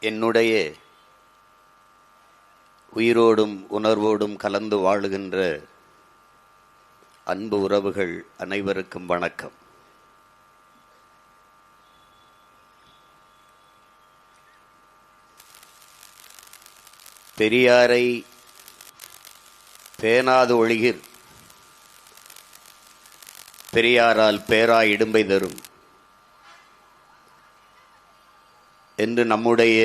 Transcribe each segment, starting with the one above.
என்னுடைய உயிரோடும் உணர்வோடும் கலந்து வாழுகின்ற அன்பு உறவுகள் அனைவருக்கும் வணக்கம். பெரியாரை பேணாது ஒழிகிற் பெரியாரால் பேரா இடும்பை தரும் என்று நம்முடைய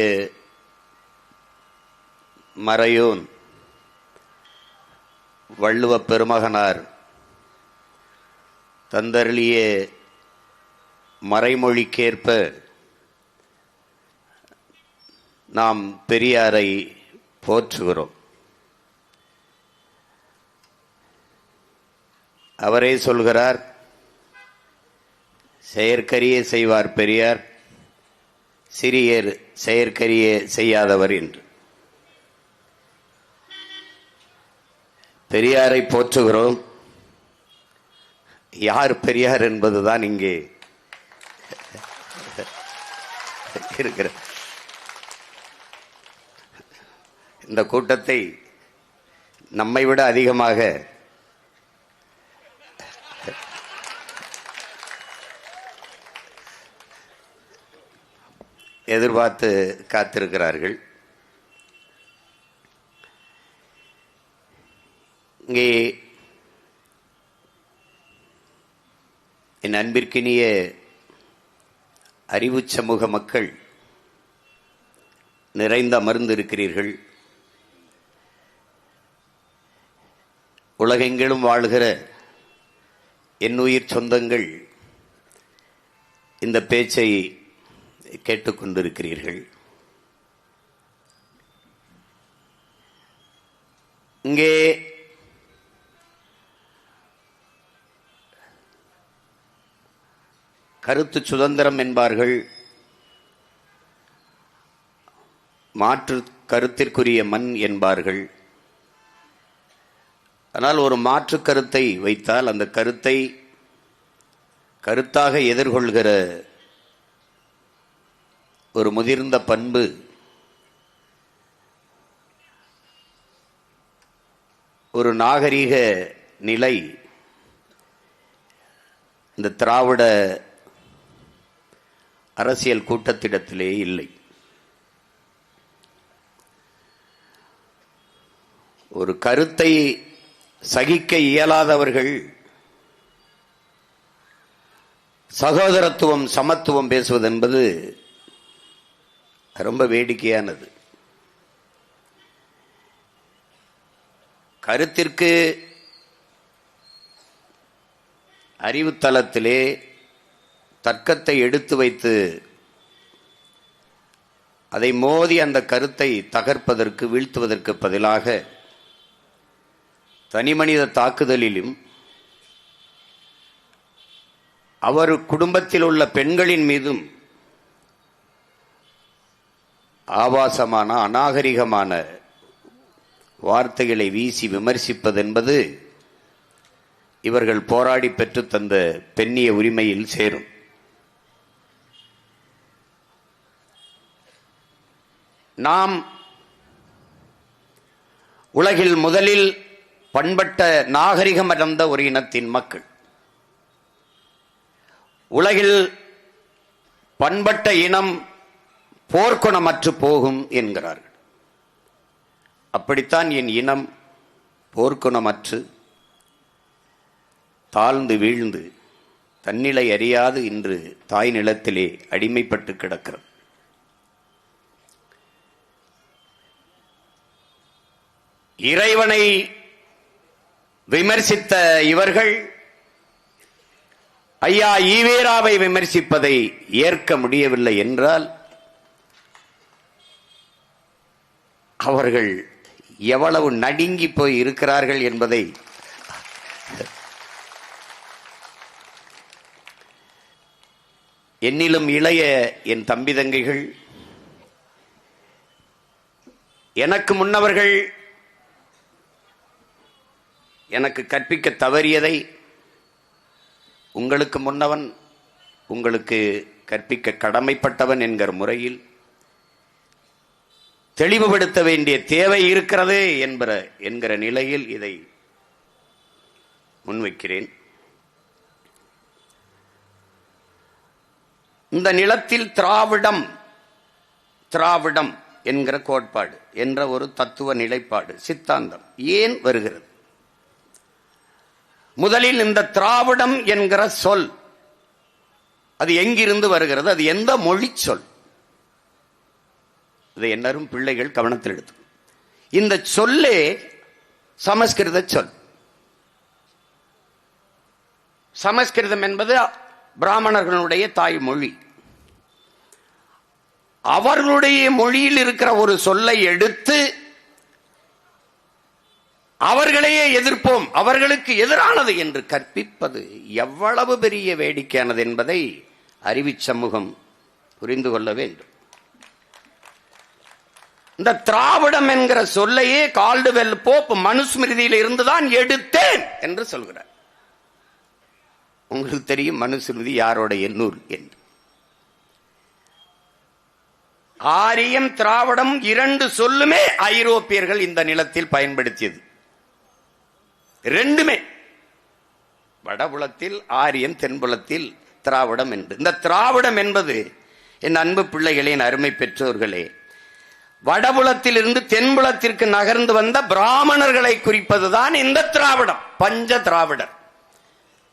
மறையோன் வள்ளுவப் பெருமகனார் தந்தருளிய மறைமொழிக்கேற்ப நாம் பெரியாரை போற்றுகிறோம். அவரே சொல்கிறார், செயற்கரிய செய்வார் பெரியார், சிறியர் செயற்கரிய செய்யாதவர் என்று. பெரியாரை போற்றுகிறோம். யார் பெரியார் என்பதுதான் இங்கே இருக்கிற இந்த கூட்டத்தை நம்மை விட அதிகமாக எதிர்பார்த்து காத்திருக்கிறார்கள். இங்கே என் அன்பிற்கினிய அறிவு சமூக மக்கள் நிறைந்து அமர்ந்திருக்கிறீர்கள். உலகெங்கிலும் வாழ்கிற என் உயிர் சொந்தங்கள் இந்த பேச்சை கேட்டுக்கொண்டிருக்கிறீர்கள். இங்கே கருத்து சுதந்திரம் என்பார்கள், மாற்று கருத்திற்குரிய மண் என்பார்கள். ஆனால் ஒரு மாற்று கருத்தை வைத்தால் அந்த கருத்தை கருத்தாக எதிர்கொள்கிற ஒரு முதிர்ந்த பண்பு ஒரு நாகரிக நிலை இந்த திராவிட அரசியல் கூட்டத்திடத்திலே இல்லை. ஒரு கருத்தை சகிக்க இயலாதவர்கள் சகோதரத்துவம் சமத்துவம் பேசுவது என்பது ரொம்ப வேடிக்கையானது. கருத்திற்கு அறிவுத்தளத்திலே தர்க்கத்தை எடுத்து வைத்து அதை மோதி அந்த கருத்தை தகர்ப்பதற்கு வீழ்த்துவதற்கு பதிலாக தனிமனித தாக்குதலிலும் அவர் குடும்பத்தில் உள்ள பெண்களின் மீதும் ஆபாசமான அநாகரிகமான வார்த்தைகளை வீசி விமர்சிப்பதென்பது இவர்கள் போராடி பெற்று தந்த பெண்ணிய உரிமையில் சேரும். நாம் உலகில் முதலில் பண்பட்ட நாகரிகம் அடைந்த ஒரு இனத்தின் மக்கள். உலகில் பண்பட்ட இனம் போர்க்குணமற்று போகும் என்கிறார்கள். அப்படித்தான் என் இனம் போர்க்குணமற்று தாழ்ந்து வீழ்ந்து தன்னிலை அறியாது இன்று தாய் நிலத்திலே அடிமைப்பட்டு கிடக்கிறது. இறைவனை விமர்சித்த இவர்கள் ஐயா ஈவேராவை விமர்சிப்பதை ஏற்க முடியவில்லை என்றால் அவர்கள் எவ்வளவு நடுங்கி போய் இருக்கிறார்கள் என்பதை என்னிலும் இளைய என் தம்பி தங்கைகள், எனக்கு முன்னவர்கள் எனக்கு கற்பிக்க தவறியதை உங்களுக்கு முன்னவன் உங்களுக்கு கற்பிக்க கடமைப்பட்டவன் என்கிற முறையில் தெளிவுபடுத்த வேண்டிய தேவை இருக்கிறது என்கிற நிலையில் இதை முன்வைக்கிறேன். இந்த நிலத்தில் திராவிடம் என்கிற கோட்பாடு என்ற ஒரு தத்துவ நிலைப்பாடு சித்தாந்தம் ஏன் வருகிறது? முதலில் இந்த திராவிடம் என்கிற சொல் அது எங்கிருந்து வருகிறது? அது எந்த மொழி சொல்? இதை எல்லாரும் பிள்ளைகள் கவனத்தில் எடுத்து. இந்த சொல்லே சமஸ்கிருத சொல். சமஸ்கிருதம் என்பது பிராமணர்களுடைய தாய்மொழி. அவர்களுடைய மொழியில் இருக்கிற ஒரு சொல்லை எடுத்து அவர்களையே எதிர்ப்போம், அவர்களுக்கு எதிரானது என்று கற்பிப்பது எவ்வளவு பெரிய வேடிக்கையானது என்பதை அறிவு சமூகம் புரிந்து கொள்ள வேண்டும். இந்த திராவிடம் என்கிற சொல்லையே கால்டுவெல் போப் மனுஸ்மிருதியில் இருந்துதான் எடுத்தேன் என்று சொல்கிறார். உங்களுக்கு தெரியும் மனுஸ்மிருதி யாரோடைய நூல் என்று. ஆரியம் திராவிடம் இரண்டு சொல்லுமே ஐரோப்பியர்கள் இந்த நிலத்தில் பயன்படுத்தியது. ரெண்டுமே வடபுலத்தில் ஆரியம், தென்புலத்தில் திராவிடம் என்று. இந்த திராவிடம் என்பது என் அன்பு பிள்ளைகளின் அருமை பெற்றோர்களே, வடபுலத்தில் இருந்து தென்புலத்திற்கு நகர்ந்து வந்த பிராமணர்களை குறிப்பதுதான் இந்த திராவிடம். பஞ்ச திராவிடர்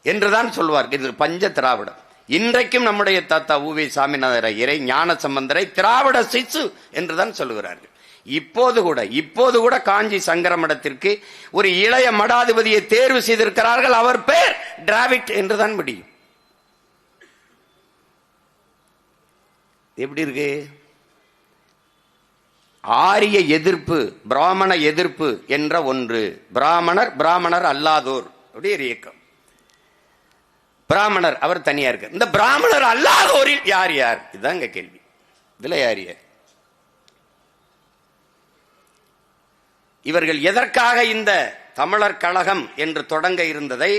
என்றுதான் சொல்வார்கள். இது பஞ்ச திராவிடம். இன்றைக்கும் நம்முடைய தாத்தா உவே சாமிநாத ஐயரை, ஞான சம்பந்தரை திராவிட சிசு என்றுதான் சொல்லுகிறார்கள். இப்போது கூட காஞ்சி சங்கர மடத்திற்கு ஒரு இளைய மடாதிபதியை தேர்வு செய்திருக்கிறார்கள். அவர் பேர் டிராவிட் என்றுதான் முடியும். எப்படி இருக்கு? ஆரிய எதிர்ப்பு, பிராமண எதிர்ப்பு என்ற ஒன்று. பிராமணர் அல்லாதோர் அப்படி ஒரு இயக்கம். பிராமணர் அவர் தனியா இருக்கு. இந்த பிராமணர் அல்லாதோரில் யார் யார்? இதுதான் கேள்வி. இதுல யார் யார்? இவர்கள் எதற்காக இந்த தமிழர் கழகம் என்று தொடங்க இருந்ததை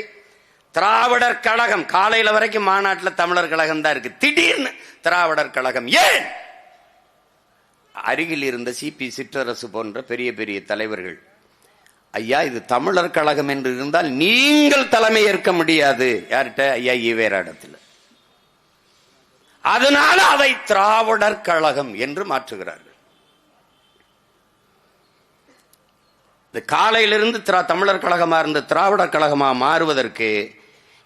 திராவிடர் கழகம், காலையில வரைக்கும் மாநாட்டில் தமிழர் கழகம் தான் இருக்கு, திடீர்னு திராவிடர் கழகம். ஏன்? அருகில் இருந்த சிபி சிற்றரசு போன்ற பெரிய பெரிய தலைவர்கள், ஐயா இது தமிழர் கழகம் என்று இருந்தால் நீங்கள் தலைமை ஏற்க முடியாது. யார்கிட்ட? ஐயா ஈவேராடத்தில். அதனால அதை திராவிடர் கழகம் என்று மாற்றுகிறார்கள். காலையிலிருந்து தமிழர் கழகமா இருந்த திராவிடர் கழகமா மாறுவதற்கு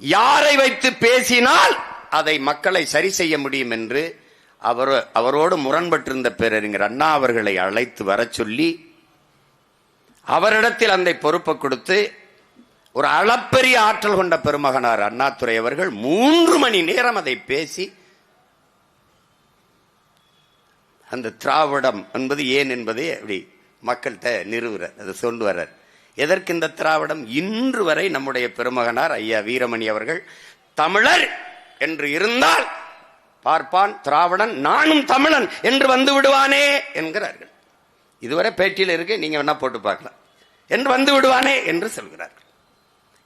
யாரை வைத்து பேசினால் அதை மக்களை சரி செய்ய முடியும் என்று அவரோடு முரண்பட்டிருந்த பேரறிஞர் அண்ணா அவர்களை அழைத்து வர சொல்லி அவரிடத்தில் அந்த பொறுப்பை கொடுத்து ஒரு அளப்பெரிய ஆற்றல் கொண்ட பெருமகனார் அண்ணாதுரை அவர்கள் 3 மணி நேரம் அதை பேசி அந்த திராவிடம் என்பது ஏன் என்பதை அப்படி மக்கள்கிட்ட நிறுவுறார், அதை சொல்ல வர்றார். எதற்கு இந்த திராவிடம்? இன்று வரை நம்முடைய பெருமகனார் ஐயா வீரமணி அவர்கள் தமிழர் என்று இருந்தால் பார்ப்பான் திராவிடன், நானும் தமிழன் என்று வந்து விடுவானே என்கிறார்கள். இதுவரை பேட்டியில் இருக்கு, நீங்க வேணா போட்டு பார்க்கலாம். என்று வந்து விடுவானே என்று சொல்கிறார்கள்.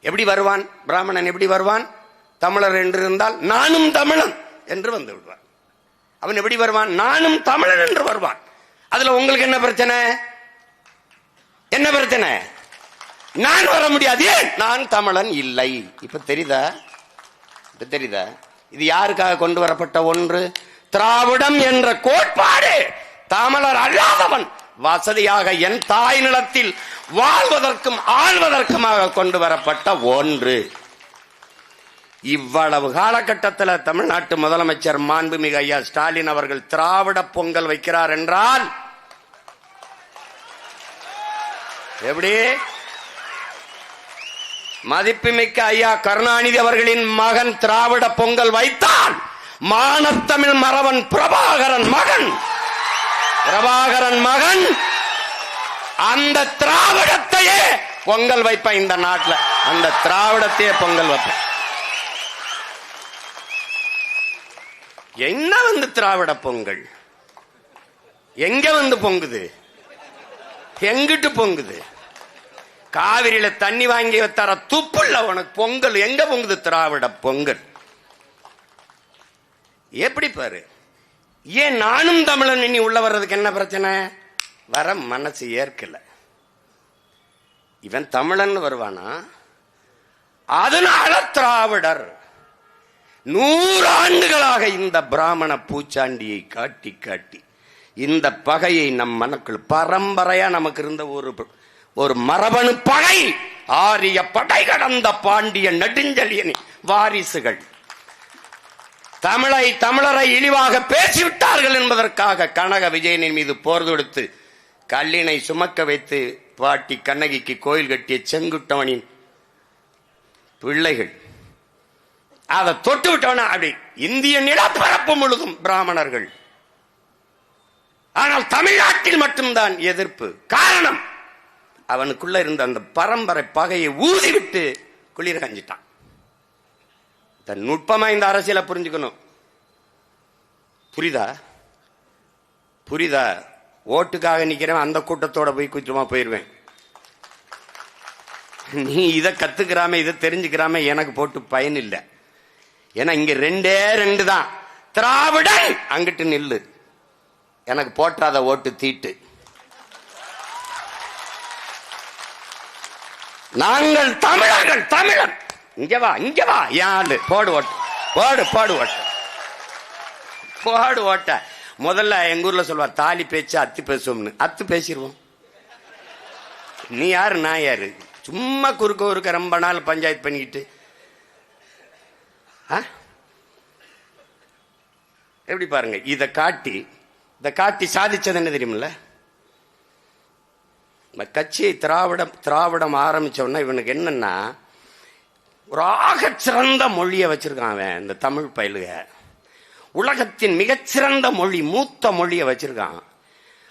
எப்படி வருவான்? பிராமணன் எப்படி வருவான்? தமிழர் என்று இருந்தால் நானும் தமிழன் என்று வந்து விடுவான். அவன் எப்படி வருவான்? நானும் தமிழன் என்று வருவான். அதுல உங்களுக்கு என்ன பிரச்சனை? என்ன பிரச்சனை? நான் வர முடியாது. ஏன்? நான் தமிழன் இல்லை. இப்ப தெரியுதா? இது யாருக்காக கொண்டு வரப்பட்ட ஒன்று? திராவிடம் என்ற கோட்பாடு தமிழர் அல்லாதவன் வசதியாக என் தாய் நிலத்தில் வாழ்வதற்கும் ஆள்வதற்குமாக கொண்டு வரப்பட்ட ஒன்று. இவ்வளவு காலகட்டத்தில் தமிழ்நாட்டு முதலமைச்சர் மாண்புமிகு ஐயா ஸ்டாலின் அவர்கள் திராவிட பொங்கல் வைக்கிறார் என்றால் எப்படி? மதிப்புமிக்க ஐயா கருணாநிதி அவர்களின் மகன் திராவிட பொங்கல் வைத்தால் மானத்தமிழ் மறவன் பிரபாகரன் மகன் அந்த திராவிடத்தையே பொங்கல் வைப்பான். இந்த நாட்டில் அந்த திராவிடத்தையே பொங்கல் வைப்பான். என்ன வந்து திராவிட பொங்கல்? எங்க வந்து பொங்குது? எங்கிட்டு பொங்குது? காவிரியில தண்ணி வாங்கி தர துப்புள்ள உனக்கு பொங்கல் எங்க பொங்குது? திராவிட பொங்கல். எப்படி பாரு? ஏன் நானும் தமிழன் இனி உள்ள வர்றதுக்கு என்ன பிரச்சனை? வர மனசு ஏற்கல. இவன் தமிழன் வருவானா? அதனால திராவிடர் 100 ஆண்டுகளாக இந்த பிராமண பூச்சாண்டியை காட்டி காட்டி இந்த பகையை நம் மனக்குள் பரம்பரையா நமக்கு இருந்த ஒரு மரபணு பகை. ஆரிய படை கடந்த பாண்டிய நெடுஞ்செழியன் வாரிசுகள் தமிழரை இழிவாக பேசிவிட்டார்கள் என்பதற்காக கனக விஜயனின் மீது போர் தொடுத்து கல்லினை சுமக்க வைத்து பாட்டி கண்ணகிக்கு கோயில் கட்டிய செங்குட்டவனின் பிள்ளைகள் அதை தொட்டு விட்டவன அப்படி இந்திய நிலப்பரப்பு முழுதும் பிராமணர்கள். ஆனால் தமிழ்நாட்டில் மட்டும்தான் எதிர்ப்பு. காரணம், அவனுக்குள்ள இருந்த அந்த பரம்பரை பகையை ஊதிவிட்டு குளிர் கஞ்சிட்டான். நுட்பமா இந்த அரசியலை புரிஞ்சுக்கணும். புரியுதா? ஓட்டுக்காக நிக்கிறேன், அந்த கூட்டத்தோட போய் குற்றமா போயிருவேன். நீ இதை கத்துக்கிறாம இதை தெரிஞ்சுக்கிறாம எனக்கு போட்டு பயன் இல்லை. ஏன்னா இங்க 2 தான். திராவிடன் அங்கிட்டு நில்லு, எனக்கு போட்டாத ஓட்டு தீட்டு. நாங்கள் தமிழர்கள், தமிழன். இங்க வா யாரு போடு ஓட்ட. முதல்ல எங்க ஊர்ல சொல்லுவார், தாலி பேச்சு அத்து பேசுவோம்னு. அத்து பேசிடுவோம். நீ யாரு நான் யாரு? சும்மா குறுக்க ரொம்ப நாள் பஞ்சாயத்து பண்ணிக்கிட்டு எப்படி பாருங்க. இதை காட்டி சாதிச்சது என்ன தெரியுமில்ல? கட்சியை திராவிடம் ஆரம்பிச்சவன இவனுக்கு என்னன்னா, ஒரு ஆகச்சிறந்த மொழியை வச்சிருக்கான் அவன். இந்த தமிழ் பயிலுக உலகத்தின் மிகச்சிறந்த மொழி, மூத்த மொழியை வச்சிருக்கான்.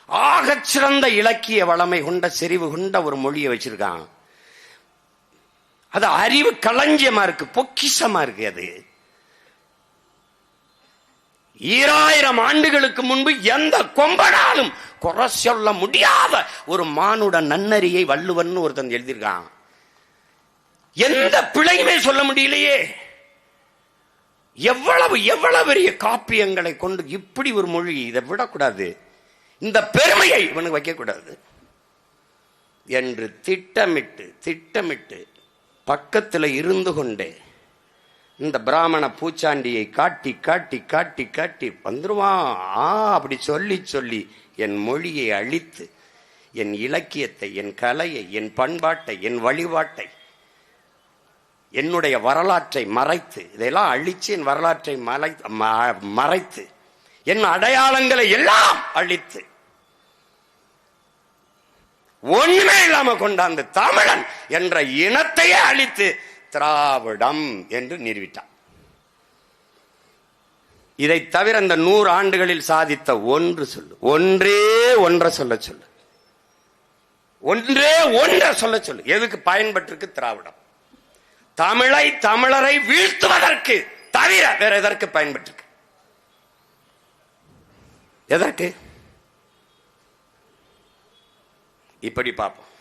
ஆகச்சிறந்த இலக்கிய வளமை கொண்ட செறிவு கொண்ட ஒரு மொழியை வச்சிருக்கான். அது அறிவு களஞ்சியமா இருக்கு, பொக்கிஷமா இருக்கு. அது 2000 ஆண்டுகளுக்கு முன்பு எந்த கொம்பனாலும் குறை சொல்ல முடியாத ஒரு மானுட நன்னறியை வள்ளுவன் ஒருத்தன் எழுதியிருக்கான். எந்த பிழையுமே சொல்ல முடியலையே. எவ்வளவு பெரிய காப்பியங்களை கொண்டு இப்படி ஒரு மொழி. இதை விடக்கூடாது, இந்த பெருமையை இவனுக்கு வைக்க கூடாது என்று திட்டமிட்டு பக்கத்தில் இருந்து கொண்டே இந்த பிராமண பூச்சாண்டியை காட்டி வந்துருவான். அப்படி சொல்லி என் மொழியை அழித்து, என் இலக்கியத்தை, என் கலையை, என் பண்பாட்டை, என் வழிபாட்டை, என்னுடைய வரலாற்றை மறைத்து, இதெல்லாம் அழிச்சு என் வரலாற்றை மறைத்து, என் அடையாளங்களை எல்லாம் அழித்து, ஒண்ணுமே இல்லாம கொண்டாந்து தமிழன் என்ற இனத்தையே அழித்து திராவிடம் என்று நிறுவிட்டான். இதை தவிர இந்த 100 ஆண்டுகளில் சாதித்த ஒன்றே ஒன்றை சொல்ல சொல்லு. எதுக்கு பயன்பட்டிருக்கு திராவிடம்? தமிழரை வீழ்த்துவதற்கு தவிர வேற எதற்கு பயன்பட்டிருக்கு? எதற்கு? இப்படி பார்ப்போம்.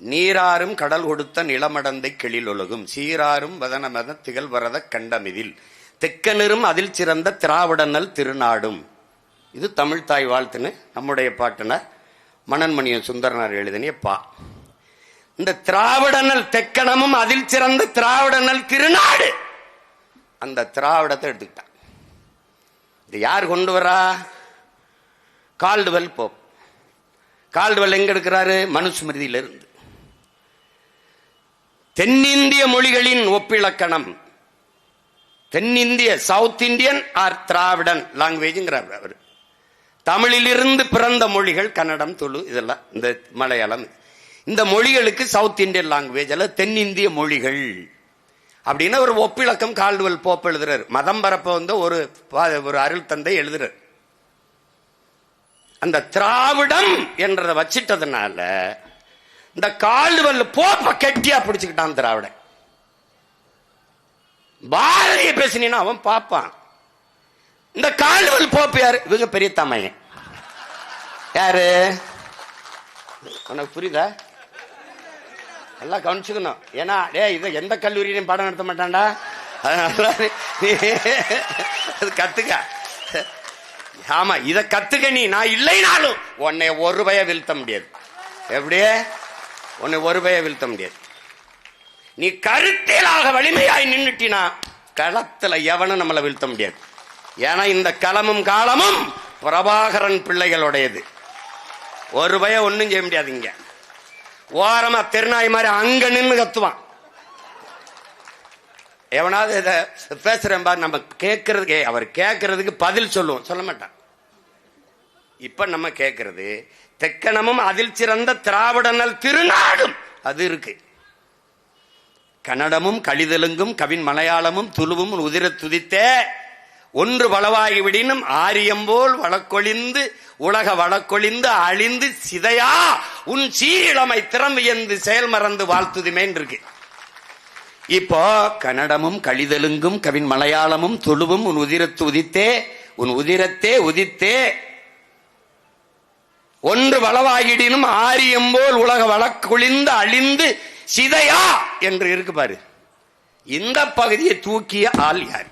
நீராறும் கடல் கொடுத்த நிலமடந்தை கெளில் ஒழுகும், சீராறும் வதனமத திகழ் வரத கண்டமிதில், தெக்கனரும் அதில் சிறந்த திராவிடனல் திருநாடும். இது தமிழ் தாய் வாழ்த்துன்னு நம்முடைய பாட்டனர் மணன்மணியன் சுந்தரனார் எழுதினிய பா. இந்த திராவிடனல் தெக்கணமும் அதில் சிறந்த திராவிடனல் திருநாடு, அந்த திராவிடத்தை எடுத்துக்கிட்டான். இது யார் கொண்டு வரா? Caldwell Pope. கால்டுவெல் எங்க எடுக்கிறாரு? மனுஸ்மிருதியிலிருந்து. தென்னிந்திய மொழிகளின் ஒப்பிலக்கணம், தென்னிந்திய சவுத் இந்தியன் ஆர் திராவிடன் லாங்குவேஜ்ங்கிறார் அவர். தமிழிலிருந்து பிறந்த மொழிகள் கன்னடம், துளு, இதெல்லாம் இந்த மலையாளம், இந்த மொழிகளுக்கு சவுத் இந்தியன் லாங்குவேஜ் அல்ல தென்னிந்திய மொழிகள் அப்படின்னு ஒரு ஒப்பிலக்கம் கால்டுவெல் போப் எழுதுறாரு. மதம் பரப்ப வந்து ஒரு அருள் தந்தை எழுதுறாரு. அந்த திராவிடம் என்றதை வச்சிட்டதுனால இந்த கால்டுவெல் போப்ப கெட்டியா பிடிச்சுக்கிட்டான் திராவிடன். பாரதிய பேசினா அவன் பாப்பான். இந்த கால்டுவெல் போப்பு யாரு? இவங்க பெரிய தமையன். யாரு? உனக்கு புரியுதா? எல்லாம் கவனிச்சுக்கணும். ஏன்னா இதை எந்த கல்லூரியிலையும் பாடம் நடத்த மாட்டான்டா, அதனால அது கத்துக்க. ஆமா, இத கத்துக்க. நீ நான் இல்லைனாலும் உன்னை ஒரு பய வீழ்த்த முடியாது. எப்படியே உன்னை ஒரு பய வீழ்த்த முடியாது. நீ கருத்தியலாக வலிமையாய் நின்னுட்டினா களத்துல எவனும் நம்மளை வீழ்த்த முடியாது. ஏன்னா இந்த களமும் காலமும் பிரபாகரன் பிள்ளைகளுடையது. ஒரு பய ஒன்னும் செய்ய முடியாதுங்க. ஓரமா திருநாய் மாதிரி அங்க நின்று கத்துவான். எவனாவது இதை பேசுறேன் பாரு, நம்ம கேட்கறதுக்கு அவர் கேட்கறதுக்கு பதில் சொல்லுவோம், சொல்ல மாட்டான். இப்ப நம்ம கேட்கறது தெக்கணமும் அதில் சிறந்த திராவிடனல் திருநாடும் அது இருக்கு. கன்னடமும் கழிதலுங்கும் கவின் மலையாளமும் துளுவும் உதிர துதித்தே ஒன்று வளவாகி விடினும் ஆரியம்போல் வழக்கொழிந்து உலக வழக்கொழிந்து அழிந்து சிதையா உன் சீரிழமை திறம் வியந்து செயல் மறந்து வாழ்த்துதுமேன் இருக்கு. இப்போ கன்னடமும் கழிதலுங்கும் கவின் மலையாளமும் துளுவும் உன் உதிரத்து உதித்தே உன் உதிரத்தே உதித்தே ஒன்று வளவாகிடினும் ஆரியம்போல் உலக வழக்கொழிந்து அழிந்து சிதையா என்று இருக்கு பாரு. இந்த பகுதியை தூக்கிய ஆள் யார்?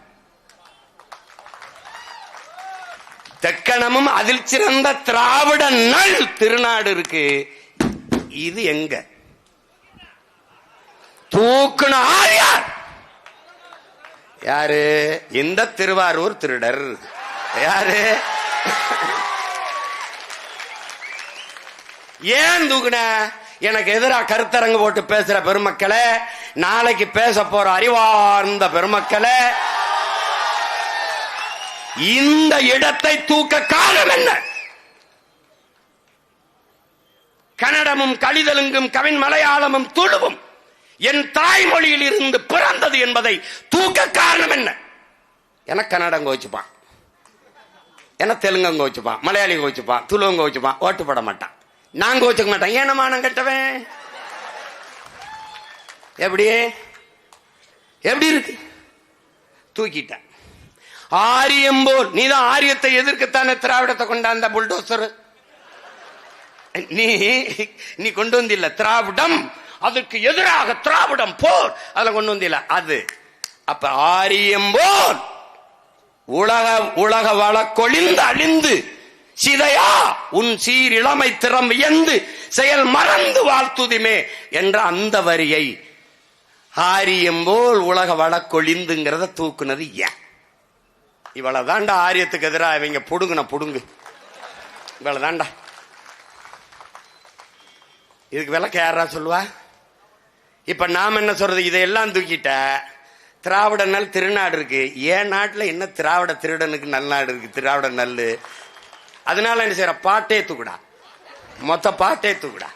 தெக்கணமும் அதில் சிறந்த திராவிட நல் திருநாடு இருக்கு. இது எங்க தூக்குன ஆள் யார்? யாரு? இந்த திருவாரூர் திருடர். யாரு? ஏன் தூக்குன? எனக்கு எதிராக கருத்தரங்கு போட்டு பேசுற பெருமக்களே, நாளைக்கு பேச போற அறிவார்ந்த பெருமக்களே, இந்த இடத்தை தூக்க காரணம் என்ன? கன்னடமும் கழிதலுங்கும் கவின் மலையாளமும் துளுவும் என் தாய்மொழியில் இருந்து பிறந்தது என்பதை தூக்க காரணம் என்ன? என கன்னடம் கோச்சுப்பான், என தெலுங்கு கோச்சுப்பான், மலையாளி கோச்சுப்பான், துளுவங்க கோச்சுப்பான், ஓட்டு போட மாட்டான். நான் கோச்சுக்க மாட்டேன். ஏனமா நான் கட்டவன்? எப்படி எப்படி இருக்கு? தூக்கிட்டேன். ஆரியம் போல் நீதான் ஆரியத்தை எதிர்க்கத்தானே திராவிடத்தை கொண்டாந்த புல்டோசர். நீ கொண்டு வந்தில்ல திராவிடம், அதுக்கு எதிராக திராவிடம் போர் அதுல கொண்டு வந்தில்ல அது. அப்ப ஆரியம் போல் உலக வழக்கொழிந்து அழிந்து சிதையா உன் சீர் இளமை திறம் வியந்து செயல் மறந்து வாழ்த்துதுமே என்ற அந்த வரியை ஆரியம் போல் உலக வழக்கொழிந்துங்கிறத தூக்குனது ஏன்? இவ்வளவுதாண்டா ஆரியத்துக்கு எதிராக இவங்க புடுங்குன புடுங்கு. இவ்வளவுதாண்டா. இதுக்கு விளக்க யாரா சொல்லுவா? இப்ப நாம என்ன சொல்றது? இதையெல்லாம் தூக்கிட்ட திராவிட நல் திருநாடு இருக்கு. ஏன் நாட்டுல என்ன திராவிட திருடனுக்கு நல்ல நாடு இருக்கு? திராவிட நல்லு. அதனால என்ன செய்யற? பாட்டே தூக்குடா, மொத்த பாட்டே தூக்குடா.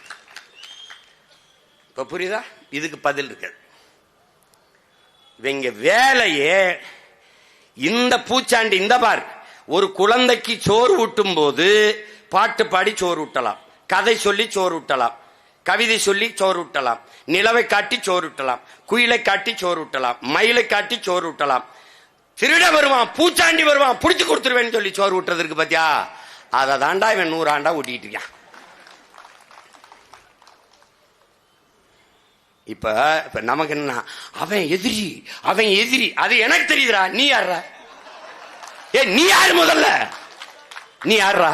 இப்ப புரியுதா? இதுக்கு பதில் இருக்கு. இவங்க வேலையே இந்த பூச்சாண்டி. இந்த பார், ஒரு குழந்தைக்கு சோறு ஊட்டும் போது பாட்டு பாடி சோறு ஊட்டலாம், கதை சொல்லி சோறு ஊட்டலாம், கவிதை சொல்லி சோறு ஊட்டலாம், நிலவை காட்டி சோறு ஊட்டலாம், குயிலை காட்டி சோறு ஊட்டலாம், மயிலை காட்டி சோறு ஊட்டலாம். திருட வருவான், பூச்சாண்டி வருவான், புடிச்சு கொடுத்துருவேன்னு சொல்லி சோறு ஊட்டுறது இருக்கு பாத்தியா? அதை தாண்டா இவன் 100 ஆண்டா ஊட்டிட்டு இருக்கான். இப்ப நமக்கு என்ன? அவன் எதிரி, அவன் எதிரி. அது எனக்கு தெரியுதுடா. நீ யாரா? நீ யாரு முதல்ல? நீ யாரா?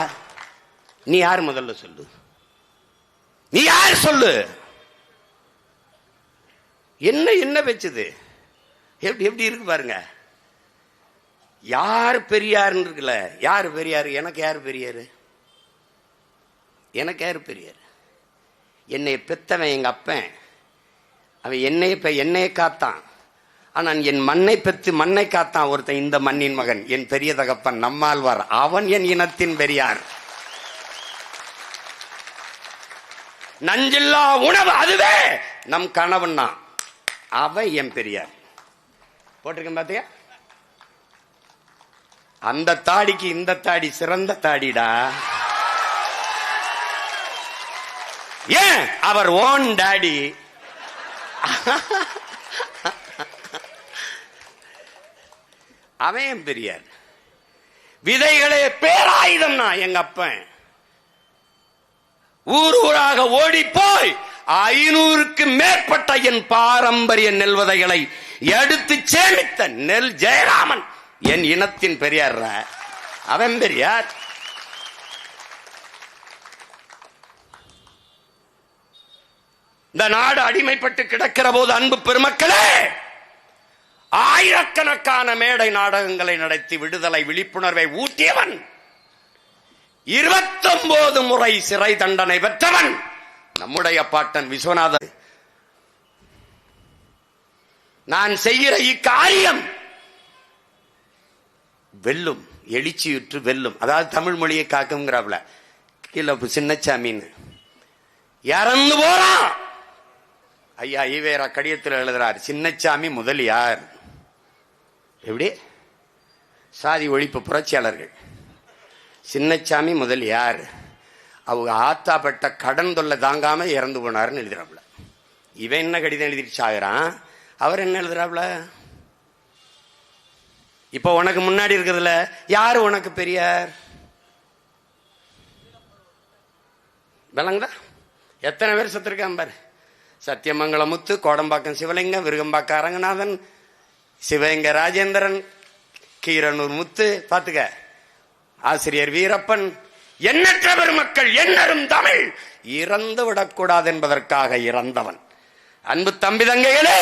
நீ யாரு முதல்ல சொல்லு. நீ யாரு சொல்லு. என்ன வச்சது? எப்படி இருக்கு பாருங்க. யார் பெரியாருன்னு இருக்குல்ல. யாரு பெரியாரு? எனக்கு யாரு பெரியாரு? எனக்கு யாரு பெரியாரு? என்னை பெத்தவன் எங்க அப்பன். அவன் என்னைய காத்தான். ஆனா என் மண்ணை பெற்று மண்ணை காத்தான் ஒருத்தன். இந்த மண்ணின் மகன் என் பெரிய தகப்பன் நம்மாழ்வார். அவன் என் இனத்தின் பெரியார். நஞ்சில்லா உணவு அதுவே நம் கணவன். அவன் என் பெரியார். போட்டிருக்கேன் பாத்தியா? அந்த தாடிக்கு இந்த தாடி சிறந்த தாடிடா. ஏன்? அவர் ஓன் டாடி. அவன் பெரியார். விதைகளே பேராயுதம். எங்க அப்பன் ஊராக ஓடி போய் 500க்கு மேற்பட்ட என் பாரம்பரிய நெல் விதைகளை எடுத்து சேமித்த நெல் ஜெயராமன் என் இனத்தின் பெரியார். அவன் பெரியார். இந்த நாடு அடிமைப்பட்டு கிடக்கிற போது அன்பு பெருமக்களே, ஆயிரக்கணக்கான மேடை நாடகங்களை நடத்தி விடுதலை விழிப்புணர்வை ஊட்டியவன், 29 முறை சிறை தண்டனை பெற்றவன் நம்முடைய பாட்டன் விஸ்வநாதன். நான் செய்கிற இக்காரியம் வெல்லும், எழுச்சியுற்று வெல்லும். அதாவது தமிழ் மொழியை காக்குங்கிறாப்ல. கீழே சின்னச்சாமின்னு இறந்து போறான். ஐயா ஈவேரா கடிதத்தில் எழுதுறார், சின்னச்சாமி முதலியார். எப்படி? சாதி ஒழிப்பு புரட்சியாளர்கள். சின்னச்சாமி முதலியார் அவங்க ஆத்தாப்பட்ட கடன் தொல்லை தாங்காம இறந்து போனார்னு எழுதுறாப்ல. இவன் என்ன கடிதம் எழுதிட்டு சாகுறான், அவர் என்ன எழுதுறாப்ல? இப்ப உனக்கு முன்னாடி இருக்கிறதுல யாரு உனக்கு பெரியார்? விளங்குதா? எத்தனை பேர் செத்துருக்கான் பாரு. சத்தியமங்கலமுத்து, கோடம்பாக்கம் சிவலிங்கம், விருகம்பாக்கம் அரங்கநாதன், சிவகங்கை ராஜேந்திரன், கீரனூர் முத்து, பாத்துக்க, ஆசிரியர் வீரப்பன், எண்ணற்ற பெருமக்கள், எண்ணரும் தமிழ் இறந்து விடக்கூடாது என்பதற்காக இறந்தவன். அன்பு தம்பி தங்கைகளே,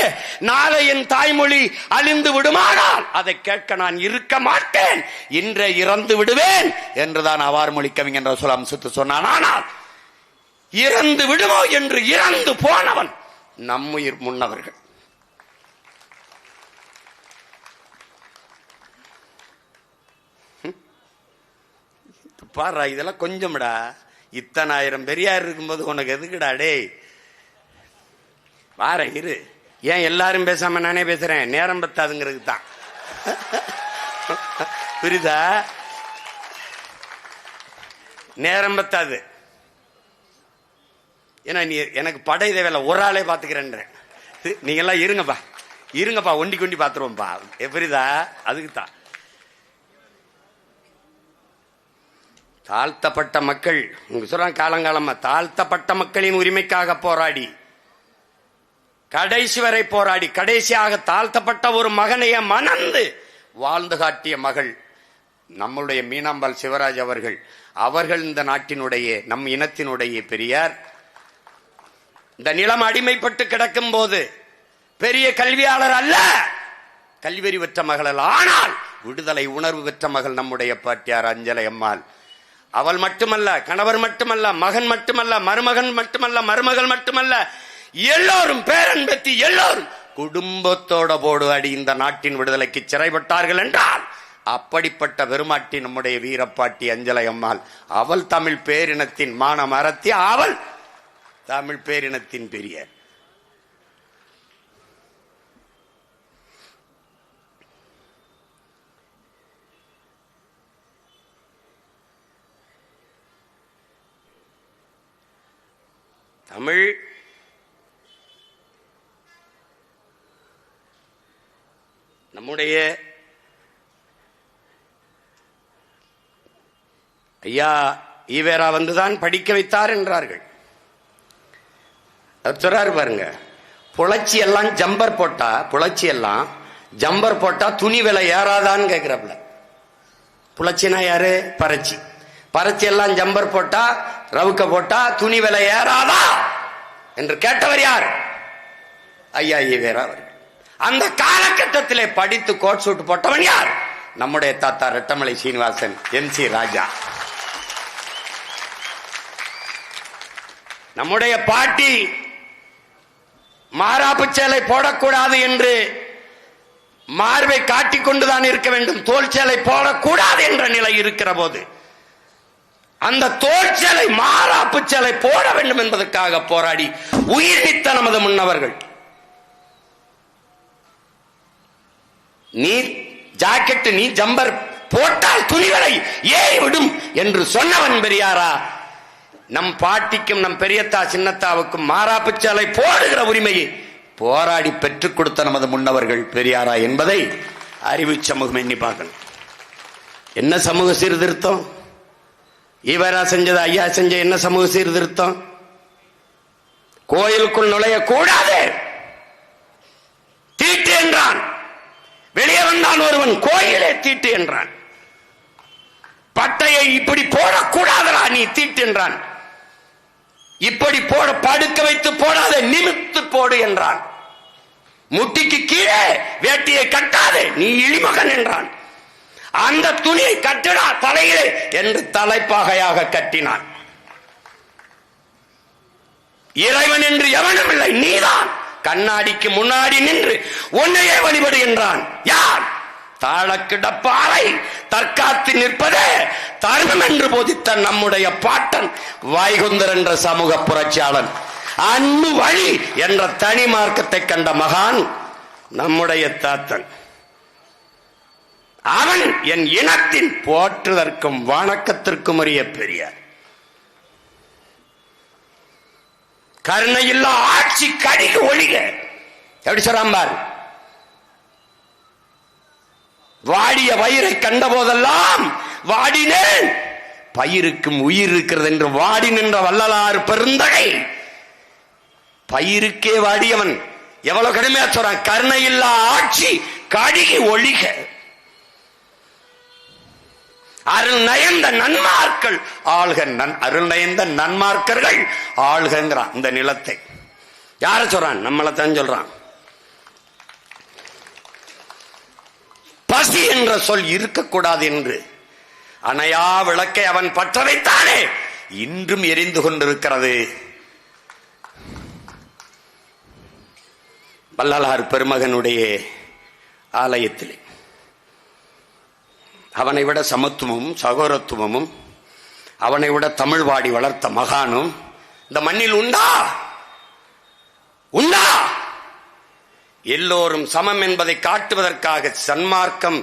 நாளை என் தாய்மொழி அழிந்து விடுமானால் அதை கேட்க நான் இருக்க மாட்டேன், இன்றே இறந்து விடுவேன் என்றுதான் அவார் மொழி கவிஞர் ரசூல் அம்சுத்து சொன்னான். ஆனால் இறந்து விடுமோ என்று இறந்து போனவன் நம்முயிர் முன்னவர்கள். பாரு, இதெல்லாம் கொஞ்சம்டா. இத்தனை ஆயிரம் பெரியார் இருக்கும்போது உனக்கு எதுக்குடா டே? வார இரு. ஏன் எல்லாரும் பேசாம நானே பேசுறேன்? நேரம் பத்தாதுங்கிறது தான். புரியுதா? நேரம் பத்தாது. ஏன்னா நீ எனக்கு படை தேவையில்ல, ஒரு ஆளே பாத்துக்கிறேன். நீங்க எல்லாம் இருங்கப்பா, இருங்கப்பா, ஒண்டி கொண்டி பாத்துருவோம்ப்பா. புரியுதா? அதுக்கு தான் தாழ்த்தப்பட்ட மக்கள் சொல்றாங்க. காலங்காலமா தாழ்த்தப்பட்ட மக்களின் உரிமைக்காக போராடி, கடைசி வரை போராடி, கடைசியாக தாழ்த்தப்பட்ட ஒரு மகனைய மணந்து வாழ்ந்து காட்டிய மகள் நம்முடைய மீனாம்பாள் சிவராஜ் அவர்கள். அவர்கள் இந்த நாட்டினுடைய, நம் இனத்தினுடைய பெரியார். இந்த நிலம் அடிமைப்பட்டு கிடக்கும் போது பெரிய கல்வியாளர் அல்ல, கல்வியறி பெற்ற மகள் அல்ல, ஆனால் விடுதலை உணர்வு பெற்ற மகள் நம்முடைய பாட்டியார் அஞ்சலை அம்மாள். அவள் மட்டுமல்ல, கணவர் மட்டுமல்ல, மகன் மட்டுமல்ல, மருமகன் மட்டுமல்ல, மருமகள் மட்டுமல்ல, எல்லோரும், பேரன் பெத்தி எல்லோரும் குடும்பத்தோட போராடி இந்த நாட்டின் விடுதலைக்கு சிறைப்பட்டார்கள் என்றால் அப்படிப்பட்ட பெருமாட்டி நம்முடைய வீரப்பாட்டி அஞ்சலை அம்மாள். அவள் தமிழ் பேரினத்தின் மான மரத்தி, அவள் தமிழ் பேரினத்தின் பெரியார். தமிழ் நம்முடைய ஐயா ஈவேரா வந்துதான் படிக்க வைத்தார் என்றார்கள். சொல்றாரு பாருங்க, புலச்சி எல்லாம் ஜம்பர் போட்டா, புலச்சி எல்லாம் ஜம்பர் போட்டா துணி விலை ஏறாதான்னு கேட்கிறப்பல. புலச்சினா யாரு? பறச்சி. பறச்சி எல்லாம் ஜம்பர் போட்டா, ரவுக்க போட்டா துணி விலை ஏறாதா என்று கேட்டவர் யார்? ஐயா ஈவேரா அவர்கள். அந்த காலகட்டத்திலே படித்து கோட் சூட் போட்டவன் யார்? நம்முடைய தாத்தா ரெட்டமலை சீனிவாசன், NC ராஜா. நம்முடைய பாட்டி மாராப்பு சேலை போடக்கூடாது என்று மார்பை காட்டிக்கொண்டுதான் இருக்க வேண்டும், தோல் சேலை போடக்கூடாது என்ற நிலை இருக்கிற போது அந்த தோல் சேலை, மாராப்பு சேலை போட வேண்டும் என்பதற்காக போராடி உயிர் நீத்த நமது முன்னவர்கள். நீ ஜாக்கெட், நீ ஜம்பர் போட்டால் துணிகளை ஏறிவிடும் என்று சொன்னவன் பெரியாரா? நம் பாட்டிக்கும் நம் பெரியத்தா சின்னத்தாவுக்கும் மாராப்பு சேலை போடுகிற உரிமையை போராடி பெற்றுக் கொடுத்த நமது முன்னவர்கள் பெரியாரா என்பதை அறிவு சமூகம் எண்ணி பார்க்கணும். என்ன சமூக சீர்திருத்தம்? ஈவேரா செஞ்சது, ஐயா செஞ்ச என்ன சமூக சீர்திருத்தம்? கோயிலுக்குள் நுழைய கூடாது, தீட்டு என்றான். வெளியே வந்தான் ஒருவன், கோயிலே தீட்டு என்றான். பட்டையை இப்படி போடக்கூடாதா நீ தீட்டுன்றான். இப்படி போட படுக்க வைத்து போடாத, நிமித்து போடு என்றான். முட்டிக்கு கீழே வேட்டியை கட்டாதே, நீ இழிமகன் என்றான். அந்த துணியை கட்டடா தலையிலே என்று தலைப்பாகையாக கட்டினான். இறைவன் என்று எவனும் இல்லை, நீதான் கண்ணாடிக்கு முன்னாடி நின்று உன்னையே வழிபடுகின்றான். யார்? தாளக்கிடப்பாறை தற்காத்து நிற்பதே தர்மம் என்று போதித்த நம்முடைய பாட்டன் வைகுந்தர் என்ற சமூக புரட்சியாளன், அன்பு வழி என்ற தனி மார்க்கத்தை கண்ட மகான் நம்முடைய தாத்தன். அவன் என் இனத்தின் போற்றுதற்கும் வணக்கத்திற்கும் உரிய பெரியார். கருணையில்லா ஆட்சி கடிக ஒழிக. எப்படி சொல்றான்? வாடிய வயிறை கண்ட போதெல்லாம் வாடினேன், பயிருக்கும் உயிர் இருக்கிறது என்று வாடி நின்ற வள்ளலார் பெருந்தகை. பயிருக்கே வாடியவன் எவ்வளவு கடுமையா சொல்றான். கருணையில்லா ஆட்சி கடிகை ஒழிக. அருள் நயந்த நன்மார்கள் ஆள்க. அருள் நயந்த நன்மார்க்கர்கள் ஆள்கிறான் இந்த நிலத்தை. யார சொல்றான்? நம்மளைத்தான் சொல்றான். பசி என்ற சொல் இருக்கக்கூடாது என்று அணையா விளக்கை அவன் பற்ற வைத்தானே, இன்றும் எரிந்து கொண்டிருக்கிறது. வள்ளலார் பெருமகனுடைய ஆலயத்திலே அவனை விட சமத்துவமும் சகோதரத்துவமும் அவனை விட தமிழ் வாடி வளர்த்த மகானும் இந்த மண்ணில் உண்டா? உண்டா? எல்லோரும் சமம் என்பதை காட்டுவதற்காக சன்மார்க்கம்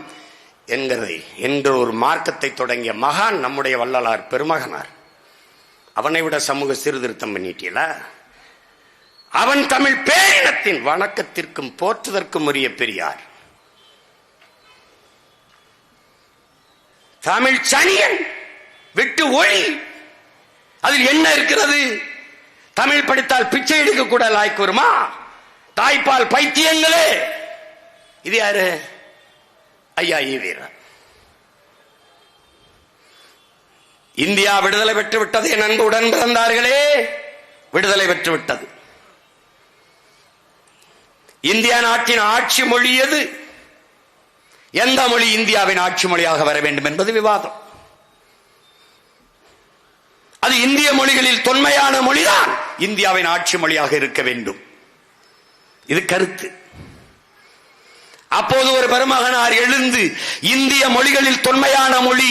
என்கிற ஒரு மார்க்கத்தை தொடங்கிய மகான் நம்முடைய வள்ளலார் பெருமகனார். அவனை விட சமூக சீர்திருத்தம் பண்ணிட்டீல. அவன் தமிழ் பேரினத்தின் வணக்கத்திற்கும் போற்றுதற்கும் உரிய பெரியார். தமிழ் சனியன் விட்டு ஒளி. அதில் என்ன இருக்கிறது? தமிழ் படித்தால் பிச்சை எடுக்க கூட லாய்க்கு வருமா? தாய்ப்பால் பைத்தியங்களே. இது யாரு? ஐயா ஈவீரா. இந்தியா விடுதலை பெற்று விட்டது. என் அன்பு உடன் பிறந்தார்களே, விடுதலை பெற்று விட்டது. இந்தியா நாட்டின் ஆட்சி மொழி எது? எந்த மொழி இந்தியாவின் ஆட்சி மொழியாக வர வேண்டும் என்பது விவாதம். அது இந்திய மொழிகளில் தொன்மையான மொழிதான் இந்தியாவின் ஆட்சி மொழியாக இருக்க வேண்டும். இது கருத்து. அப்போது ஒரு பெருமகனார் எழுந்து இந்திய மொழிகளில் தொன்மையான மொழி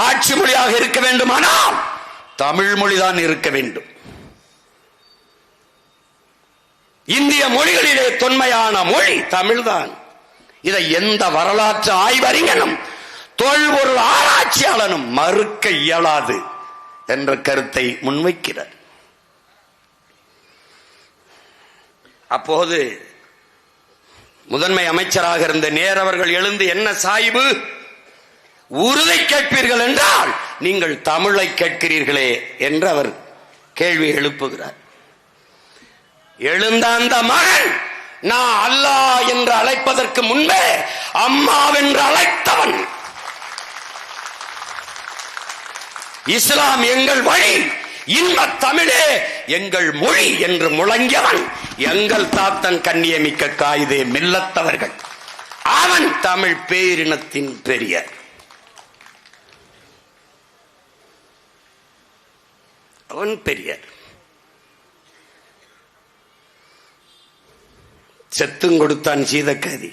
ஆட்சி மொழியாக இருக்க வேண்டுமானால் தமிழ் மொழிதான் இருக்க வேண்டும். இந்திய மொழிகளிலே தொன்மையான மொழி தமிழ்தான். இதை எந்த வரலாற்று ஆய்வறிஞனும் தொல்பொருள் ஆராய்ச்சியாளனும் மறுக்க இயலாது என்ற கருத்தை முன்வைக்கிறார். அப்போது முதன்மை அமைச்சராக இருந்த நேரவர்கள் எழுந்து, என்ன சாய்வு, உருதை கேட்பீர்கள் என்றால் நீங்கள் தமிழை கேட்கிறீர்களே என்று அவர் கேள்வி எழுப்புகிறார். எழுந்த அந்த மகன், நான் அல்லாஹ் என்று அழைப்பதற்கு முன்பே அம்மாவென்று அழைத்தவன், இஸ்லாம் எங்கள் வழி, இன்ப தமிழே எங்கள் மொழி என்று முழங்கியவன் எங்கள் தாத்தன் கண்ணியமிக்க காயிதே மில்லத்தவர்கள். அவன் தமிழ் பேரினத்தின் பெரியார். அவன் பெரியார். செத்தும் கொடுத்தான் சீதக்காதி,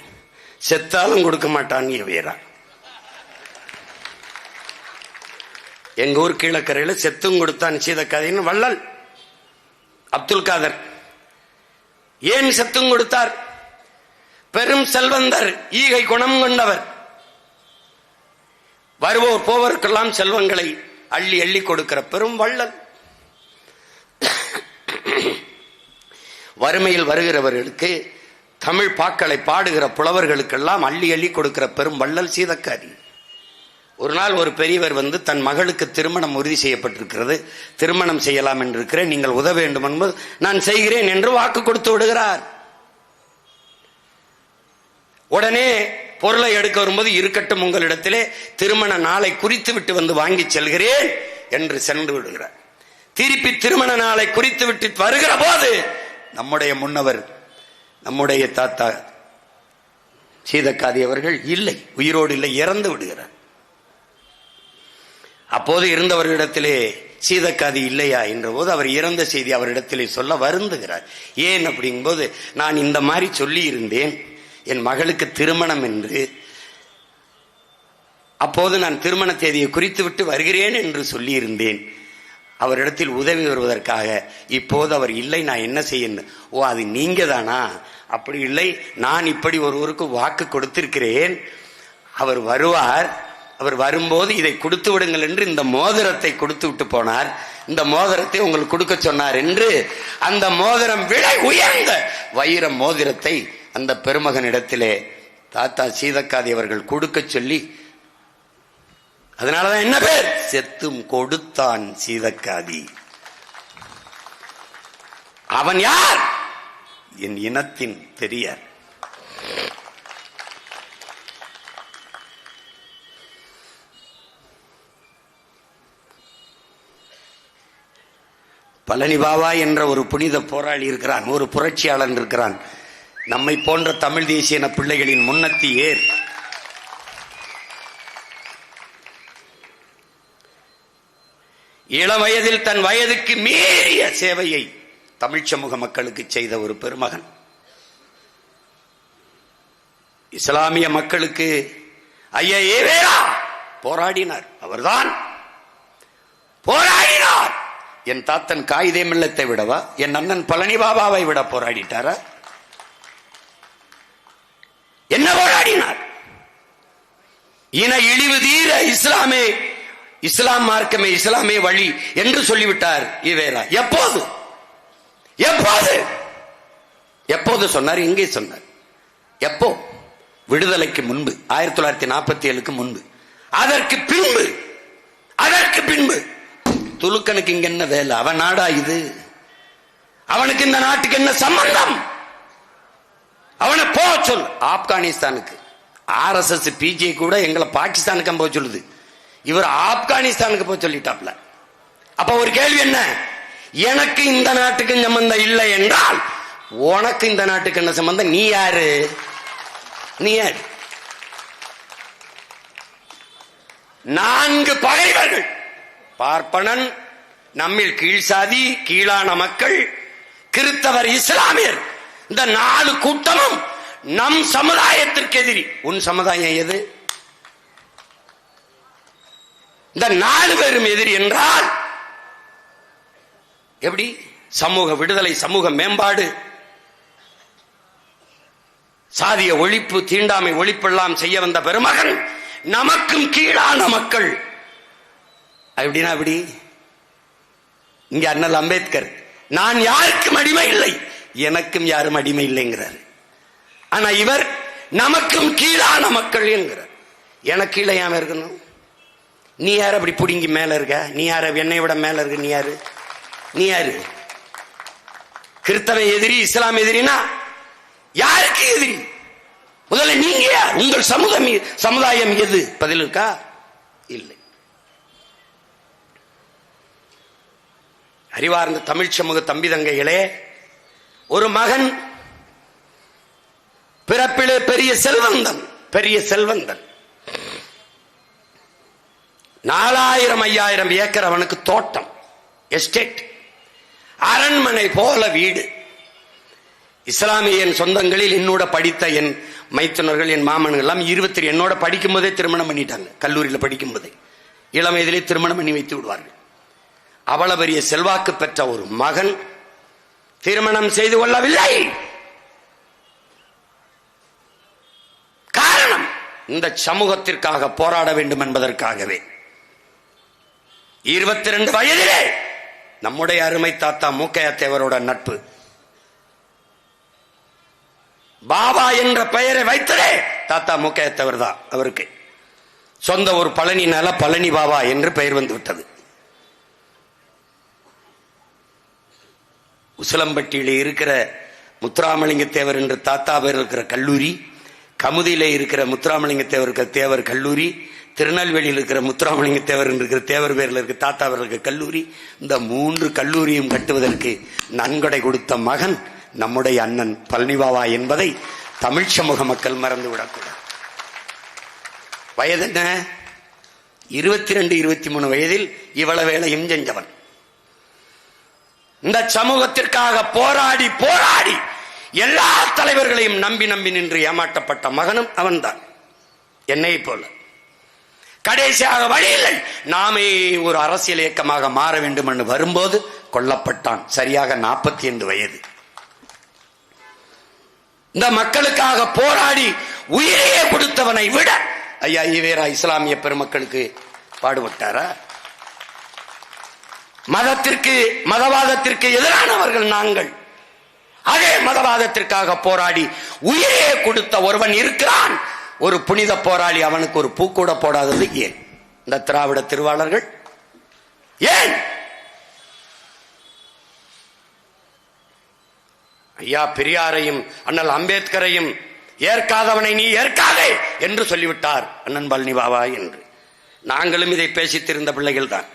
செத்தாலும் கொடுக்க மாட்டான் வீரா. எங்க ஊர் கீழக்கரையில செத்தும் கொடுத்தான் சீதக்காதின்னு வள்ளல் அப்துல் காதர். ஏன் செத்தும் கொடுத்தார்? பெரும் செல்வந்தர், ஈகை குணம் கொண்டவர். வருவோர் போவருக்கெல்லாம் செல்வங்களை அள்ளி அள்ளி கொடுக்கிற பெரும் வள்ளல். வறுமையில் வருகிறவர்களுக்கு, தமிழ் பாக்களை பாடுகிற புலவர்களுக்கெல்லாம் அள்ளி அள்ளி கொடுக்கிற பெரும் வள்ளல் சீதக்காதி. ஒரு நாள் ஒரு பெரியவர் வந்து, தன் மகளுக்கு திருமணம் உறுதி செய்யப்பட்டிருக்கிறது, திருமணம் செய்யலாம் என்று இருக்கிறேன், நீங்கள் உதவ வேண்டும் என்பது, நான் செய்கிறேன் என்று வாக்கு கொடுத்து விடுகிறார். உடனே பொருளை எடுக்க வரும்போது இருக்கட்டும் உங்களிடத்திலே, திருமண நாளை குறித்து விட்டு வந்து வாங்கி செல்கிறேன் என்று சென்று விடுகிறார். திருப்பி திருமண நாளை குறித்து விட்டு வருகிற போது நம்முடைய முன்னவர், நம்முடைய தாத்தா சீதக்காதி அவர்கள் இல்லை, உயிரோடு இல்லை, இறந்து விடுகிறார். அப்போது இருந்தவர்களிடத்திலே சீதக்காதி இல்லையா என்ற போது அவர் இறந்த செய்தி அவரிடத்திலே சொல்ல வருந்துகிறார். ஏன் அப்படிங்கும்போது, நான் இந்த மாதிரி சொல்லி இருந்தேன் என் மகளுக்கு திருமணம் என்று, அப்போது நான் திருமண தேதியை குறித்து விட்டு வருகிறேன் என்று சொல்லி இருந்தேன், அவரிடத்தில் உதவி வருவதற்காக. இப்போது அவர் இல்லை, நான் என்ன செய்யணும்? ஓ, அது நீங்க தானா? அப்படி இல்லை, நான் இப்படி ஒருவருக்கு வாக்கு கொடுத்திருக்கிறேன், அவர் வருவார், அவர் வரும்போது இதை கொடுத்து விடுங்கள் என்று இந்த மோதிரத்தை கொடுத்து விட்டு போனார், இந்த மோதிரத்தை உங்களுக்கு கொடுக்க சொன்னார் என்று அந்த மோதிரம் விலை உயர்ந்த வைர மோதிரத்தை அந்த பெருமகனிடத்திலே தாத்தா சீதக்காதி அவர்கள் கொடுக்க சொல்லி, அதனாலதான் என்ன பேர்? செத்தும் கொடுத்தான் சீதக்காதி. அவன் யார்? என் இனத்தின் பெரியார். பழனி பாபா என்ற ஒரு புனித போராளி இருக்கிறான், ஒரு புரட்சியாளன் இருக்கிறான். நம்மை போன்ற தமிழ் தேசிய பிள்ளைகளின் முன்னத்தி ஏர். இள வயதில் தன் வயதுக்கு மீறிய சேவையை தமிழ் சமூக மக்களுக்கு செய்த ஒரு பெருமகன். இஸ்லாமிய மக்களுக்கு ஐயா ஏவேரா போராடினார், அவர்தான் போராடினார். என் தாத்தன் காயிதே மில்லத்தை விடவா, என் அண்ணன் பழனி பாபாவை விட போராடிட்டாரா? என்ன போராடினார்? இன இழிவு தீர இஸ்லாமே, இஸ்லாம் மார்க்கமே, இஸ்லாமே வழி என்று சொல்லிவிட்டார் ஈவேரா. எப்போது எப்போது எப்போது சொன்னார்? எங்கே சொன்னார்? எப்போ? விடுதலைக்கு முன்பு, 1947க்கு முன்பு. அதற்கு பின்பு, அதற்கு பின்பு துலுக்கனுக்கு இங்க என்ன வேலை? அவன் நாடா இது? அவனுக்கு இந்த நாட்டுக்கு என்ன சம்பந்தம்? அவனை போ சொல் ஆப்கானிஸ்தானுக்கு. RSS PJ கூட எங்களை பாகிஸ்தானுக்கு போக சொல்லுது, இவர் ஆப்கானிஸ்தானுக்கு போய் சொல்லிட்டாப்ல. அப்ப ஒரு கேள்வி என்ன? எனக்கு இந்த நாட்டுக்கு சம்பந்தம் இல்லை என்றால் உனக்கு இந்த நாட்டுக்கு என்ன சம்பந்தம்? நீ யாரு? நீ யாரு? 4 பகைவர்கள், பார்ப்பனன், நம்மில் கீழ்சாதி, கீழான மக்கள், கிறிஸ்தவர், இஸ்லாமியர், இந்த 4 கூட்டமும் நம் சமுதாயத்திற்கு எதிரி. உன் சமுதாயம் எது? இந்த 4 பேரும் எதிரி என்றால் எப்படி? சமூக விடுதலை, சமூக மேம்பாடு, சாதிய ஒழிப்பு, தீண்டாமை ஒழிப்பெல்லாம் செய்ய வந்த பெருமகன் நமக்கும் கீழான மக்கள். அப்படின்னா அப்படி இங்க அண்ணல் அம்பேத்கர் நான் யாருக்கும் அடிமை இல்லை, எனக்கும் யாரும் அடிமை இல்லைங்கிறார். ஆனா இவர் நமக்கும் கீழான மக்கள் என்கிறார். எனக்கு கீழே ஏன் இருக்கணும்? நீ யாரு அப்படி புடிங்கி மேல இருக்க? நீ யாரு என்னை விட மேல இருக்க? நீ யாரு? நீ யாரு? கிறிஸ்தவ எதிரி, இஸ்லாம் எதிரினா யாருக்கு எதிரி? முதல்ல நீங்க யார்? உங்கள் சமுதாயம் எது? பதில் இருக்கா? இல்லை. அறிவார்ந்த தமிழ் சமூக தம்பி தங்கைகளே, ஒரு மகன் பிறப்பிலே பெரிய செல்வந்தன், பெரிய செல்வந்தன், 4000-5000 ஏக்கர் அவனுக்கு தோட்டம், எஸ்டேட், அரண்மனை போல வீடு. இஸ்லாமிய சொந்தங்களில் என்னோட படித்த என் மைத்துனர்கள், என் மாமன்கள் எல்லாம் 22 என்னோட படிக்கும் போதே திருமணம் பண்ணிட்டாங்க. கல்லூரியில் படிக்கும் போதே இளம் வயதிலே திருமணம் பண்ணி வைத்து விடுவார்கள். அவ்வளவு பெரிய செல்வாக்கு பெற்ற ஒரு மகன் திருமணம் செய்து கொள்ளவில்லை. காரணம், இந்த சமூகத்திற்காக போராட வேண்டும் என்பதற்காகவே. 22 வயதிலே நம்முடைய அருமை தாத்தா மூக்கையா தேவரோட நட்பு. பாபா என்ற பெயரை வைத்ததே தாத்தா மூக்கையா தேவர் தான். அவருக்கு சொந்த ஒரு பழனினால பழனி பாபா என்று பெயர் வந்து விட்டது. உசிலம்பட்டியில இருக்கிற முத்துராமலிங்க தேவர் என்று தாத்தா பேர் இருக்கிற கல்லூரி, கமுதியில இருக்கிற முத்துராமலிங்க தேவர் தேவர் கல்லூரி, திருநெல்வேலியில் இருக்கிற முத்துராமலிங்க தேவர் இருக்கிற தேவர் பேரில் இருக்க தாத்தாவர்களுக்கு கல்லூரி, இந்த 3 கல்லூரியும் கட்டுவதற்கு நன்கொடை கொடுத்த மகன் நம்முடைய அண்ணன் பழனிபாபா என்பதை தமிழ் சமூக மக்கள் மறந்துவிடக்கூடாது. வயது என்ன? 22, 23 வயதில் இவ்வளவு வேலையும் செஞ்சவன். இந்த சமூகத்திற்காக போராடி போராடி எல்லா தலைவர்களையும் நம்பி நம்பி நின்று ஏமாற்றப்பட்ட மகனும் அவன்தான், என்னை போல. கடைசியாக வழியில்லை, நாமே ஒரு அரசியல் இயக்கமாக மாற வேண்டும் என்று வரும்போது கொல்லப்பட்டான். சரியாக 45 வயது. இந்த மக்களுக்காக போராடி உயிரையே கொடுத்தவனை விட ஐயா ஈவேரா இஸ்லாமிய பெருமக்களுக்கு பாடுபட்டாரா? மதவாதத்திற்கு எதிரானவர்கள் நாங்கள். அதே மதவாதத்திற்காக போராடி உயிரையே கொடுத்த ஒருவன் இருக்கிறான், ஒரு புனித போராளி. அவனுக்கு ஒரு பூ கூட போடாதது ஏன்? இந்த திராவிட திருவாளர்கள் ஏன்? ஐயா பெரியாரையும் அண்ணல் அம்பேத்கரையும் ஏற்காதவனை நீ ஏற்காதே என்று சொல்லிவிட்டார் அண்ணன் பழனிபாபா என்று. நாங்களும் இதை பேசித்திருந்த பிள்ளைகள் தான்.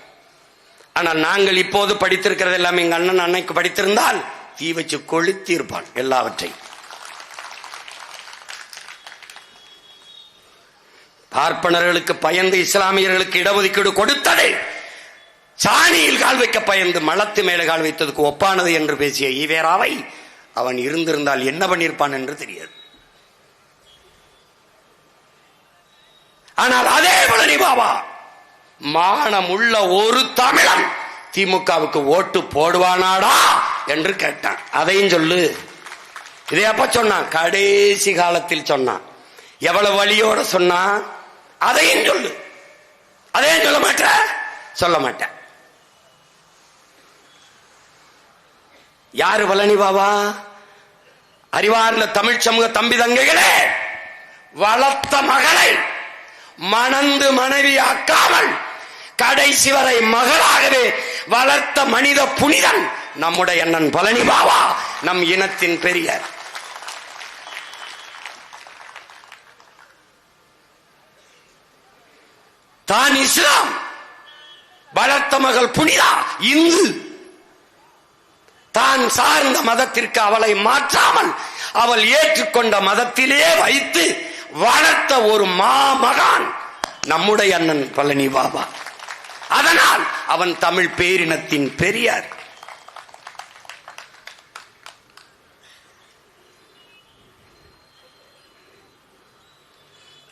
ஆனால் நாங்கள் இப்போது படித்திருக்கிறது எல்லாம் எங்க அண்ணன் அன்னைக்கு படித்திருந்தால் தீ வச்சு கொளுத்தி இருப்பான் எல்லாவற்றையும். பார்ப்பனர்களுக்கு பயந்து இஸ்லாமியர்களுக்கு இடஒதுக்கீடு கொடுத்ததை சாணியில் கால் வைக்க பயந்து மலத்து மேலே கால் வைத்ததுக்கு ஒப்பானது என்று பேசிய ஈவேராவை அவன் இருந்திருந்தால் என்ன பண்ணியிருப்பான் என்று தெரியாது. ஆனால் அதே பழனிபாபா மானம் உள்ள ஒரு தமிழன் திமுகவுக்கு ஓட்டு போடுவானாடா என்று கேட்டான். அதையும் சொல்லு. இதை அப்ப சொன்னான், கடைசி காலத்தில் சொன்னான். எவ்வளவு வழியோட சொன்னான், அதையும் சொல்லு. அதையும் சொல்ல மாட்ட, சொல்ல மாட்டேன். யாரு பழனிபாபா? அறிவார்ந்த தமிழ் சமூக தம்பி தங்கைகளே, வளர்த்த மகளை மணந்து மனைவி ஆக்காமல் கடைசி வரை மகளாகவே வளர்த்த மனித புனிதன் நம்முடைய அண்ணன் பழனிபாபா, நம் இனத்தின் பெரியர். தான் இஸ்லாம், வளர்த்த மகள் புனிதா இந்து. தான் சார்ந்த மதத்திற்கு அவளை மாற்றாமல் அவள் ஏற்றுக்கொண்ட மதத்திலே வைத்து வளர்த்த ஒரு மாமகான் நம்முடைய அண்ணன் பழனிபாபா. அதனால் அவன் தமிழ் பேரினத்தின் பெரியார்.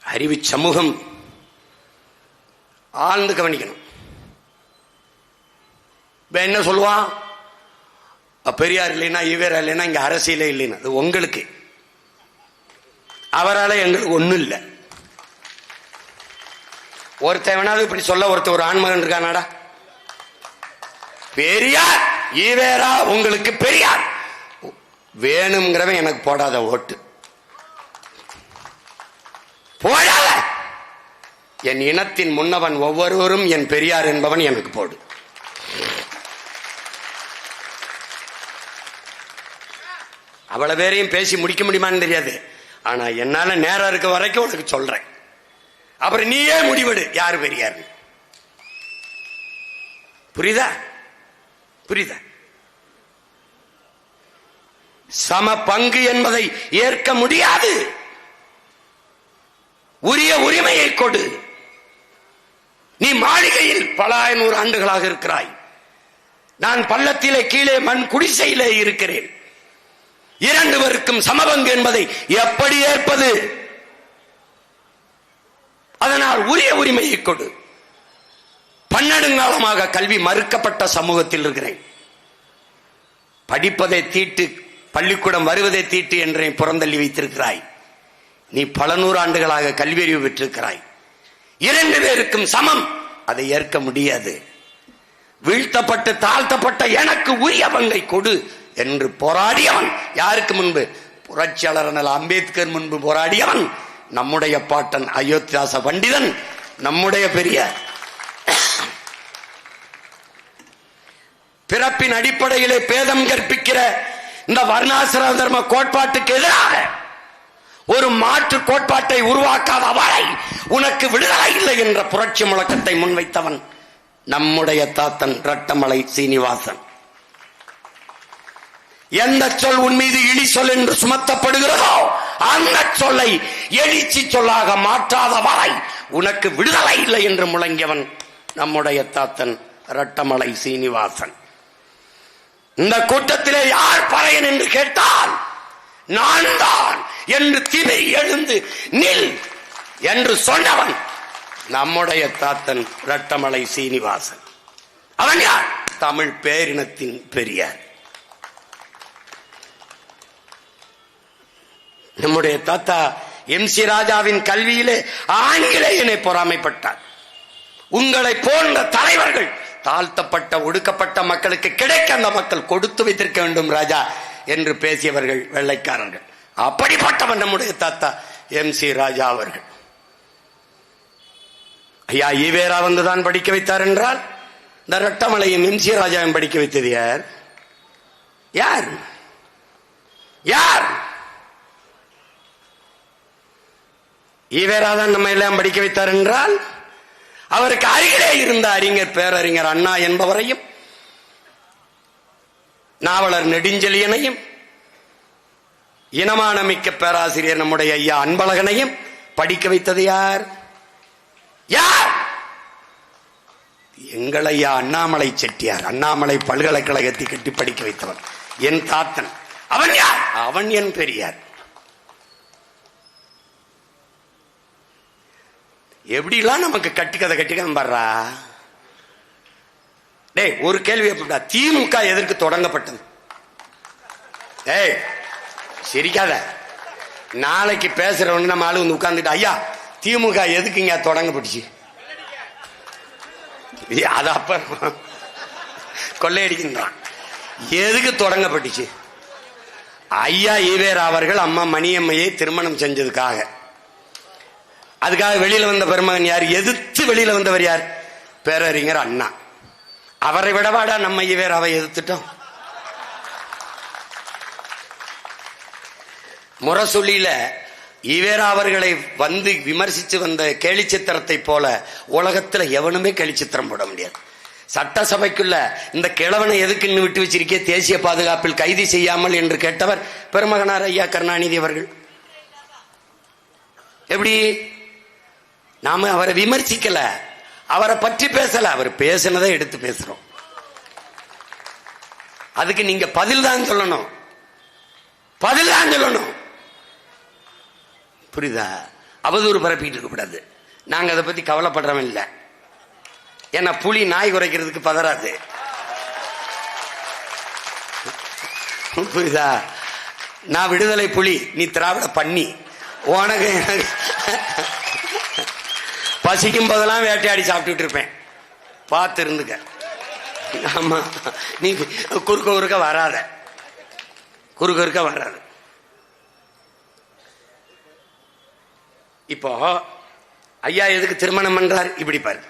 அறிவு சமூகம் ஆழ்ந்து கவனிக்கணும். என்ன சொல்லுவான், பெரியார் இல்லைன்னா ஈவேரா இல்லைன்னா இங்க அரசியலே இல்லைன்னா அது உங்களுக்கு. அவரால் எங்களுக்கு ஒண்ணும் இல்லை. ஒருத்தன் வேணாலும் இப்படி சொல்ல, ஒருத்தர் ஒரு ஆண்மகன் இருக்கானாடா, பெரியார் ஈவேரா உங்களுக்கு பெரியார் வேணுங்கிறவன் எனக்கு போடாத ஓட்டு போடாத. என் இனத்தின் முன்னவன் ஒவ்வொருவரும் என் பெரியார் என்பவன் எனக்கு போடு. அவ்வளவு பேரையும் பேசி முடிக்க முடியுமான்னு தெரியாது. ஆனா என்னால நேரம் இருக்க வரைக்கும் உனக்கு சொல்றேன். அப்புறம் நீயே முடிவெடு யாரு பெரியார். புரியுதா? புரியுதா? சம பங்கு என்பதை ஏற்க முடியாது. உரிய உரிமையை கொடு. நீ மாளிகையில் பல 500 ஆண்டுகளாக இருக்கிறாய். நான் பள்ளத்திலே கீழே மண் குடிசையிலே இருக்கிறேன். 2 பேருக்கும் சமபங்கு என்பதை எப்படி ஏற்பது? அதனால் உரிய உரிமையை கொடு. பன்னெடுங்காலமாக கல்வி மறுக்கப்பட்ட சமூகத்தில் இருக்கிறேன். படிப்பதை தீட்டு, பள்ளிக்கூடம் வருவதை தீட்டு என்று புறந்தள்ளி வைத்திருக்கிறாய். நீ பல 100 ஆண்டுகளாக கல்வி அறிவு பெற்றிருக்கிறாய். 2 பேருக்கும் சமம், அதை ஏற்க முடியாது. வீழ்த்தப்பட்டு தாழ்த்தப்பட்ட எனக்கு உரிய பங்கை கொடு என்று போராடியவன் யாருக்கு முன்பு? புரட்சியாளர் அம்பேத்கர் முன்பு போராடியவன் நம்முடைய பாட்டன் அயோத்திதாச பண்டிதன், நம்முடைய பெரிய. பிறப்பின் அடிப்படையிலே பேதம் கற்பிக்கிற இந்த வர்ணாசிரம தர்ம கோட்பாட்டுக்கு எதிராக ஒரு மாற்று கோட்பாட்டை உருவாக்காத வரை உனக்கு விடுதலை இல்லை என்ற புரட்சி முழக்கத்தை முன்வைத்தவன் நம்முடைய தாத்தன் ரட்டமலை சீனிவாசன். எந்த சொல் உன் மீது இழி சொல் என்று சுமத்தப்படுகிறதோ அந்த சொல்லை எழுச்சி சொல்லாக மாற்றாத வரை உனக்கு விடுதலை இல்லை என்று முழங்கியவன் நம்முடைய தாத்தன் ரட்டமலை சீனிவாசன். இந்த கூட்டத்திலே யார் பறையன் என்று கேட்டால் நான் தான் என்று திமிரி எழுந்து நில் என்று சொன்னவன் நம்முடைய தாத்தன் ரட்டமலை சீனிவாசன். அவன் யார்? தமிழ் பேரினத்தின் பெரியார். நம்முடைய தாத்தா MC ராஜாவின் கல்வியிலே ஆங்கிலேயனை பொறாமைப்பட்டார். உங்களை போன்ற தலைவர்கள் தாழ்த்தப்பட்ட ஒடுக்கப்பட்ட மக்களுக்கு கிடைக்க அந்த மக்கள் கொடுத்து வைத்திருக்க வேண்டும் ராஜா என்று பேசியவர்கள் வெள்ளைக்காரர்கள். அப்படிப்பட்டவன் நம்முடைய தாத்தா MC ராஜா அவர்கள். ஐயா ஈவேரா வந்துதான் படிக்க வைத்தார் என்றால் இந்த ரட்டமலையும் MC ராஜாவையும் படிக்க வைத்தது யார்? யார் யார்? ஈவேரா தான் நம்ம எல்லாம் படிக்க வைத்தார் என்றால் அவருக்கு அருகிலே இருந்த அறிஞர் பேரறிஞர் அண்ணா என்பவரையும் நாவலர் நெடுஞ்செழியனையும் இனமான மிக்க பேராசிரியர் நம்முடைய ஐயா அன்பழகனையும் படிக்க வைத்தது யார்? யார்? எங்கள் ஐயா அண்ணாமலை செட்டியார். அண்ணாமலை பல்கலைக்கழகத்தை கட்டி படிக்க வைத்தவன் என் தாத்தன். அவன் யார்? அவன் என் பெரியார். எப்படிலாம் நமக்கு கட்டுக்கதை பாடுறா. டேய் ஒரு கேள்வி எப்படா, திமுக எதற்கு தொடங்கப்பட்டது? ஏய் சிரிக்காத. நாளைக்கு பேசுறவங்க நம்ம ஆளு வந்து உட்கார்ந்துட்டு ஐயா திமுக எதுக்குங்க தொடங்கப்பட்டுச்சு? அது அப்ப கொள்ளையடிக்கின்றான். எதுக்கு தொடங்கப்பட்டுச்சு? ஐயா ஈவேரா அவர்கள் அம்மா மணியம்மையை திருமணம் செஞ்சதுக்காக. அதுக்காக வெளியில வந்த பெருமகன் யார்? எதிர்த்து வெளியில வந்தவர் யார்? பேரறிஞர் அண்ணா. அவரை விடவாடா நம்ம ஈவேராவை எதிர்த்துட்டோம். முரசொலியில ஈவேரா அவர்களை வந்து விமர்சித்து வந்த கேலிச்சித்திரத்தை போல உலகத்துல எவனுமே கேலிச்சித்திரம் போட முடியாது. சட்டசபைக்குள்ள இந்த கிழவனை எதுக்குன்னு விட்டு வச்சிருக்கே தேசிய பாதுகாப்பில் கைது செய்யாமல் என்று கேட்டவர் பெருமகனார் ஐயா கருணாநிதி அவர்கள். எப்படி? நாம அவரை விமர்சிக்கல, அவரை பற்றி பேசல, அவர் பேசினதை எடுத்து பேசுறோம். அதுக்கு நீங்க பதில் தான் சொல்லணும், பதில் தான் சொல்லணும். புரியுதா? அவதூறு பரப்பிட்டு இருக்க கூடாது. நாங்க அதை பத்தி கவலைப்படுறோம் இல்லை. ஏன்னா புலி நாய் குறைக்கிறதுக்கு பதறாது. புரியுதா? நான் விடுதலை புலி, நீ திராவிட பண்ணி. உனக்கு பசிக்கும் போதெல்லாம் வேட்டையாடி சாப்பிட்டுட்டு இருப்பேன், பார்த்து இருந்துக்க. ஆமா, நீ குறுக்க வராத, குறுக்க வராது. இப்போ ஐயா எதுக்கு திருமணம் பண்றார்? இப்படி பாரு.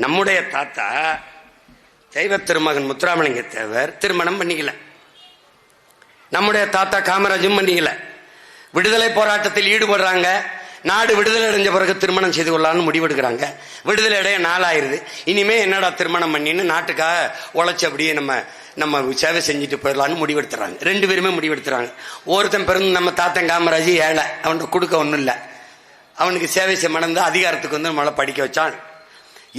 நம்முடைய தாத்தா தெய்வ திருமகன் முத்துராமலிங்க தேவர் திருமணம் பண்ணிக்கல. நம்முடைய தாத்தா காமராஜும் பண்ணிக்கல. விடுதலை போராட்டத்தில் ஈடுபடுறாங்க. நாடு விடுதலை அடைஞ்ச பிறகு திருமணம் செய்து கொள்ளலாம்னு முடிவெடுக்கிறாங்க. விடுதலை அடைய நாளாயிருது. இனிமே என்னடா திருமணம் பண்ணின்னு நாட்டுக்காக உழைச்சி அப்படியே நம்ம சேவை செஞ்சுட்டு போயிடலான்னு முடிவெடுத்துறாங்க. ரெண்டு பேருமே முடிவெடுத்துறாங்க. ஒருத்தன் பிறந்து நம்ம தாத்தன் காமராஜ் ஏழை, அவனுக்கு கொடுக்க ஒன்றும் இல்லை, அவனுக்கு சேவை செய்ய மணந்து அதிகாரத்துக்கு வந்து நம்மளை படிக்க வச்சான்.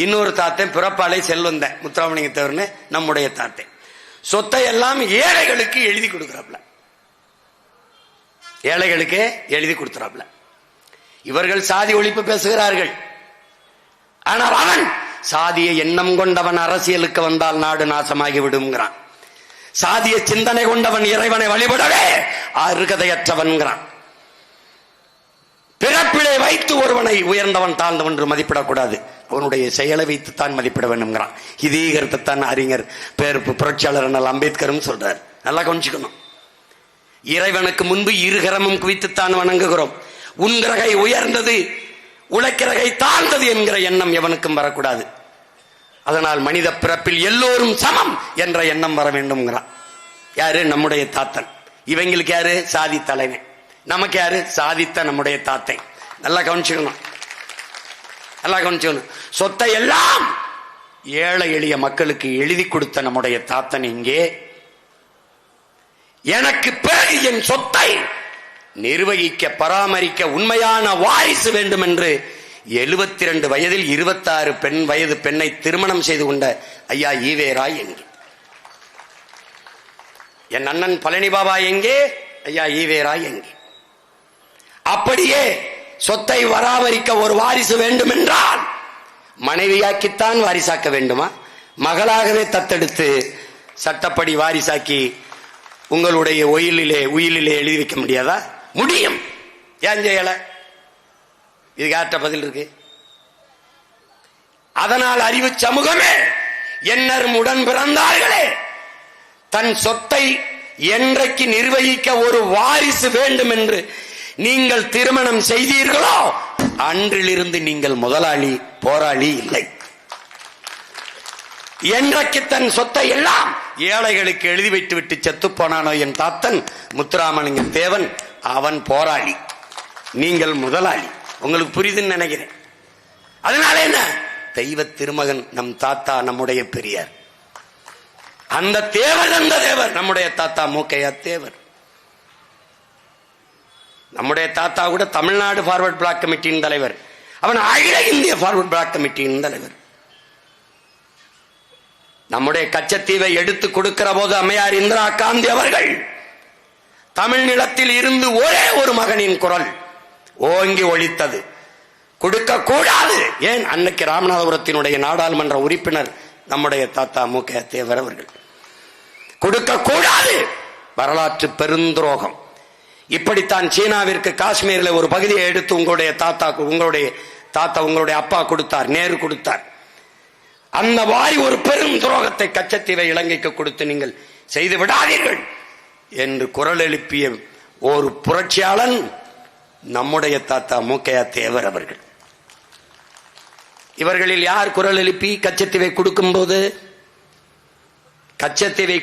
இன்னொரு தாத்தன் பிறப்பாலே செல்வந்தன் முத்துராமலிங்க தேவர்னு நம்முடைய தாத்தன். சொத்தை எல்லாம் ஏழைகளுக்கு எழுதி கொடுக்குறாப்ல, ஏழைகளுக்கு எழுதி கொடுத்துறாப்ல. இவர்கள் சாதி ஒழிப்பு பேசுகிறார்கள். ஆனால் அவன் சாதிய எண்ணம் கொண்டவன் அரசியலுக்கு வந்தால் நாடு நாசமாகி விடுங்கிறான். சாதிய சிந்தனை கொண்டவன் இறைவனை வழிபடவே அருகதையற்றவன்கிறான். பிறப்பிலே வைத்து ஒருவனை உயர்ந்தவன் தாழ்ந்தவன் என்று மதிப்பிடக்கூடாது, அவனுடைய செயலை வைத்துத்தான் மதிப்பிட வேண்டும்ங்கிறான். இதே கருத்தைத்தான் அறிஞர் புரட்சியாளர் அம்பேத்கரும் சொல்றார். நல்லா கவனிச்சுக்கணும். இறைவனுக்கு முன்பு இருகரமும் குவித்துத்தான் வணங்குகிறோம். உன்கிரகை உயர்ந்தது, உழைக்கிறகை தாழ்ந்தது என்கிற எண்ணம் எவனுக்கும் வரக்கூடாது. அதனால் மனித பிறப்பில் எல்லோரும் சமம் என்ற எண்ணம் வர வேண்டும்ங்கிறான். யாரு? நம்முடைய தாத்தன். இவங்களுக்கு யாரு? சாதி தலைவன். நமக்கு யாரு? சாதித்த நம்முடைய தாத்தை. நல்லா கவனிச்சுக்கணும், நல்லா கவனிச்சுக்கணும். சொத்தை எல்லாம் ஏழை எளிய மக்களுக்கு எழுதி கொடுத்த நம்முடைய தாத்தன் இங்கே. எனக்கு பிறகு என் சொத்தை நிர்வகிக்க பராமரிக்க உண்மையான வாரிசு வேண்டும் என்று 72 வயதில் 26 வயது பெண்ணை திருமணம் செய்து கொண்ட ஐயா ஈவேராய் எங்கே? என் அண்ணன் பழனி பாபா எங்கே? ஐயா ஈவேராய் எங்கே? அப்படியே சொத்தை பராமரிக்க ஒரு வாரிசு வேண்டும் என்றால் மனைவியாக்கித்தான் வாரிசாக்க வேண்டுமா? மகளாகவே தத்தெடுத்து சட்டப்படி வாரிசாக்கி உங்களுடைய உயிலிலே எழுதி வைக்க முடியாதா? முடியும். ஏன் செய்யல? இதுக்கு யார்ட்ட பதில் இருக்கு? அதனால் அறிவு சமூகமே, என்னரும் உடன் பிறந்தார்களே, தன் சொத்தை என்றைக்கு நிர்வகிக்க ஒரு வாரிசு வேண்டும் என்று நீங்கள் திருமணம் செய்தீர்களோ அன்றிலிருந்து நீங்கள் முதலாளி, போராளி இல்லை. என்றைக்கு தன் சொத்தை எல்லாம் ஏழைகளுக்கு எழுதி வைத்து விட்டு செத்து போனானோ என் தாத்தன் முத்துராமலிங்க தேவன், அவன் போராளி, நீங்கள் முதலாளி. உங்களுக்கு புரியுதுன்னு நினைக்கிறேன். அதனால என்ன? தெய்வ திருமகன் நம் தாத்தா, நம்முடைய பெரியார். அந்த தேவர் நம்முடைய தாத்தா மூக்கையா தேவர். நம்முடைய தாத்தா கூட தமிழ்நாடு ஃபார்வர்ட் பிளாக் கமிட்டியின் தலைவர், அவன் அகில இந்திய ஃபார்வர்ட் பிளாக் கமிட்டியின் தலைவர். நம்முடைய கச்சத்தீவை எடுத்து கொடுக்கிற போது அம்மையார் இந்திரா காந்தி அவர்கள் தமிழ் நிலத்தில் இருந்து ஒரே ஒரு மகனின் குரல் ஓங்கி ஒலித்தது, கொடுக்க கூடாது. ஏன்? அன்னைக்கு ராமநாதபுரத்தினுடைய நாடாளுமன்ற உறுப்பினர் நம்முடைய தாத்தா மூக்கையா தேவர் அவர்கள். கொடுக்க கூடாது, வரலாற்று பெருந்துரோகம். இப்படித்தான் சீனாவிற்கு காஷ்மீரில் ஒரு பகுதியை எடுத்து உங்களுடைய அப்பா கொடுத்தார், நேரு கொடுத்தார். அந்த வாரி ஒரு பெரும் துரோகத்தை கச்சத்தீவை இலங்கைக்கு கொடுத்து நீங்கள் செய்து விடாதீர்கள் என்று குரல் எழுப்பிய ஒரு புரட்சியாளன் நம்முடைய தாத்தா மூக்கையா தேவர் அவர்கள். இவர்களில் யார் குரல் எழுப்பி கச்சத்தீவை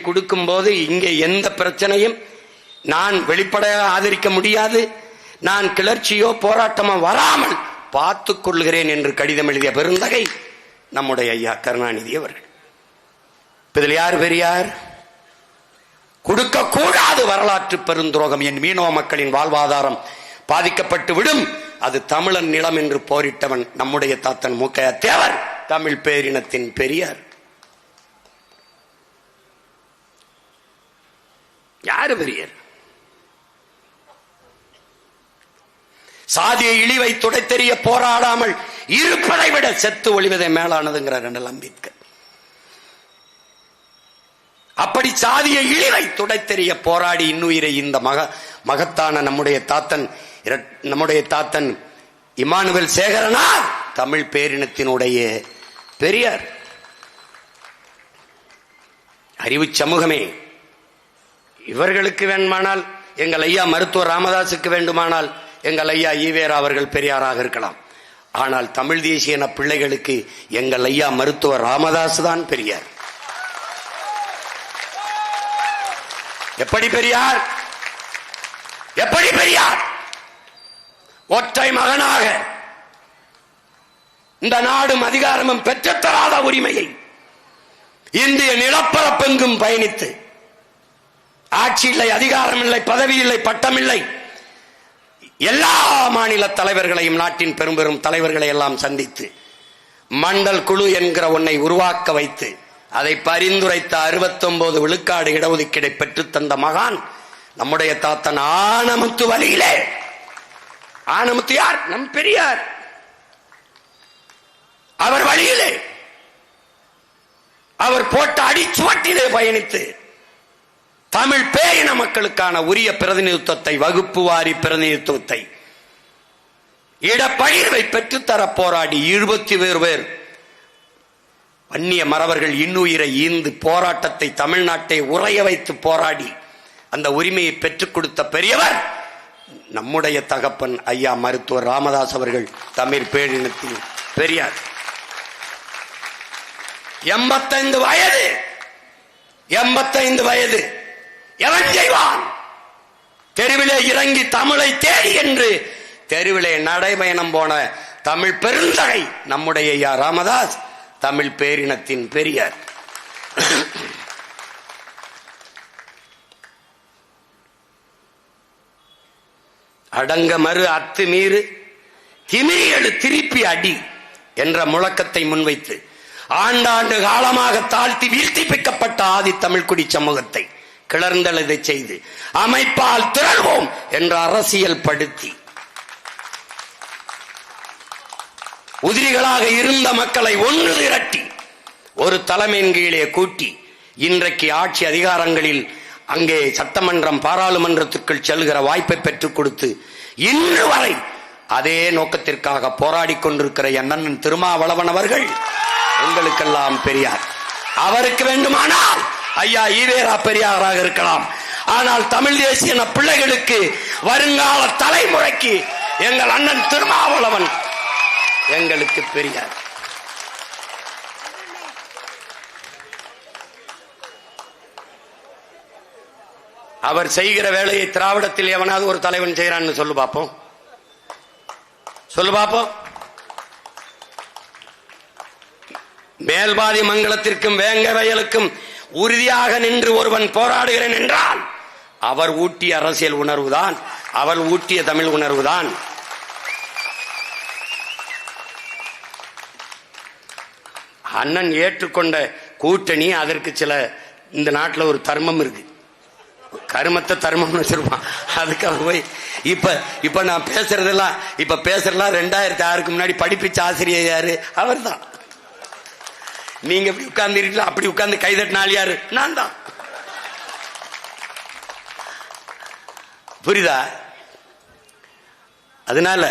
கொடுக்கும் போது இங்கே எந்த பிரச்சனையும் நான் வெளிப்படையாக ஆதரிக்க முடியாது, நான் கிளர்ச்சியோ போராட்டமோ வராமல் பார்த்துக் கொள்கிறேன் என்று கடிதம் எழுதிய பெருந்தகை நம்முடைய ஐயா கருணாநிதி அவர்கள். இதில் யார் பெரியார்? கொடுக்க கூடாது, வரலாற்று பெருந்துரோகம், என் மீனவ மக்களின் வாழ்வாதாரம் பாதிக்கப்பட்டு விடும், அது தமிழன் நிலம் என்று போரிட்டவன் நம்முடைய தாத்தன் மூக்கையா தேவர், தமிழ் பேரினத்தின் பெரியார். யாரு பெரியார்? சாதிய இழிவை துடைத்தெறிய போராடாமல் இருப்பதை விட செத்து ஒளிவதை மேலானதுங்கிறார் அண்ணல் அம்பேத்கர். அப்படி சாதிய இழிவை துடைத்தெறிய போராடி இன்னுயிரை இந்த மகத்தான நம்முடைய தாத்தன் இமானுவேல் சேகரனார் தமிழ் பேரினத்தினுடைய பெரியார். அறிவு சமூகமே, இவர்களுக்கு வேண்டுமானால், எங்கள் ஐயா மருத்துவர் ராமதாசுக்கு வேண்டுமானால் எங்கள் ஐயா ஈவேரா அவர்கள் பெரியாராக இருக்கலாம். ஆனால் தமிழ் தேசிய பிள்ளைகளுக்கு எங்கள் ஐயா மருத்துவர் ராமதாஸ் தான் பெரியார். எப்படி பெரியார்? எப்படி பெரியார்? ஒற்றை மகனாக இந்த நாடும் அதிகாரமும் பெற்றுத்தராத உரிமையை இந்திய நிலப்பரப்பெங்கும் பயணித்து, ஆட்சி இல்லை, அதிகாரம் இல்லை, பதவி இல்லை, பட்டம் இல்லை, எல்லா மாநில தலைவர்களையும், நாட்டின் பெரும் பெரும் தலைவர்களை எல்லாம் சந்தித்து மண்டல் குழு என்கிற ஒன்றை உருவாக்க வைத்து அதை பரிந்துரைத்த 69 விழுக்காடு இடஒதுக்கீடை பெற்று தந்த மகான் நம்முடைய தாத்தன் ஆனமுத்து வழியிலே. ஆனமுத்து யார்? நம் பெரியார். அவர் வழியிலே, அவர் போட்ட அடிச்சுவட்டிலே பயணித்து தமிழ் பேரின மக்களுக்கான உரிய பிரதிநிதித்துவத்தை, வகுப்பு வாரி பிரதிநிதித்துவத்தை, இடப்பகிர்வை பெற்றுத்தர போராடி 21 பேர் வன்னிய மறவர்கள் இன்னுயிரை ஈந்து போராட்டத்தை தமிழ்நாட்டை உறைய வைத்து போராடி அந்த உரிமையை பெற்றுக் கொடுத்த பெரியவர் நம்முடைய தகப்பன் ஐயா மருத்துவர் ராமதாஸ் அவர்கள், தமிழ் பேரினத்தில் பெரியார். 85 வயது, 85 வயது. எவன் செய்வான்? தெருவிலே இறங்கி தமிழை தேடி என்று தெருவிலே நடைபயணம் போன தமிழ் பெருந்தகை நம்முடைய ஐயா ராமதாஸ், தமிழ் பேரினத்தின் பெரியார். அடங்க மறு அத்துமீறு திமிரியடு திருப்பி அடி என்ற முழக்கத்தை முன்வைத்து ஆண்டாண்டு காலமாக தாழ்த்தி வீழ்த்திப்பிக்கப்பட்ட ஆதி தமிழ்குடி சமூகத்தை கிளர்ந்தெழுதை செய்து அமைப்பால் திரள்வோம் என்ற அரசியல் படுத்தி உதிரிகளாக இருந்த மக்களை ஒன்று திரட்டி ஒரு தலைமையின் கீழே கூட்டி இன்றைக்கு ஆட்சி அதிகாரங்களில் அங்கே சட்டமன்றம் பாராளுமன்றத்திற்குள் செல்கிற வாய்ப்பை பெற்றுக் கொடுத்து இன்று வரை அதே நோக்கத்திற்காக போராடி கொண்டிருக்கிற அண்ணன் திருமாவளவன் அவர்கள் உங்களுக்கெல்லாம் பெரியார். அவருக்கு வேண்டுமானால் ஐயா ஈவேரா பெரியாராக இருக்கலாம். ஆனால் தமிழ் தேசிய பிள்ளைகளுக்கு வருங்கால தலைமுறைக்கு எங்கள் அண்ணன் திருமாவளவன் எங்களுக்கு பெரியார். அவர் செய்கிற வேலையை திராவிடத்தில் எவனாவது ஒரு தலைவன் செய்யறான்னு சொல்லு பாப்போம், சொல்லு பாப்போம். மேல்பாதி மங்கலத்திற்கும் வேங்க வயலுக்கும் உறுதியாக நின்று ஒருவன் போராடுகிறேன் என்றால் அவர் ஊட்டிய அரசியல் உணர்வுதான், அவர் ஊட்டிய தமிழ் உணர்வுதான். அண்ணன் ஏற்றுக்கொண்ட கூட்டணி, அதற்கு சில இந்த நாட்டில் ஒரு தர்மம் இருக்கு, கருமத்தை தர்மம் வச்சிருப்பான். அதுக்காக போய் இப்ப நான் பேசுறதெல்லாம் 2006க்கு முன்னாடி படிப்பிச்ச ஆசிரியர் யாரு? அவர் தான். நீங்க இப்படி உட்கார்ந்து இருக்கீங்களா, அப்படி உட்கார்ந்து கைதட்டினாள் யாரு? நான் தான். புரியுதா? அதனால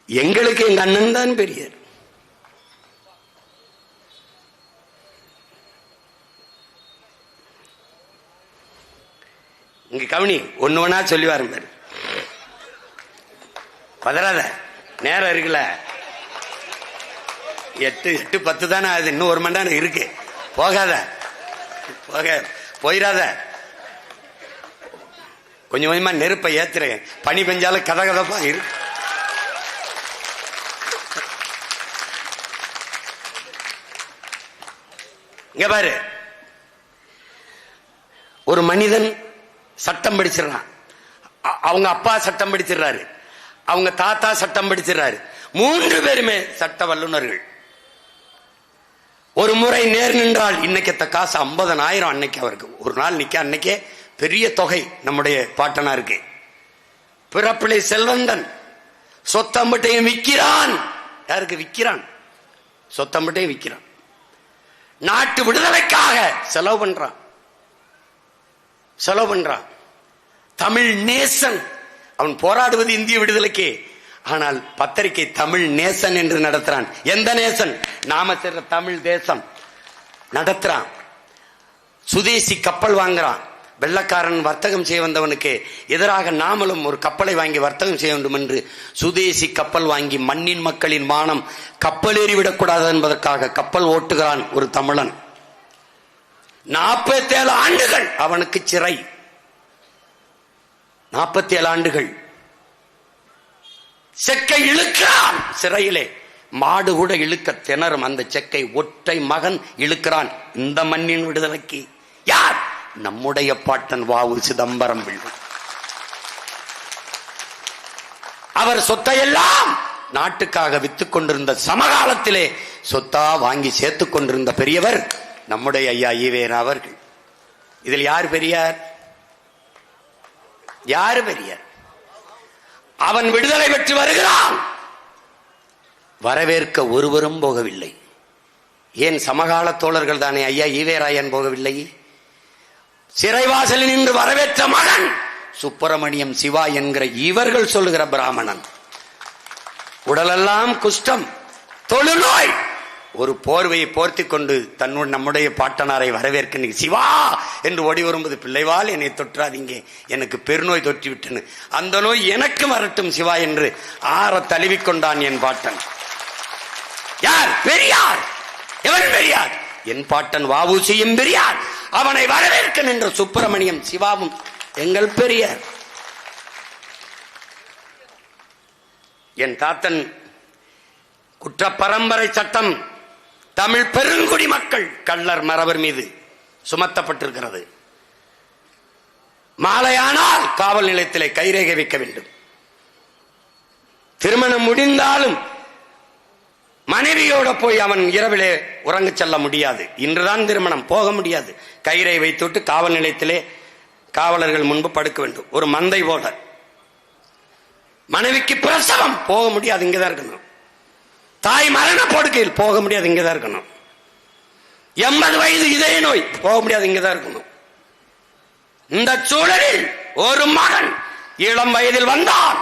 எங்களுக்கு எங்க அண்ணன் தான் பெரியார். இங்க கவனி, ஒண்ணு ஒண்ணா சொல்லி வர பதறாத, நேரம் இருக்குல்ல, 8:10 தானே ஆகுது, இன்னும் 1 மணி நேரம் இருக்கு. போகாத, போயிடாத. கொஞ்சம் கொஞ்சமா நெருப்பை ஏத்துறேன், பனி பெஞ்சாலும் கதகதப்பா இருக்கு. இங்க பாரு, ஒரு மனிதன் சட்டம் படிச்சிடறான், அவங்க அப்பா சட்டம் படிச்சிடறாரு, அவங்க தாத்தா சட்டம் படிச்சிடறாரு, 3 பேருமே சட்ட வல்லுநர்கள். ஒரு முறை நேர் நின்றால் இன்னைக்கு காசு 50,000 அன்னைக்கு அவருக்கு ஒரு நாள் நிக்க, அன்னைக்கே பெரிய தொகை நம்முடைய பாட்டனாருக்கு. பிறப்பிலை செல்வந்தன், சொத்தம்பட்டையும் விற்கிறான். யாருக்கு விற்கிறான்? சொத்தம்பட்டையும் விற்கிறான். நாட்டு விடுதலைக்காக செலவு பண்றான். தமிழ் நேசன், அவன் போராடுவது இந்திய விடுதலைக்கு. ஆனால் பத்திரிகை தமிழ் நேசன் என்று நடத்துறான். எந்த நேசன்? நாம சேர்ந்த தமிழ் தேசம் நடத்துறான். சுதேசி கப்பல் வாங்குறான். வெள்ளக்காரன் வர்த்தகம் செய்ய வந்தவனுக்கு எதிராக நாமளும் ஒரு கப்பலை வாங்கி வர்த்தகம் செய்ய வேண்டும் என்று சுதேசி கப்பல் வாங்கி மண்ணின் மக்களின் மானம் கப்பல் ஏறிவிடக்கூடாது என்பதற்காக கப்பல் ஓட்டுகிறான் ஒரு தமிழன். 47 ஆண்டுகள் அவனுக்கு சிறை. 47 ஆண்டுகள் செக்கை இழுக்கிறான் சிறையிலே. மாடு கூட இழுக்க திணறும் அந்த செக்கை ஒற்றை மகன் இழுக்கிறான். இந்த மண்ணின் விடுதலைக்கு யார்? நம்முடைய பாட்டன் வாவு சிதம்பரம் பிள்ளை. அவர் சொத்தையெல்லாம் நாட்டுக்காக வித்துக் கொண்டிருந்த சமகாலத்திலே சொத்தா வாங்கி சேர்த்துக் கொண்டிருந்த பெரியவர் நம்முடைய ஐயா ஈவேரா அவர்கள். இதில் யார் பெரியார்? யாரு பெரியார்? அவன் விடுதலை பெற்று வருகிறான், வரவேற்க ஒருவரும் போகவில்லை. ஏன்? சமகால தோழர்கள் தானே. ஐயா ஈவேராயன் போகவில்லை. சிறைவாசலில் நின்று வரவேற்ற மகன் சுப்பிரமணியம் சிவா என்கிற இவர்கள் சொல்லுகிற பிராமணன், உடலெல்லாம் குஷ்டம், தொழுநோய், ஒரு போர்வையை போர்த்தி கொண்டு நம்முடைய பாட்டனாரை வரவேற்க சிவா என்று ஓடி வரும்போது, பிள்ளைவால் என்னை தொற்றாதீங்க, எனக்கு பெருநோய் தொற்றி விட்டேன்னு, அந்த நோய் எனக்கு வரட்டும் சிவா என்று ஆற தழுவிக்கொண்டான் என் பாட்டன். யார்? பெரியார். எவன் பெரியார்? என் பாட்டன் வ.உ.சியும் பெரியார். அவனை வரவேற்க நின்ற சுப்பிரமணியம் சிவாவும் எங்கள் பெரியார். என் தாத்தன் குற்ற பரம்பரை சட்டம் தமிழ் பெருங்குடி மக்கள் கள்ளர் மறவர் மீது சுமத்தப்பட்டிருக்கிறது. மாலையானால் காவல் நிலையத்திலே கைரேகை வைக்க வேண்டும். திருமணம் முடிந்தாலும் மனைவியோட போய் அவன் இரவிலே உறங்க செல்ல முடியாது. இன்றுதான் திருமணம், போக முடியாது. கைரேகை வைத்துவிட்டு காவல் நிலையத்திலே காவலர்கள் முன்பு படுக்க வேண்டும். ஒரு மந்தை போல. மனைவிக்கு பிரசவம், போக முடியாது, இங்கதான் இருக்கணும். தாய் மரண படுக்கையில், போக முடியாது, இங்கதான் இருக்கணும். 80 வயது இதய நோய், போக முடியாது, இங்கதான் இருக்கணும். இந்த சூழலில் ஒரு மகன் இளம் வயதில் வந்தான்.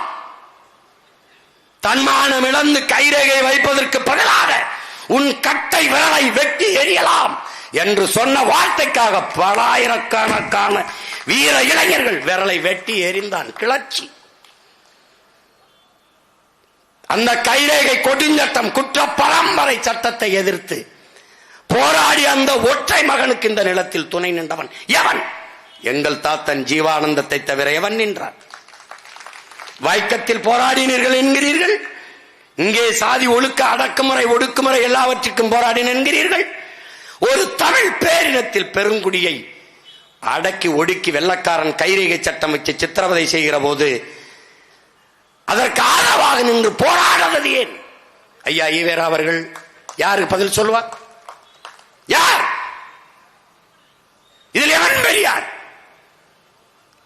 தன்மானம் இழந்து கைரேகை வைப்பதற்கு பதிலாக உன் கட்டை விரலை வெட்டி எறியலாம் என்று சொன்ன வார்த்தைக்காக பலாயிரக்கணக்கான வீர இளைஞர்கள் விரலை வெட்டி எறிந்தான். கிளர்ச்சி. அந்த கைரேகை கொடுஞ்சட்டம், குற்ற பரம்பரை சட்டத்தை எதிர்த்து போராடி அந்த ஒற்றை மகனுக்கு இந்த நிலத்தில் துணை நின்றவன் எவன்? எங்கள் தாத்தன் ஜீவானந்தத்தை தவிர எவன் நின்றான்? வைக்கத்தில் போராடினீர்கள் என்கிறீர்கள், இங்கே சாதி ஒழுக்க அடக்குமுறை ஒடுக்குமுறை எல்லாவற்றுக்கும் போராடின என்கிறீர்கள். ஒரு தமிழ் பேரினத்தில் பெருங்குடியை அடக்கி ஒடுக்கி வெள்ளக்காரன் கைரேகை சட்டம் வச்சு சித்திரவதை செய்கிற போது அதற்கு ஆதரவாக நின்று போராடாதது ஏன்? ஐயா ஈவேரா அவர்கள் யாருக்கு பதில் சொல்வார்? யார் இதில் எவன் பெரியார்?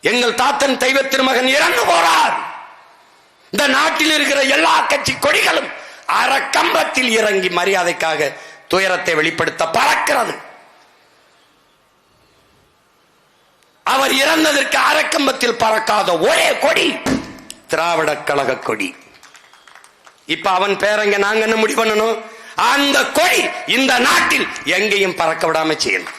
எங்கள் தாத்தன் தெய்வ திருமகன் இறந்து போறார். இந்த நாட்டில் இருக்கிற எல்லா கட்சி கொடிகளும் அறக்கம்பத்தில் இறங்கி மரியாதைக்காக துயரத்தை வெளிப்படுத்த பறக்கிறது. அவர் இறந்ததற்கு அறக்கம்பத்தில் பறக்காத ஒரே கொடி திராவிட கழக கொடி. இப்ப அவன் பேரங்க நாங்க என்ன முடிவு பண்ணணும்? அந்த கொடி இந்த நாட்டில் எங்கேயும் பறக்க விடாம செய்யணும்.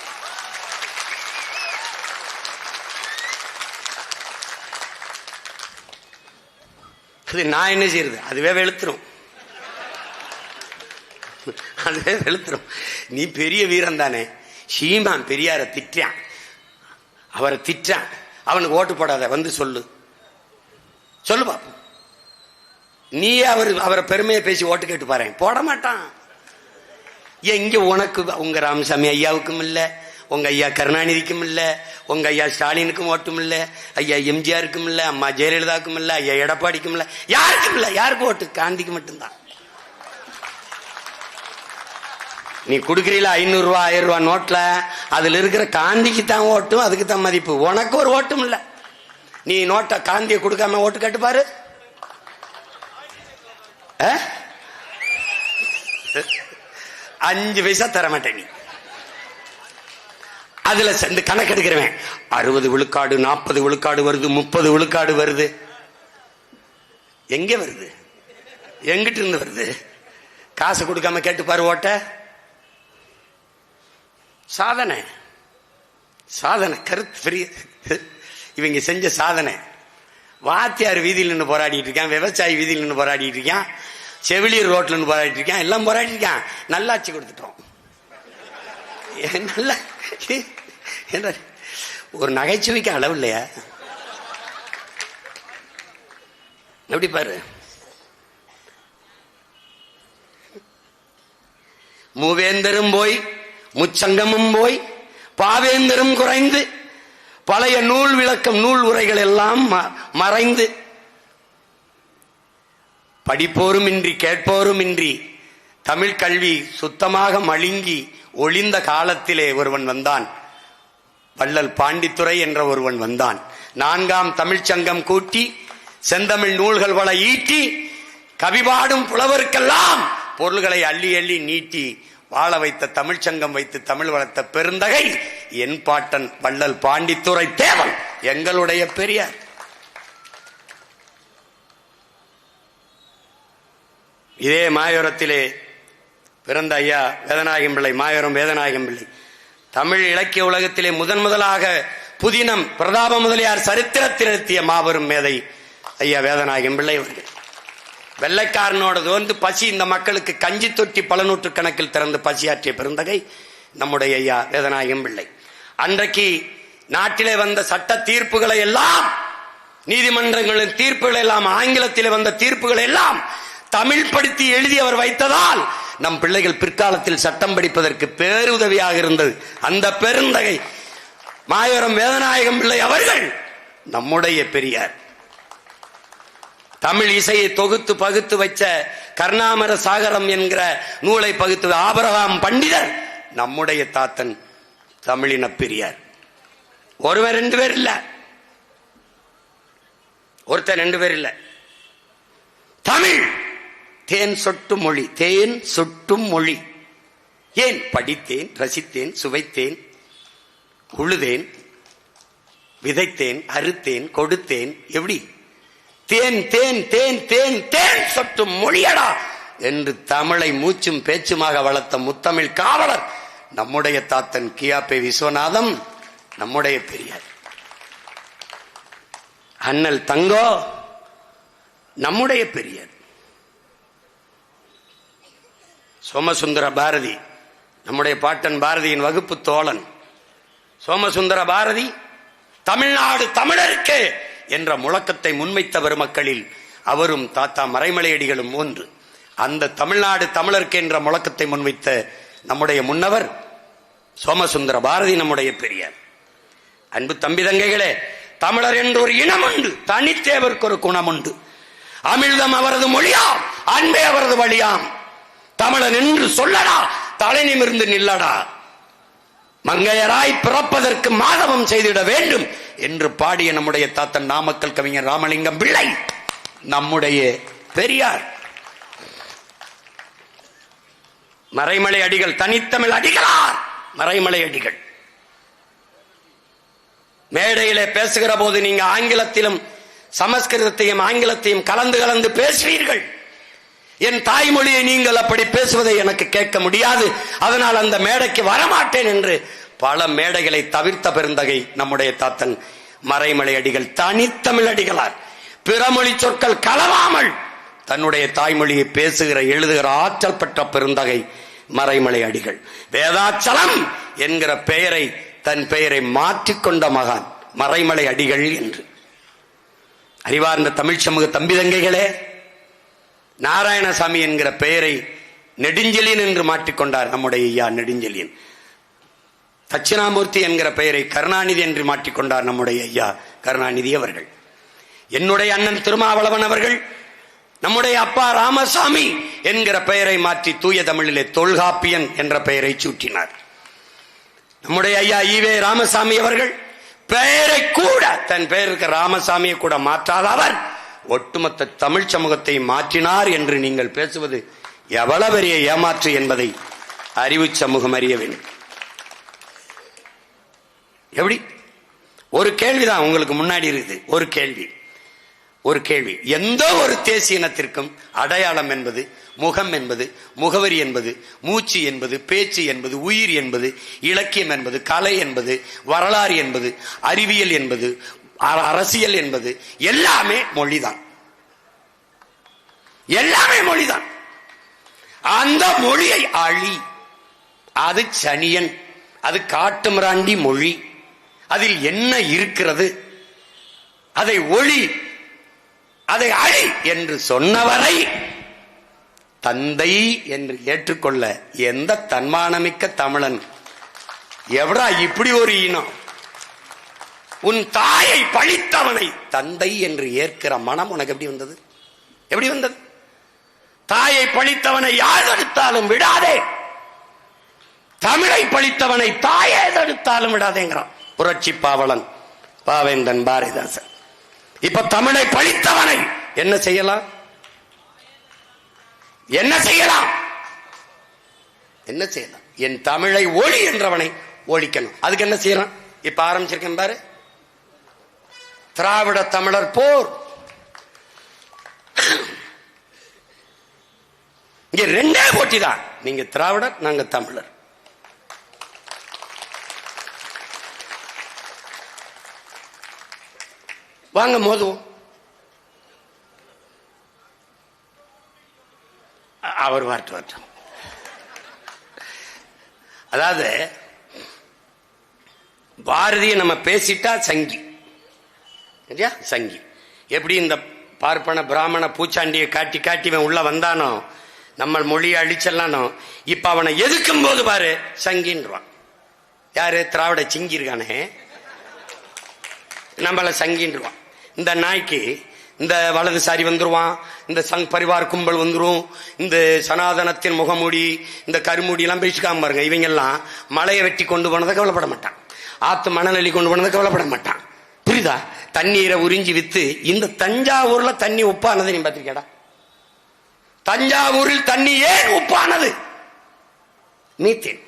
அது நான் என்ன செய்யறது? அதுவே வெளுத்துரும், அதுவே வெளுத்துரும். நீ பெரிய வீரன் தானே. சீமான் பெரியார திட்டான், அவரை திட்டான், அவனுக்கு ஓட்டு போடாத, வந்து சொல்லு, சொல்லு பாப்போம். நீ அவரை பெருமையை பேசி ஓட்டு கேட்டு பாரு, போட மாட்டான். இங்க உனக்கு உங்க ராமசாமி ஐயாவுக்கும் இல்ல, உங்க ஐயா கருணாநிதிக்கும் இல்ல, உங்க ஐயா ஸ்டாலினுக்கும் ஓட்டும் இல்ல, ஐயா எம்ஜிஆருக்கும் இல்ல, அம்மா ஜெயலலிதாவுக்கும் இல்ல, ஐயா எடப்பாடிக்கும் இல்ல, யாருக்கும் இல்ல. யாருக்கு ஓட்டு? காந்திக்கு மட்டும்தான். நீ கொடுக்கறீல 500 ரூபாய் 1000 ரூபாய் நோட்ல, அதுல இருக்கிற காந்திக்கு தான் ஓட்டும், அதுக்கு தான் மதிப்பு. உனக்கு ஒரு ஓட்டும் இல்ல. நீ நோட்டை காந்தியை கொடுக்காம ஓட்டு கேட்டு பாரு. 5 பைசா தர மாட்டேன் நீ. அதுல சேர்ந்து கணக்கு எடுக்கிறவன் 60 விழுக்காடு 40 விழுக்காடு வருது, 30 விழுக்காடு வருது. எங்க வருது? எங்கிட்ட இருந்து வருது? காசு கொடுக்காம கேட்டு பாரு ஓட்ட. சாதனை, சாதனை, கருத்து பெரிய. இவங்க செஞ்ச சாதனை. வாத்தியார் வீதியில் நின்று போராடிட்டு இருக்கான், விவசாயி வீதியில் நின்று போராடிட்டு இருக்கான், செவிலியர் ரோட்ல நின்று போராடிட்டு இருக்கான், எல்லாம் போராடி இருக்கான். நல்லாட்சி கொடுத்துட்டோம். நல்ல ஒரு நகைச்சுவைக்கு அளவு இல்லையா? எப்படி பாரு. மூவேந்தரும் போய் முச்சங்கமும் போய் பாவேந்தரும் குறைந்து பழைய நூல் விளக்கம் நூல் உரைகள் எல்லாம் மறைந்து படிப்போரும் இன்றி கேட்போரும் இன்றி தமிழ் கல்வி சுத்தமாக மழுங்கி ஒளிந்த காலத்திலே ஒருவன் வந்தான். வள்ளல் பாண்டித்துரை என்ற ஒருவன் வந்தான். 4ஆம் தமிழ்ச்சங்கம் கூட்டி செந்தமிழ் நூல்கள் பல ஈட்டி கவிபாடும் புலவருக்கெல்லாம் பொருள்களை அள்ளி அள்ளி நீட்டி வாழ வைத்த தமிழ்ச்சங்கம் வைத்து தமிழ் வளர்த்த பெருந்தகை என் பாட்டன் வள்ளல் பாண்டித்துரை தேவன், எங்களுடைய பெரியார். இதே மாயோரத்திலே பிறந்த ஐயா வேதநாயகம் பிள்ளை, மாயோரம் வேதநாயகம் பிள்ளை தமிழ் இலக்கிய உலகத்திலே முதலாக புதினம் பிரதாப முதலியார் சரித்திரத்தில் நிறுத்திய மாபெரும் மேதை ஐயா வேதநாயகம் பிள்ளை அவர்கள். வெள்ளைக்காரனோட வந்து பசி இந்த மக்களுக்கு கஞ்சி தொட்டி பல நூற்று கணக்கில் திறந்து பசியாற்றிய பெருந்தகை நம்முடைய ஐயா வேதநாயகம் பிள்ளை. அன்றைக்கு நாட்டிலே வந்த சட்ட தீர்ப்புகளை எல்லாம், நீதிமன்றங்களின் தீர்ப்புகள் எல்லாம், ஆங்கிலத்திலே வந்த தீர்ப்புகள் எல்லாம் தமிழ் படுத்தி எழுதி அவர் வைத்ததால் நம் பிள்ளைகள் பிற்காலத்தில் சட்டம் படிப்பதற்கு பேருதவியாக இருந்தது. அந்த பெருந்தகை மாயவரம் வேதநாயகம் பிள்ளை அவர்கள் நம்முடைய பெரியார். தமிழ் இசையை தொகுத்து பகுத்து வச்ச கர்ணாமர சாகரம் என்கிற நூலை பகுத்து ஆபிரகாம் பண்டிதர் நம்முடைய தாத்தன், தமிழின பெரியார். ஒருவர் 2 பேர் இல்ல, ஒருத்தர் 2 பேர் இல்ல. தமிழ் தேன் சொட்டும் மொழி, தேன் சொட்டும் மொழி. ஏன்? படித்தேன், ரசித்தேன், சுவைத்தேன், உழுதேன், விதைத்தேன், அறுத்தேன், கொடுத்தேன். எப்படி? தேன் தேன் தேன் தேன் தேன் சொட்டும் மொழியடா என்று தமிழை மூச்சும் பேச்சுமாக வளர்த்த முத்தமிழ் காவலர் நம்முடைய தாத்தன் கியாபே விஸ்வநாதம், நம்முடைய பெரியார். அண்ணல் தங்கோ நம்முடைய பெரியார். சோமசுந்தர பாரதி நம்முடைய பாட்டன் பாரதியின் வகுப்பு தோழன். சோமசுந்தர பாரதி தமிழ்நாடு தமிழருக்கு என்ற முழக்கத்தை முன்வைத்த பெருமக்களில் அவரும் தாத்தா மறைமலையடிகளும் ஒன்று. அந்த தமிழ்நாடு தமிழருக்கு என்ற முழக்கத்தை முன்வைத்த நம்முடைய முன்னவர் சோமசுந்தர பாரதி, நம்முடைய பெரியார். அன்பு தம்பி தங்கைகளே, தமிழர் என்று ஒரு இனம் உண்டு, தனித்தேவருக்கு ஒரு குணம் உண்டு. அமிழ்தம் அவரது மொழியாம், அன்பே அவரது வழியாம். தமிழன் என்று சொல்லடா, தலை நிமிர்ந்து நில்லடா. மங்கையராய் பிறப்பதற்கு மாதவம் செய்திட வேண்டும் என்று பாடிய நம்முடைய தாத்தன் நாமக்கல் கவிஞர் ராமலிங்கம் பிள்ளை நம்முடைய பெரியார். மறைமலை அடிகள், தனித்தமிழ் அடிகளார் மறைமலை அடிகள். மேடையிலே பேசுகிற போது நீங்க ஆங்கிலத்திலும் சமஸ்கிருதத்தையும் ஆங்கிலத்தையும் கலந்து கலந்து பேசுவீர்கள். என் தாய்மொழியை நீங்கள் அப்படி பேசுவதை எனக்கு கேட்க முடியாது, அதனால் அந்த மேடைக்கு வரமாட்டேன் என்று பல மேடைகளை தவிர்த்த பெருந்தகை நம்முடைய தாத்தன் மறைமலை அடிகள், தனித்தமிழ் அடிகளார். பிறமொழி சொற்கள் கலவாமல் தன்னுடைய தாய்மொழியை பேசுகிற எழுதுகிற ஆற்றல் பெற்ற பெருந்தகை மறைமலை அடிகள். வேதாச்சலம் என்கிற பெயரை, தன் பெயரை மாற்றிக்கொண்ட மகான் மறைமலை அடிகள் என்று. அறிவார்ந்த தமிழ் சமூக தம்பி தங்கைகளே, நாராயணசாமி என்கிற பெயரை நெடுஞ்செழியன் என்று மாற்றிக்கொண்டார் நம்முடைய ஐயா நெடுஞ்செழியன். தட்சிணாமூர்த்தி என்கிற பெயரை கருணாநிதி என்று மாற்றிக்கொண்டார் நம்முடைய ஐயா கருணாநிதி அவர்கள். என்னுடைய அண்ணன் திருமாவளவன் அவர்கள் நம்முடைய அப்பா ராமசாமி என்கிற பெயரை மாற்றி தூய தமிழிலே தொல்காப்பியன் என்ற பெயரை சூட்டினார். நம்முடைய ஐயா ஈவே ராமசாமி அவர்கள் பெயரை கூட, தன் பெயருக்கு ராமசாமியை கூட மாற்றாத அவர் ஒட்டுமொத்த தமிழ் சமூகத்தை மாற்றினார் என்று நீங்கள் பேசுவது எவ்வளவு பெரிய ஏமாற்று என்பதை அறிவு சமூகம் அறிய வேண்டும். எப்படி? ஒரு கேள்விதான் உங்களுக்கு முன்னாடி இருக்குது. ஒரு கேள்வி. எந்த ஒரு தேசிய இனத்திற்கும் அடையாளம் என்பது, முகம் என்பது, முகவரி என்பது, மூச்சு என்பது, பேச்சு என்பது, உயிர் என்பது, இலக்கியம் என்பது, கலை என்பது, வரலாறு என்பது, அறிவியல் என்பது, அரசியல் என்பது எல்லாமே மொழிதான். எல்லாமே மொழிதான். அந்த மொழியை அழி, அது சனியன், அது காட்டுமிராண்டி மொழி, அதில் என்ன இருக்கிறது, அதை ஒளி, அதை அழி என்று சொன்னவரை தந்தை என்று ஏற்றுக்கொள்ள எந்த தன்மானமிக்க தமிழன் எவடா இப்படி ஒரு இனம்? உன் தாயை பழித்தவனை தந்தை என்று ஏற்கிற மனம் உனக்கு எப்படி வந்தது? எப்படி வந்தது? தாயை பழித்தவனை யார் தடுத்தாலும் விடாதே, தமிழை பழித்தவனை தாயே தடுத்தாலும் விடாதேங்கிறான் புரட்சி பாவலன் பாவேந்தன் பாரதிதாசன். இப்ப தமிழை பழித்தவனை என்ன செய்யலாம்? என்ன செய்யலாம்? என்ன செய்யலாம்? என் தமிழை ஒளி என்றவனை ஒழிக்கணும். அதுக்கு என்ன செய்யலாம்? இப்ப ஆரம்பிச்சிருக்கேன் பாரு, திராவிட தமிழர் போர். இங்க ரெண்டே போட்டி தான், நீங்க திராவிடர், நாங்க தமிழர். வாங்க மோதுவோம். அவர் வரட்டும். அதாவது பாரதிய நம்ம பேசிட்டா சங்கி, சங்கி. எப்படி இந்த பார்ப்பன பிராமண பூச்சாண்டியை காட்டி காட்டி இவன் உள்ள வந்தானோ, நம்ம மொழியை அழிச்சல்லானோ, இப்ப அவனை எதுக்கும் போது பாரு சங்கின்றான். யாரு? திராவிட சிங்கி இருக்கானே, நம்மள சங்கின்றான். இந்த நாய்க்கு இந்த வலதுசாரி வந்துருவான், இந்த சங் பரிவார் கும்பல் வந்துரும், இந்த சனாதனத்தின் முகமூடி இந்த கருமூடி எல்லாம் பேசிக்காம பாருங்க. இவங்க எல்லாம் மலையை வெட்டி கொண்டு போனதை கவலைப்பட மாட்டான், ஆத்து மணலி கொண்டு போனதை கவலைப்பட மாட்டான். புரியுதா? தண்ணீரை உறிஞ்சி வித்து. இந்த தஞ்சாவூர்ல தண்ணி உப்பானது நீ பாத்திருக்கடா? தஞ்சாவூரில் தண்ணி ஏன் உப்பானது? மீத்தேன்.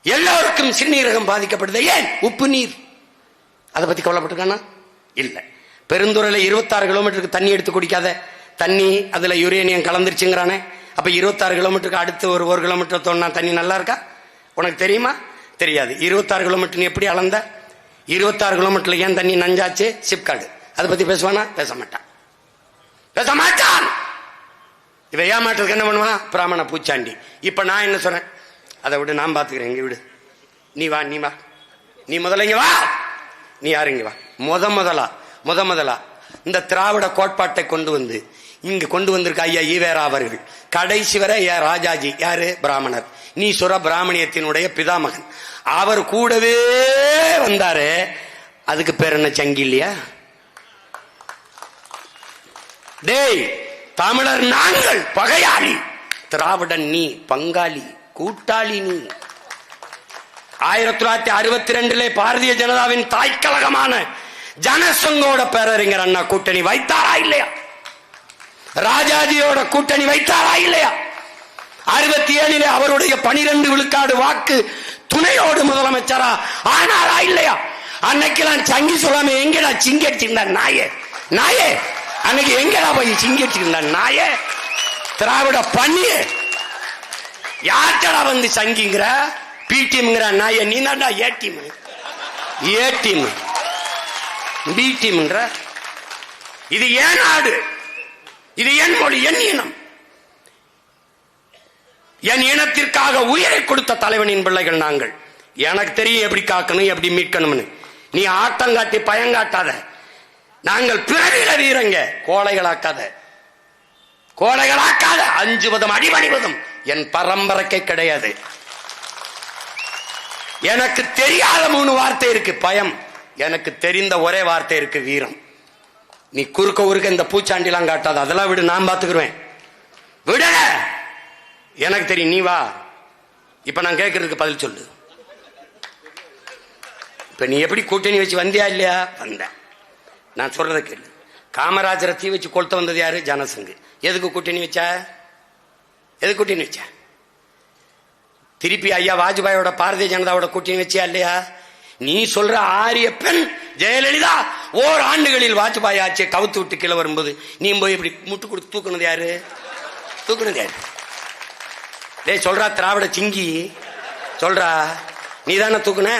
எல்லாருக்கும் சிறுநீரகம் பாதிக்கப்படுது, ஏன்? உப்பு நீர். அதை பத்தி கவலைப்பட்டிருக்கானா? இல்ல. பெருந்துறையில 26 கிலோமீட்டருக்கு தண்ணி எடுத்து குடிக்காத தண்ணி, அதுல யுரேனியம் கலந்துருச்சுங்கிறானே. அப்ப 26 கிலோமீட்டருக்கு அடுத்து ஒரு 1 கிலோமீட்டர் தோணுனா தண்ணி நல்லா இருக்கா? உனக்கு தெரியுமா? தெரியாது. 26 கிலோமீட்டர் எப்படி அளந்த? 26 கிலோமீட்டர்ல ஏன் தண்ணி நஞ்சாச்சு? சிப்காடு. அதை பத்தி பேசுவானா? பேச மாட்டான், பேச மாட்டான். இவ ஏமாற்றத்துக்கு என்ன பண்ணுவான்? பிராமண பூச்சாண்டி. இப்ப நான் என்ன சொன்னேன்? அதை விட நான் பாத்துக்கிறேன், இங்க விடு. நீ வா, நீ வா, நீ முதல்ல இங்க வா. நீ யாரு? இங்க வா. முதலா இந்த திராவிட கோட்பாட்டை கொண்டு வந்து இங்க கொண்டு வந்திருக்க ஐயா ஈவேரா அவர்கள். கடைசி வரை ராஜாஜி யாரு? பிராமணர். நீ சொல்ற பிராமணியத்தினுடைய பிதாமகன். அவர் கூடவே வந்தாரு. அதுக்கு பேர் என்ன? சங்கி இல்லையா? டேய், தமிழர் நாங்கள் பகையாளி, திராவிடன் நீ பங்காளி, கூட்டாளி நீ. 1962 பாரதிய ஜனதாவின் தாய்க்கழகமான ஜனசங்கோட பேரறிஞர் அண்ணா கூட்டணி வைத்தாரா இல்லையா? ராஜாஜியோட கூட்டணி வைத்தாரா இல்லையா? 67 அவருடைய 12 விழுக்காடு வாக்கு துணையோடு முதலமைச்சரா ஆனாரா இல்லையா? அன்னைக்கெல்லாம் சங்கி சொல்லாம எங்கடா சிங்கடிச்சிருந்தா நாயே? நாயே, அன்னைக்கு எங்கடா போய் சிங்கடிச்சிருந்தா நாயே? திராவிட பண்ணியே யார்டா வந்து சங்கிங்கிற? பி டீம்ங்கிற நாய நீ தான்டா A team, A team, B டீம்ங்கிற. இது ஏன் நாடு? இது என் மொழி, என் இனம். என் இனத்திற்காக உயிரை கொடுத்த தலைவனின் பிள்ளைகள் நாங்கள். எனக்கு தெரியும் எப்படி காக்கணும், எப்படி மீட்கணும்னு. நீ ஆட்டங்காட்டி பயங்காட்டாத. நாங்கள் பிறவில வீரங்க, கோழைகளாக்காத, கோழைகளாக்காத. 5 அடிபணிவதும் என் பரம்பரைக்கு கிடையாது. எனக்கு தெரியாத 3 வார்த்தை இருக்கு, பயம். எனக்கு தெரிந்த ஒரே வார்த்தை இருக்கு, வீரம். நீ குறுக்க ஊருக்க இந்த பூச்சாண்டிலாம் காட்டாத, அதெல்லாம் விடு, நான் பாத்துக்கிறேன். விட, எனக்கு தெரியும். நீ வா. இப்ப நான் கேட்கறதுக்கு பதில் சொல்லு. இப்ப நீ எப்படி கூட்டணி வச்சு வந்தியா இல்லையா? வந்த. நான் சொல்றத கேளு. காமராஜரை தீ வச்சு கொளுத்த வந்தது யாரு? ஜனசங்கு. எதுக்கு கூட்டணி வச்சா? எதுக்கு கூட்டணி வச்சா? திருப்பி ஐயா வாஜ்பாயோட பாரதிய ஜனதாவோட கூட்டணி வச்சியா இல்லையா? நீ சொல்ற ஆரிய பெண் ஜெயலலிதா ஓராண்டுகளில் வாஜ்பாய் ஆட்சியை கவுத்து விட்டு கீழே வரும்போது நீ போய் இப்படி முட்டு கொடுத்து தூக்குனது யாரு? தூக்குனது யாரு? டேய் சொல்றா, திராவிட சிங்கி சொல்றா, நீ தானே தூக்குன?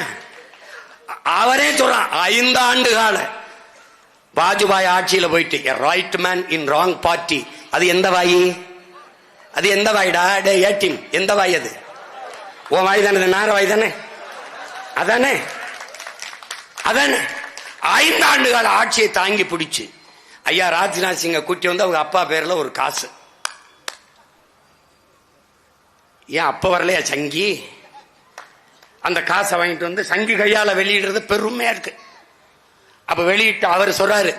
அவரே சொல்றான், 5 ஆண்டு கால வாஜ்பாய் ஆட்சியில போயிட்டு right man in wrong party. அது எந்த வாயி? அது எந்த வாய்டா? டே ஏடிம், எந்த வாய் அது? உன் வாய் தானே? நார வாய் தானே? அதானே, அதானே. 5 ஆண்டு கால ஆட்சியை தாங்கி பிடிச்சு ஐயா ராஜ்நாத் சிங்க கூட்டி வந்து அவங்க அப்பா பேர்ல ஒரு காசு. ஏன் அப்ப வரலையா சங்கி? அந்த காசை வாங்கிட்டு வந்து சங்கி கையால வெளியிடுறது பெருமையா இருக்கு. அப்ப வெளியிட்டு அவர் சொல்றாரு,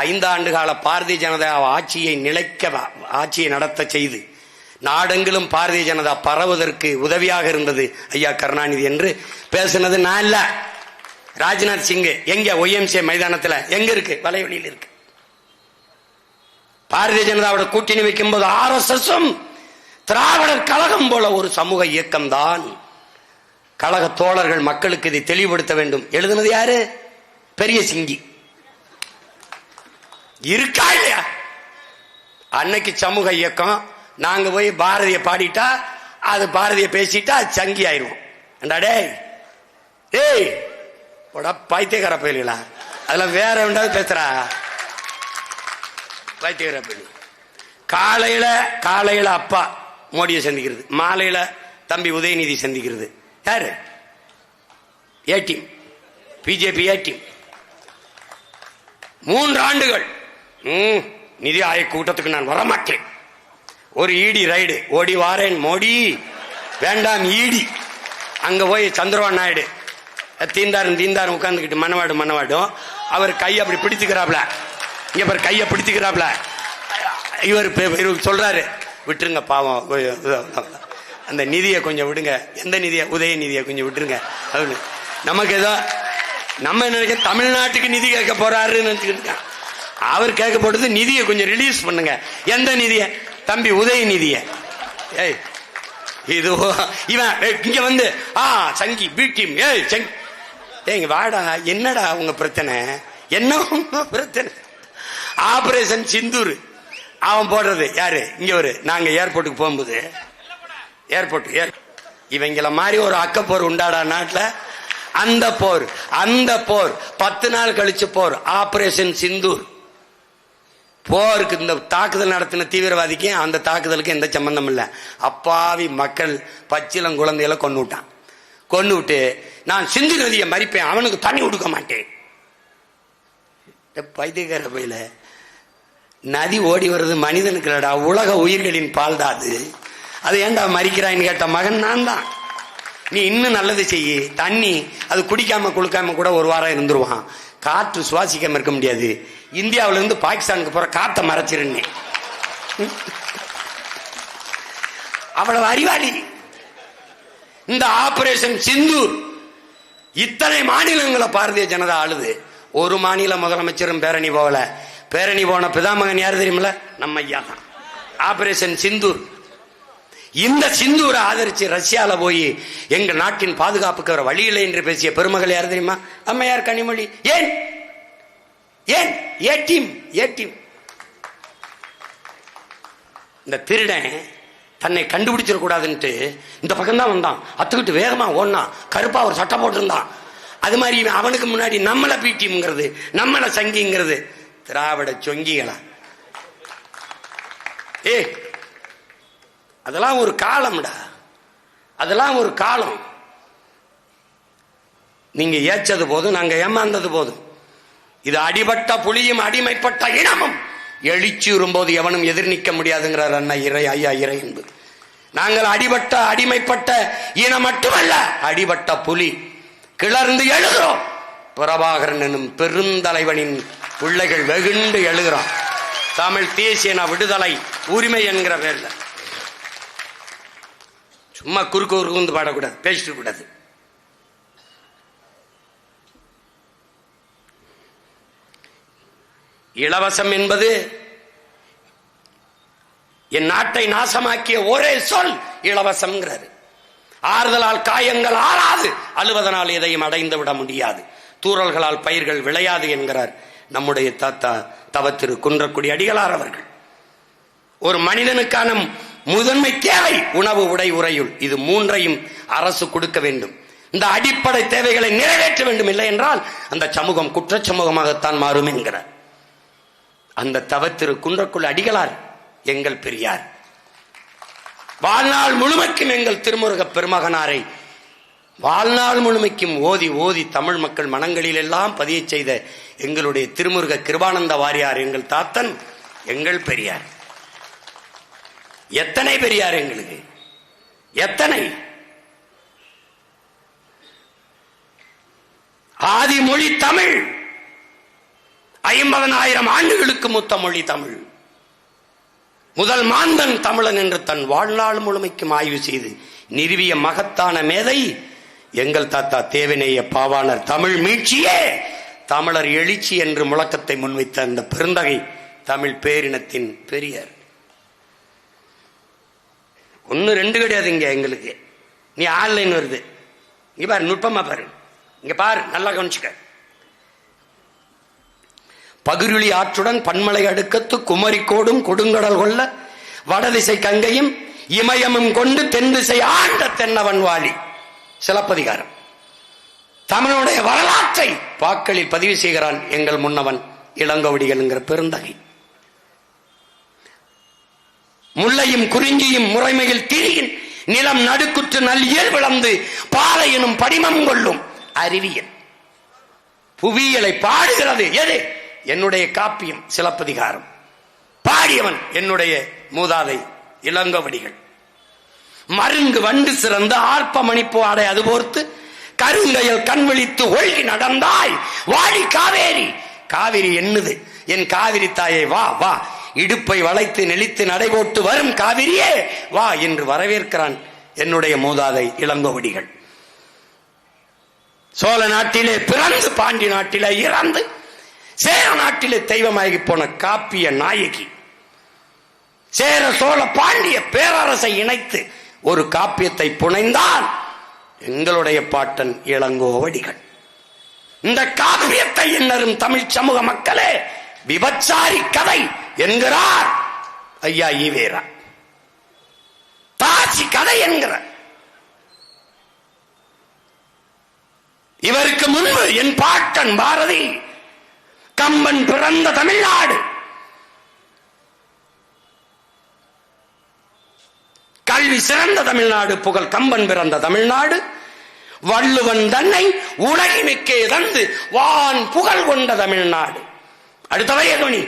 5 ஆண்டு கால பாரதிய ஜனதா ஆட்சியை நிலைக்க, ஆட்சியை நடத்த செய்து நாடெங்கிலும் பாரதிய ஜனதா பரவுவதற்கு உதவியாக இருந்தது ஐயா கருணாநிதி என்று பேசினது நான் இல்ல, ராஜ்நாத் சிங். எங்க? ஒய்எம்சிஏ மைதானத்துல. எங்க இருக்கு? வலைவெளியில் இருக்கு. பாரதிய ஜனதாவோட கூட்டணி வைக்கும் போது RSSம் திராவிடர் கழகம் போல ஒரு சமூக இயக்கம் தான். கழக தோழர்கள் மக்களுக்கு இதை தெளிவுபடுத்த வேண்டும். எழுதுனது யாரு? பெரிய சிங்கி. இருக்கா இல்லையா? அன்னைக்கு சமூக இயக்கம். நாங்க போய் பாரதிய பாடிட்டா, அது பாரதிய பேசிட்டா சங்கி ஆயிரும். டேய் டேய் பைத்தியக்கார பயிலா, அதெல்லாம் வேற வேண்டாவது பேசுறா. பைத்தியக்கார பயிலு. காலையில அப்பா மோடியை சந்திக்கிறது, மாலையில தம்பி உதயநிதி சந்திக்கிறது. யாரு? ஏ டீம், பிஜேபி ஏ டீம். 3 ஆண்டுகள் நிதி ஆயோக் கூட்டத்துக்கு நான் வரமாட்டேன். ஒரு இடி ரைடு, ஓடி வாரேன் மோடி, வேண்டாம் ஈடி. அங்க போய் சந்திரபாபு நாயுடு தீந்தாரும் உட்கார்ந்துக்கிட்டு மனவாடும். அவர் கையை அப்படி பிடிச்சுக்கிறாப்ல, இங்க பாரு கையை பிடிச்சுக்கிறாப்ல. இவர் சொல்றாரு, விட்டுருங்க பாவம், அந்த நிதியை கொஞ்சம் விடுங்க. எந்த நிதியை? உதய நிதியை கொஞ்சம் விட்டுருங்க. நமக்கு ஏதோ நம்ம நினைக்க தமிழ்நாட்டுக்கு நிதி கேட்க போறாருன்னு நினைச்சுக்கிட்டு அவர் கேட்க போட்டது நிதியை கொஞ்சம் ரிலீஸ் பண்ணுங்க. எந்த நிதியை? தம்பி உதய நிதிய. ஏய் இது இவன் இங்க வந்து சங்கி பி டீம். ஏய் சங்கி, ஏங்க வாடா, என்னடா உங்க பிரச்சனை? என்ன பிரச்சனை? ஆபரேஷன் சிந்தூர் அவன் போடுறது யாரு? இங்க ஒரு நாங்க ஏர்போர்ட்டுக்கு போகும்போது இவங்கள மாதிரி ஒரு அக்கப்போர் உண்டாடா நாட்டுல. அந்த போர் 10 நாள் கழிச்சு போர், ஆபரேஷன் சிந்தூர். போருக்கு இந்த தாக்குதல் நடத்தின தீவிரவாதிக்கு அந்த தாக்குதலுக்கு எந்த சம்பந்தம் இல்ல. அப்பாவி மக்கள் பச்சிலம் குழந்தைகளை கொண்டு விட்டு நான் சிந்து நதியை மறிப்பேன், அவனுக்கு தண்ணி கொடுக்க மாட்டேன். பைத்தியக்கார பையில, நதி ஓடி வருது மனிதனுக்கு இல்லடா, உலக உயிர்களின் பால் தான் அது. அது ஏன்டா மறிக்கிறான்னு கேட்ட மகன் நான் தான். நீ இன்னும் நல்லது செய்யி. தண்ணி அது குடிக்காம குளுக்காம கூட ஒரு வாரம் இருந்துருவான். காற்று சுவாசிக்காம இருக்க முடியாது. இந்தியாவில இருந்து பாகிஸ்தானுக்கு போற காற்றை மறைச்சிருந்தே. அவ்வளவு அறிவாளி. இந்த ஆபரேஷன் சிந்தூர் இத்தனை மாநிலங்களை பாரதிய ஜனதா ஆளுது. ஒரு மாநில முதலமைச்சரும் பேரணி போகல. பேரணி போன பிதாமகன் யாரு தெரியுமில்ல? நம்ம ஐயா தான். ஆபரேஷன் சிந்தூர். இந்த சிந்தூரை ஆதரிச்சு ரஷ்யால போய் எங்க நாட்டின் பாதுகாப்புக்கு வர வழி இல்லை என்று பேசிய பெருமகள் யார் தெரியுமா? அம்மையார் கனிமொழி. ஏன் ஏ டீம். இந்த திருடன் தன்னை கண்டுபிடிச்சிட கூடாதுன்ட்டு இந்த பக்கம் தான் வந்தான். அத்துக்கிட்டு வேகமா ஓடனா, கருப்பா ஒரு சட்டை போட்டிருந்தான். அது மாதிரி அவனுக்கு முன்னாடி நம்மள பி டீம்ங்கிறது, நம்மள சங்கிங்கிறது. திராவிட சொங்கிகளா? அதெல்லாம் ஒரு காலம்டா, அதெல்லாம் ஒரு காலம். நீங்க ஏச்சது போதும், நாங்க ஏமாந்தது போதும். இது அடிபட்ட புலியும் அடிமைப்பட்ட இனமும் எழுச்சியுறும் போது எவனும் எதிர் நிற்க முடியாதுங்கிறார் அண்ணா ஐயா இறை என்பது. நாங்கள் அடிபட்ட அடிமைப்பட்ட இனம் மட்டுமல்ல, அடிபட்ட புலி. கிளர்ந்து எழுகிறோம். பிரபாகரன் எனும் பெருந்தலைவனின் பிள்ளைகள் வெகுண்டு எழுகிறோம். தமிழ் தேசிய விடுதலை உரிமை என்கிற பேர்ல. சும்மா குறுக்கு பாடக்கூடாது, பேசிட்டு கூடாது. இலவசம் என்பது என் நாட்டை நாசமாக்கிய ஒரே சொல் இலவசம். ஆறுதலால் காயங்கள் ஆறாது, அழுவதனால் எதையும் அடைந்து விட முடியாது, தூறல்களால் பயிர்கள் விளையாது என்கிறார் நம்முடைய தாத்தா தவத்திரு குன்றக்குடி அடிகளார் அவர்கள். ஒரு மனிதனுக்கான முதன்மை தேவை உணவு, உடை, உறையுள். இது மூன்றையும் அரசு கொடுக்க வேண்டும். இந்த அடிப்படை தேவைகளை நிறைவேற்ற வேண்டும். இல்லை என்றால் அந்த சமூகம் குற்ற சமூகமாகத்தான் மாறும் என்கிறார் அந்த தவத்திரு குன்றக்குடி அடிகளார். எங்கள் பெரியார் வாழ்நாள் முழுமைக்கும் எங்கள் திருமுருக பெருமகனாரை வாழ்நாள் முழுமைக்கும் ஓதி ஓதி தமிழ் மக்கள் மனங்களில் எல்லாம் பதிய செய்த எங்களுடைய திருமுருக கிருபானந்த வாரியார் எங்கள் தாத்தன், எங்கள் பெரியார். எத்தனை பெரியார் எங்களுக்கு, எத்தனை! ஆதிமொழி தமிழ், 50,000 ஆண்டுகளுக்கு மூத்த மொழி தமிழ். முதல் மாந்தன் தமிழன் என்று தன் வாழ்நாள் முழுமைக்கும் ஆய்வு செய்து நிறுவிய மகத்தான மேதை எங்கள் தாத்தா தேவநேய பாவாணர். தமிழ் மீட்சியே தமிழர் எழுச்சி என்று முழக்கத்தை முன்வைத்த அந்த பெருந்தகை தமிழ் பேரினத்தின் பெரியார். 1 2 கிடையாது இங்க எங்களுக்கு. நீ ஆன்லைன் வருது, இங்க பாரு, நுட்பமா பாரு, இங்க பாரு, நல்லா கவனிச்சுக்க. பகிருளி ஆற்றுடன் பன்மலை அடுக்கத்து குமரிக்கோடும் கொடுங்கடல் கொள்ள வடதிசை கங்கையும் இமயமும் கொண்டு தென் திசை ஆண்ட தென்னவன் வாழி. சிலப்பதிகாரம். தமிழுடைய வரலாற்றை பாக்களில் பதிவு செய்கிறான் எங்கள் முன்னவன் இளங்கோவடிகள் என்கிற பெருந்தகை. முல்லையும் குறிஞ்சியும் முறைமையில் திரியின் நிலம் நடுக்குற்று நல்லியல் விளந்து பாலை எனும் படிமம் கொள்ளும் அறிவியல். புவியியலை பாடுகிறது எது? என்னுடைய காப்பியம் சிலப்பதிகாரம். பாடியவன் என்னுடைய மூதாதை இளங்கோவடிகள். மருங்கு வண்டு சிறந்த ஆர்ப்ப மணிப்பு ஆடை அது போர்த்து கருங்கையில் கண் விழித்து ஒழுகி நடந்தாய் வாழி காவேரி. காவிரி என்னது? என் காவிரி தாயை வா வா, இடுப்பை வளைத்து நெளித்து நடைபோட்டு வரும் காவிரியே வா என்று வரவேற்கிறான் என்னுடைய மூதாதை இளங்கோவடிகள். சோழ நாட்டிலே பிறந்து பாண்டி நாட்டிலே இறந்து சேர நாட்டிலே தெய்வமாகி போன காப்பிய நாயகி. சேர சோழ பாண்டிய பேரரசை இணைத்து ஒரு காப்பியத்தை புனைந்தான் எங்களுடைய பாட்டன் இளங்கோவடிகள். இந்த காப்பியத்தை இன்னரும் தமிழ் சமூக மக்களே விபச்சாரி கதை என்கிறார் ஐயா ஈவேரா. தாசி கதை என்கிறார். இவருக்கு முன்பு என் பாட்டன் பாரதி கம்பன் பிறந்த தமிழ்நாடு, கல்வி சிறந்த தமிழ்நாடு, புகழ் கம்பன் பிறந்த தமிழ்நாடு, வள்ளுவன் தன்னை உலகினுக்கே தந்து வான் புகழ் கொண்ட தமிழ்நாடு. அடுத்தவைய துணி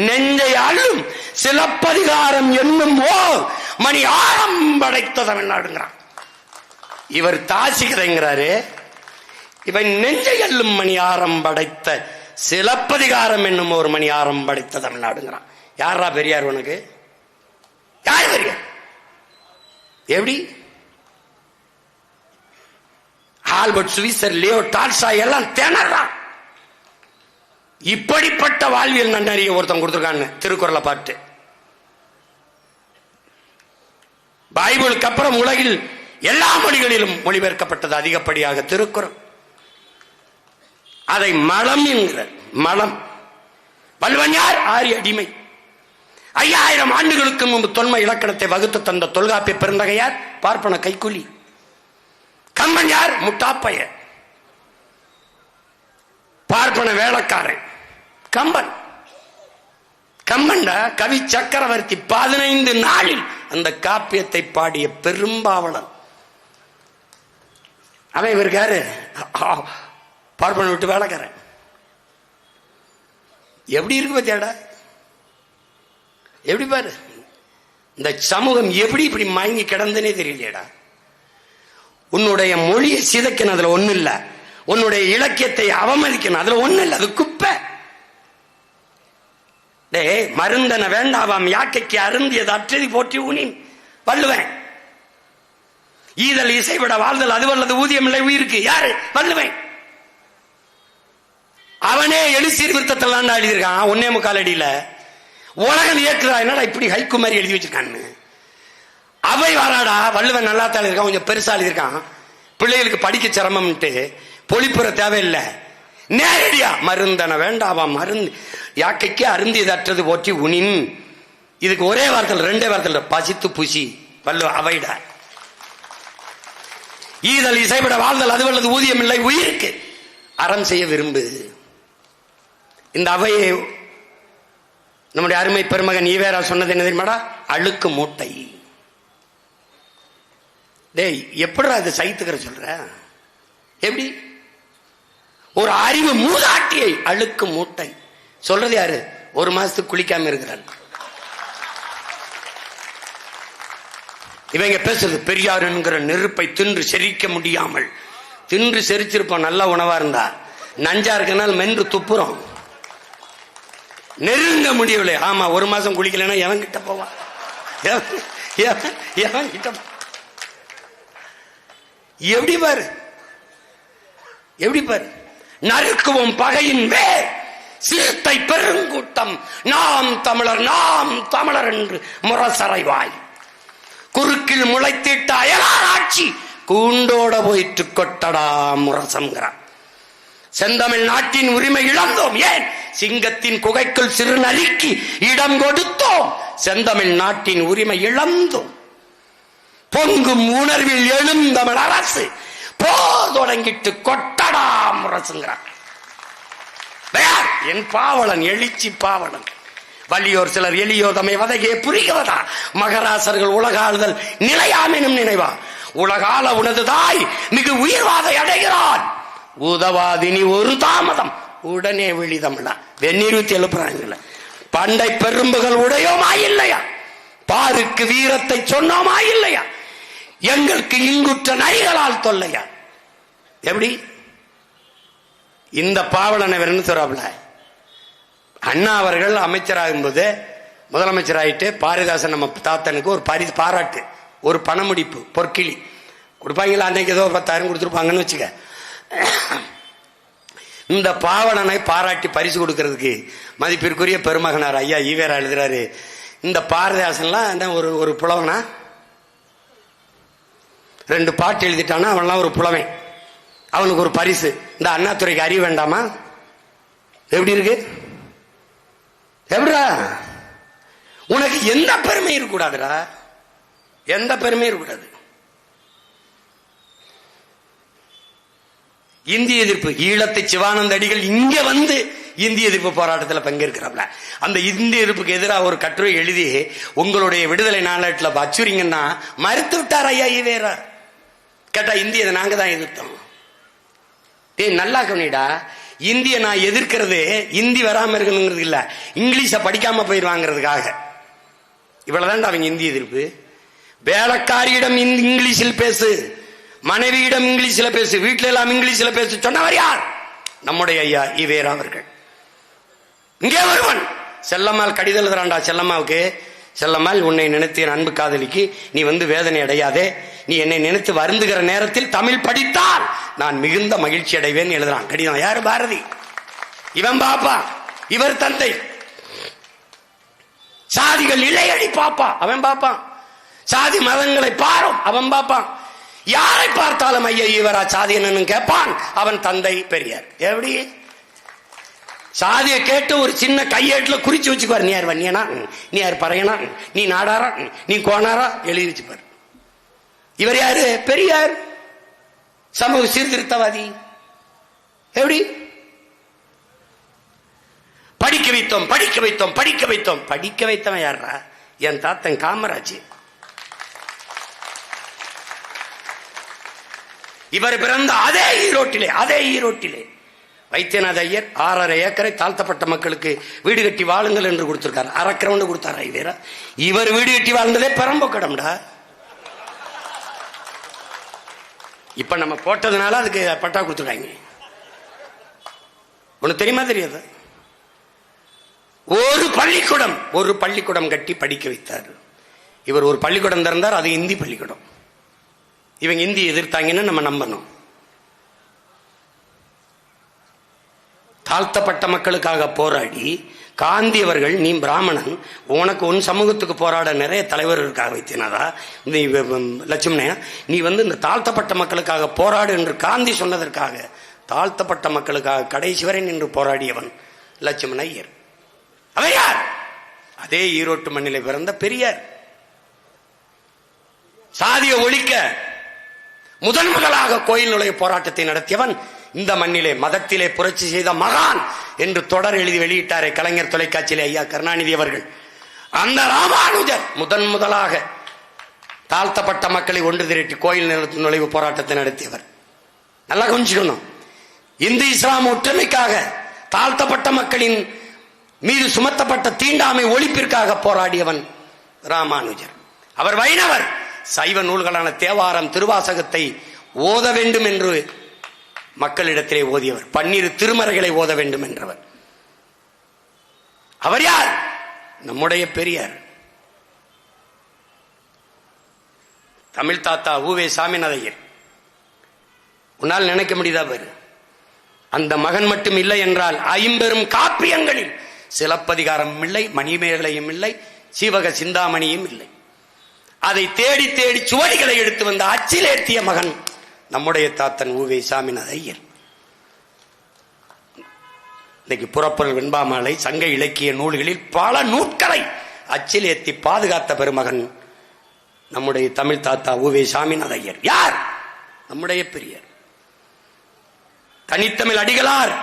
நெஞ்சை அள்ளும் சிலப்பதிகாரம் என்னும் ஓர் மணி ஆரம் படைத்த தமிழ்நாடுங்கிறான். இவர் தாசி கதைங்கிறாரு, இவன் நெஞ்சை அள்ளும் மணி ஆரம் படைத்த சிலப்பதிகாரம் என்னும் ஒரு மணி ஆரம் படைத்த தமிழ்நாடுங்கிறான். யாரா பெரியார் உனக்கு? யார் பெரியார்? எப்படி? ஆல்பர்ட் சுவிசர், லியோ டால்ஸ்டாய் எல்லாம் திணறான். இப்படிப்பட்ட வாழ்வியல் நன்னறிய ஒருத்தன் கொடுத்திருக்கான்னு திருக்குறளை பாட்டு. பைபிளுக்கு அப்புறம் உலகில் எல்லா மொழிகளிலும் மொழிபெயர்க்கப்பட்டது அதிகப்படியாக திருக்குறள். அதை மலம் என்கிற மலம். வள்ளுவன் யார்? ஆரிய அடிமை. 5000 ஆண்டுகளுக்கு முன்பு தொன்மை இலக்கணத்தை வகுத்து தந்த தொல்காப்பிய பெருந்தகையார் பார்ப்பன கைக்கூலி. கம்பன் யார்? முட்டாப்பைய பார்ப்பன வேலைக்காரன். கம்பன் கம்பன்டா கவி சக்கரவர்த்தி 15 நாளில் அந்த காப்பியத்தை பாடிய பெரும்பாவலன். அவன் இவருக்காரு பார்ப்பன விட்டு வேலைக்காரன். எப்படி இருக்கு பத்தியாடா? எப்படி பாரு, இந்த சமூகம் எப்படி இப்படி மயங்கி கிடந்துனே தெரியலையடா. உன்னுடைய மொழியை சிதைக்கணும், அதுல ஒண்ணு இல்ல. உன்னுடைய இலக்கியத்தை அவமதிக்கணும், அதுல ஒண்ணு இல்ல. அது குப்பை. டே மருந்தன வேண்டாவாம் யாக்கைக்கு அருந்தியது அற்றதி போற்றி ஊனின் வள்ளுவன். ஈதல் இசைவிட வாழ்தல் அது வல்லது ஊதியம் இல்லை உயிருக்கு. யாரு? வள்ளுவன். அவனே எழு சீர்திருத்தத்தில் எழுதியிருக்கான் 1.25 அடியில. உலகம் இயக்குறா என்னடா இப்படி ஹைக்கு மாதிரி எழுதி வச்சிருக்கான்னு. அவை வாராடா வள்ளுவன் நல்லா தான் இருக்கான், கொஞ்சம் பெருசா எழுதியிருக்கான். பிள்ளைகளுக்கு படிக்க சிரமம்ட்டு பொழிப்புற தேவையில்லை. நேரடியா மருந்தன வேண்டாவாம் மருந்து யாக்கைக்கு அருந்தியதற்றது போற்றி உனின். இதுக்கு ஒரே வார்த்தை 2 வார்த்தை பசித்து புசி. வள்ளுவ அவைடா. ஈதல் இசைவிட வாழ்தல் அது வல்லது ஊதியம் இல்லை உயிருக்கு. அறம் செய்ய விரும்பு. இந்த அவையை நம்முடைய அருமை பெருமகன் ஈவேரா சொன்னது என்ன தெரியுமாடா? அழுக்கு மூட்டை. டேய் எப்படா அது சைத்துக்கிற சொல்ற? எப்படி? ஒரு அறிவு மூதாட்டியை அழுக்கு மூட்டை சொல்றது யாரு? 1 மாசத்துக்கு குளிக்காம இருக்கிறான். இவங்க பேசுறது பெரியார் என்கிற நெருப்பை தின்று செரிக்க முடியாமல். தின்று செரிச்சிருப்போம் நல்ல உணவா இருந்தா. நஞ்சா இருக்கனால மென்று துப்புறோம், நெருங்க முடியவில்லை. ஆமா 1 மாசம் குளிக்கலன்னா எவன் கிட்ட போவான்? எவன் கிட்ட? எப்படி பாரு, எப்படி பாரு. நறுக்குவோம் பகையின் வேர் சீர்த்தை பெருங்கூட்டம் நாம் தமிழர் நாம் தமிழர் என்று முரசறைவாய். குறுக்கில் முளைத்திட்ட அயலார் ஆட்சி கூண்டோட போயிட்டு கொட்டடா முரசங்கிறான். செந்தமிழ் நாட்டின் உரிமை இழந்தோம். ஏன்? சிங்கத்தின் குகைக்குள் சிறு நரிக்கு இடம் கொடுத்தோம். செந்தமிழ் நாட்டின் உரிமை இழந்தோம். பொங்கும் உணர்வில் எழுந்தமிழ் அரசு போர் தொடங்கிட்டு கொட்டடா முரசுங்கிறான். என் பாவலன் எழுச்சி பாவலன். வலியோர் சிலர் எளியோர் தம்மை வதையே புரிகிறதா? மகராசர்கள் உலகாளுதல் நிலையாமெனும் நினைவா. உலகால உனது தாய் மிகு உயிர்வாதை அடைகிறான். உதவாதினி ஒரு தாமதம் உடனே விழிதம்ல வெந்நீர் ஊத்தி எழுப்புறாங்கல்ல. பண்டை பெரும்புகள் உடையோமா இல்லையா, பாருக்கு வீரத்தை சொன்னோமா இல்லையா, எங்களுக்கு இங்குற்ற நரிகளால் தொல்லையா. எப்படி இந்த பாவலனை சொல்றாப்ல, அண்ணா அவர்கள் அமைச்சராகும் போது முதலமைச்சராயிட்டு பாரதிதாசன் நம்ம தாத்தனுக்கு ஒரு பரிசு பாராட்டு, ஒரு பணமுடிப்பு பொற்கிளி கொடுப்பாங்களா, அன்னைக்கு ஏதோ 10,000 கொடுத்துருப்பாங்கன்னு வச்சுக்க. இந்த பாவலனை பாராட்டி பரிசு கொடுக்கறதுக்கு மதிப்பிற்குரிய பெருமகனார் ஐயா ஈவேரா எழுதுறாரு, இந்த பாரதிதாசன்லாம் ஒரு புலவனா 2 பாட்டு எழுதிட்டானா அவன்லாம் ஒரு புலவன், அவனுக்கு ஒரு பரிசு. இந்த அண்ணாதுரைக்கு அறிய வேண்டாமா? எப்படி இருக்கு? எப்படா உனக்கு எந்த பெருமை இருக்கக்கூடாதுடா, எந்த பெருமை இருக்கக்கூடாது. இந்திய எதிர்ப்பு ஈழத்தை சிவானந்த அடிகள் இங்க வந்து இந்திய எதிர்ப்பு போராட்டத்தில் பங்கேற்கிறாப்ல. அந்த இந்திய எதிர்ப்புக்கு எதிராக ஒரு கட்டுரை எழுதி உங்களுடைய விடுதலை நாளேட்டில் அச்சுரிங்கன்னா மறுத்து விட்டார் ஐயா ஈவேரா. கேட்டா இந்திய நாங்க தான் எதிர்த்தோம். நல்லா கவனிடா, இந்திய நான் எதிர்க்கிறது இந்தி வராம இருக்கணுங்கிறது இல்ல, இங்கிலீஷ படிக்காம போயிருவாங்கிறதுக்காக. இவ்வளவுதான் அவங்க இந்திய எதிர்ப்பு. வேலைக்காரியிடம் இங்கிலீஷில் பேசு, மனைவியிடம் இங்கிலீஷில் பேசு, வீட்டில எல்லாம் இங்கிலீஷில் பேசு சொன்னவர் யார்? நம்முடைய ஐயா ஈவேரா அவர்கள். இங்கே ஒருவன் செல்லம்மாள் கடிதம் எழுதுறான்டா செல்லம்மாவுக்கு, செல்லம்மாள் உன்னை நினைத்து என் அன்பு காதலிக்கு நீ வந்து வேதனை அடையாதே, நீ என்னை நினைத்து வருந்துகிற நேரத்தில் தமிழ் படித்தால் நான் மிகுந்த மகிழ்ச்சி அடைவேன் எழுதுறான் கடிதம். யாரு? பாரதி. இவன் பாப்பா, இவர் தந்தை. சாதிகள் இளையடி பாப்பா அவன் பாப்பான், சாதி மதங்களை பாரும் அவன் பாப்பான். யாரை பார்த்தாலும் ஐயா ஈவேரா சாதி என்னன்னு கேட்பான். அவன் தந்தை பெரியார். எப்படி சாதியை கேட்டு ஒரு சின்ன கையேட்டுல குறிச்சு வச்சுக்குவார். நீ யார் வன்னியனா, நீ யார் பறையனா, நீ நாடாரா, நீ கோனாரா எழுதி வச்சுப்பார். இவர் யாரு? பெரியார், சமூக சீர்திருத்தவாதி. எப்படி படிக்க வைத்தோம் படிக்க வைத்தோம் படிக்க வைத்தோம். படிக்க வைத்தவன் யாரா? என் தாத்தன் காமராஜ். இவர் பிறந்த அதே ஈரோட்டிலே வைத்தியநாத ஐயர் 6.5 ஏக்கரை தாழ்த்தப்பட்ட மக்களுக்கு வீடு கட்டி வாழுங்கள் என்று கொடுத்திருக்காரு. 1/2 கிரவுண்ட் கொடுத்தாரு ஐவேரா. இவர் வீடு கட்டி வாழ்ந்ததே பெரம்போக்கடம்டா. இப்ப நம்ம போட்டதுனால அதுக்கு பட்டா கொடுத்துருக்காங்க. உனக்கு தெரியுமா தெரியாது? ஒரு பள்ளிக்கூடம் கட்டி படிக்க வைத்தார். இவர் ஒரு பள்ளிக்கூடம் திறந்தார், அது இந்தி பள்ளிக்கூடம். இவங்க இந்தி எதிர்த்தாங்கன்னு நம்ம நம்பணும். தாழ்த்தப்பட்ட மக்களுக்காக போராடி காந்தி அவர்கள், நீ பிராமணன், உனக்கு உன் சமூகத்துக்கு போராட நிறைய தலைவர் இருக்காக வைத்தியநாதா, நீ லட்சுமணையா, நீ வந்து இந்த தாழ்த்தப்பட்ட மக்களுக்காக போராடு என்று காந்தி சொன்னதற்காக தாழ்த்தப்பட்ட மக்களுக்காக கடைசி வரை நின்று போராடியவன் லட்சுமண ஐயர். அவர் யார்? அதே ஈரோட்டு மண்ணிலே பிறந்த பெரியார். சாதிய ஒழிக்க முதலாக கோயில் நுழைய போராட்டத்தை நடத்தியவன், இந்த மண்ணிலே மதத்திலே புரட்சி செய்த மகான் என்று தொடர் எழுதி வெளியிட்டாரே கலைஞர் தொலைக்காட்சியிலே ஐயா கருணாநிதி அவர்கள். அந்த ராமானுஜர் முதலாக தாழ்த்தப்பட்ட மக்களை ஒன்று திரட்டி கோயில் நுழைவு போராட்டத்தை நடத்தியவர். நல்லா கொஞ்சிக்கணும். இந்து இஸ்லாம் ஒற்றுமைக்காக தாழ்த்தப்பட்ட மக்களின் மீது சுமத்தப்பட்ட தீண்டாமை ஒழிப்பிற்காக போராடியவன் ராமானுஜர். அவர் வைணவர். சைவ நூல்களான தேவாரம், திருவாசகத்தை ஓத வேண்டும் என்று மக்களிடத்திலே ஓதியவர். 12 திருமறைகளை ஓத வேண்டும் என்றவர். அவர் யார்? நம்முடைய பெரியார். தமிழ் தாத்தா உவே சாமிநாதையர். உன்னால் நினைக்க முடியுதா பாரு, அந்த மகன் மட்டும் இல்லை என்றால் 50 காப்பியங்களில் சிலப்பதிகாரம் இல்லை, மணிமேகலையும் இல்லை, சீவக சிந்தாமணியும் இல்லை. அதை தேடி தேடி சுவடிகளை எடுத்து வந்த அச்சிலேற்றிய மகன் நம்முடைய தாத்தன் உவே சாமிநாத ஐயர். இன்னைக்கு புறப்பொருள் வெண்பாமாலை சங்க இலக்கிய நூல்களில் பல நூட்களை அச்சில் ஏற்றி பாதுகாத்த பெருமகன் நம்முடைய தமிழ் தாத்தா உவே சாமிநாத ஐயர். யார்? நம்முடைய பெரியார். தனித்தமிழ் அடிகளார்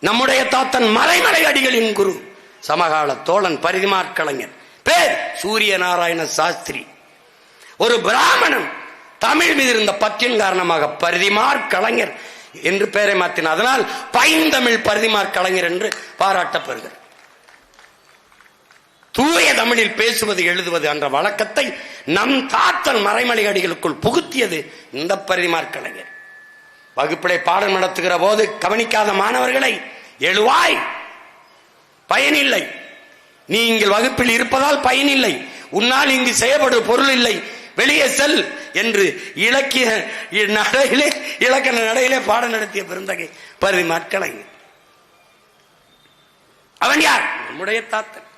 நம்முடைய தாத்தன் மலைமலை அடிகளின் குரு, சமகால தோழன், பரிதிமாற் கலைஞர். பேர் சூரிய நாராயண சாஸ்திரி. ஒரு பிராமணன் தமிழ் மீது இருந்த பற்றின் காரணமாக பரிதிமாற் கலைஞர் என்று பெயரை மாற்றினார். அதனால் பைந்தமிழ் பரிதிமாற் கலைஞர் என்று பாராட்டப்படுகிறார். தூய தமிழில் பேசுவது எழுதுவது என்ற வழக்கத்தை நம் தாத்தன் மறைமலை அடிகளுக்குள் புகுத்தியது இந்த பரிதிமாற் கலைஞர். வகுப்பிலே பாடம் நடத்துகிற போது கவனிக்காத மாணவர்களை, எழுவாய், பயனில்லை, நீ இங்கு வகுப்பில் இருப்பதால் பயனில்லை, உன்னால் இங்கு செய்யப்படும் பொருள் இல்லை, வெளியே செல் என்று இலக்கிய நடையிலே, இலக்கண நடையிலே பாடம் நடத்திய பெருந்தகை பரிதிமாற் கலைஞர். அவன் யார்? நம்முடைய தாத்தன்.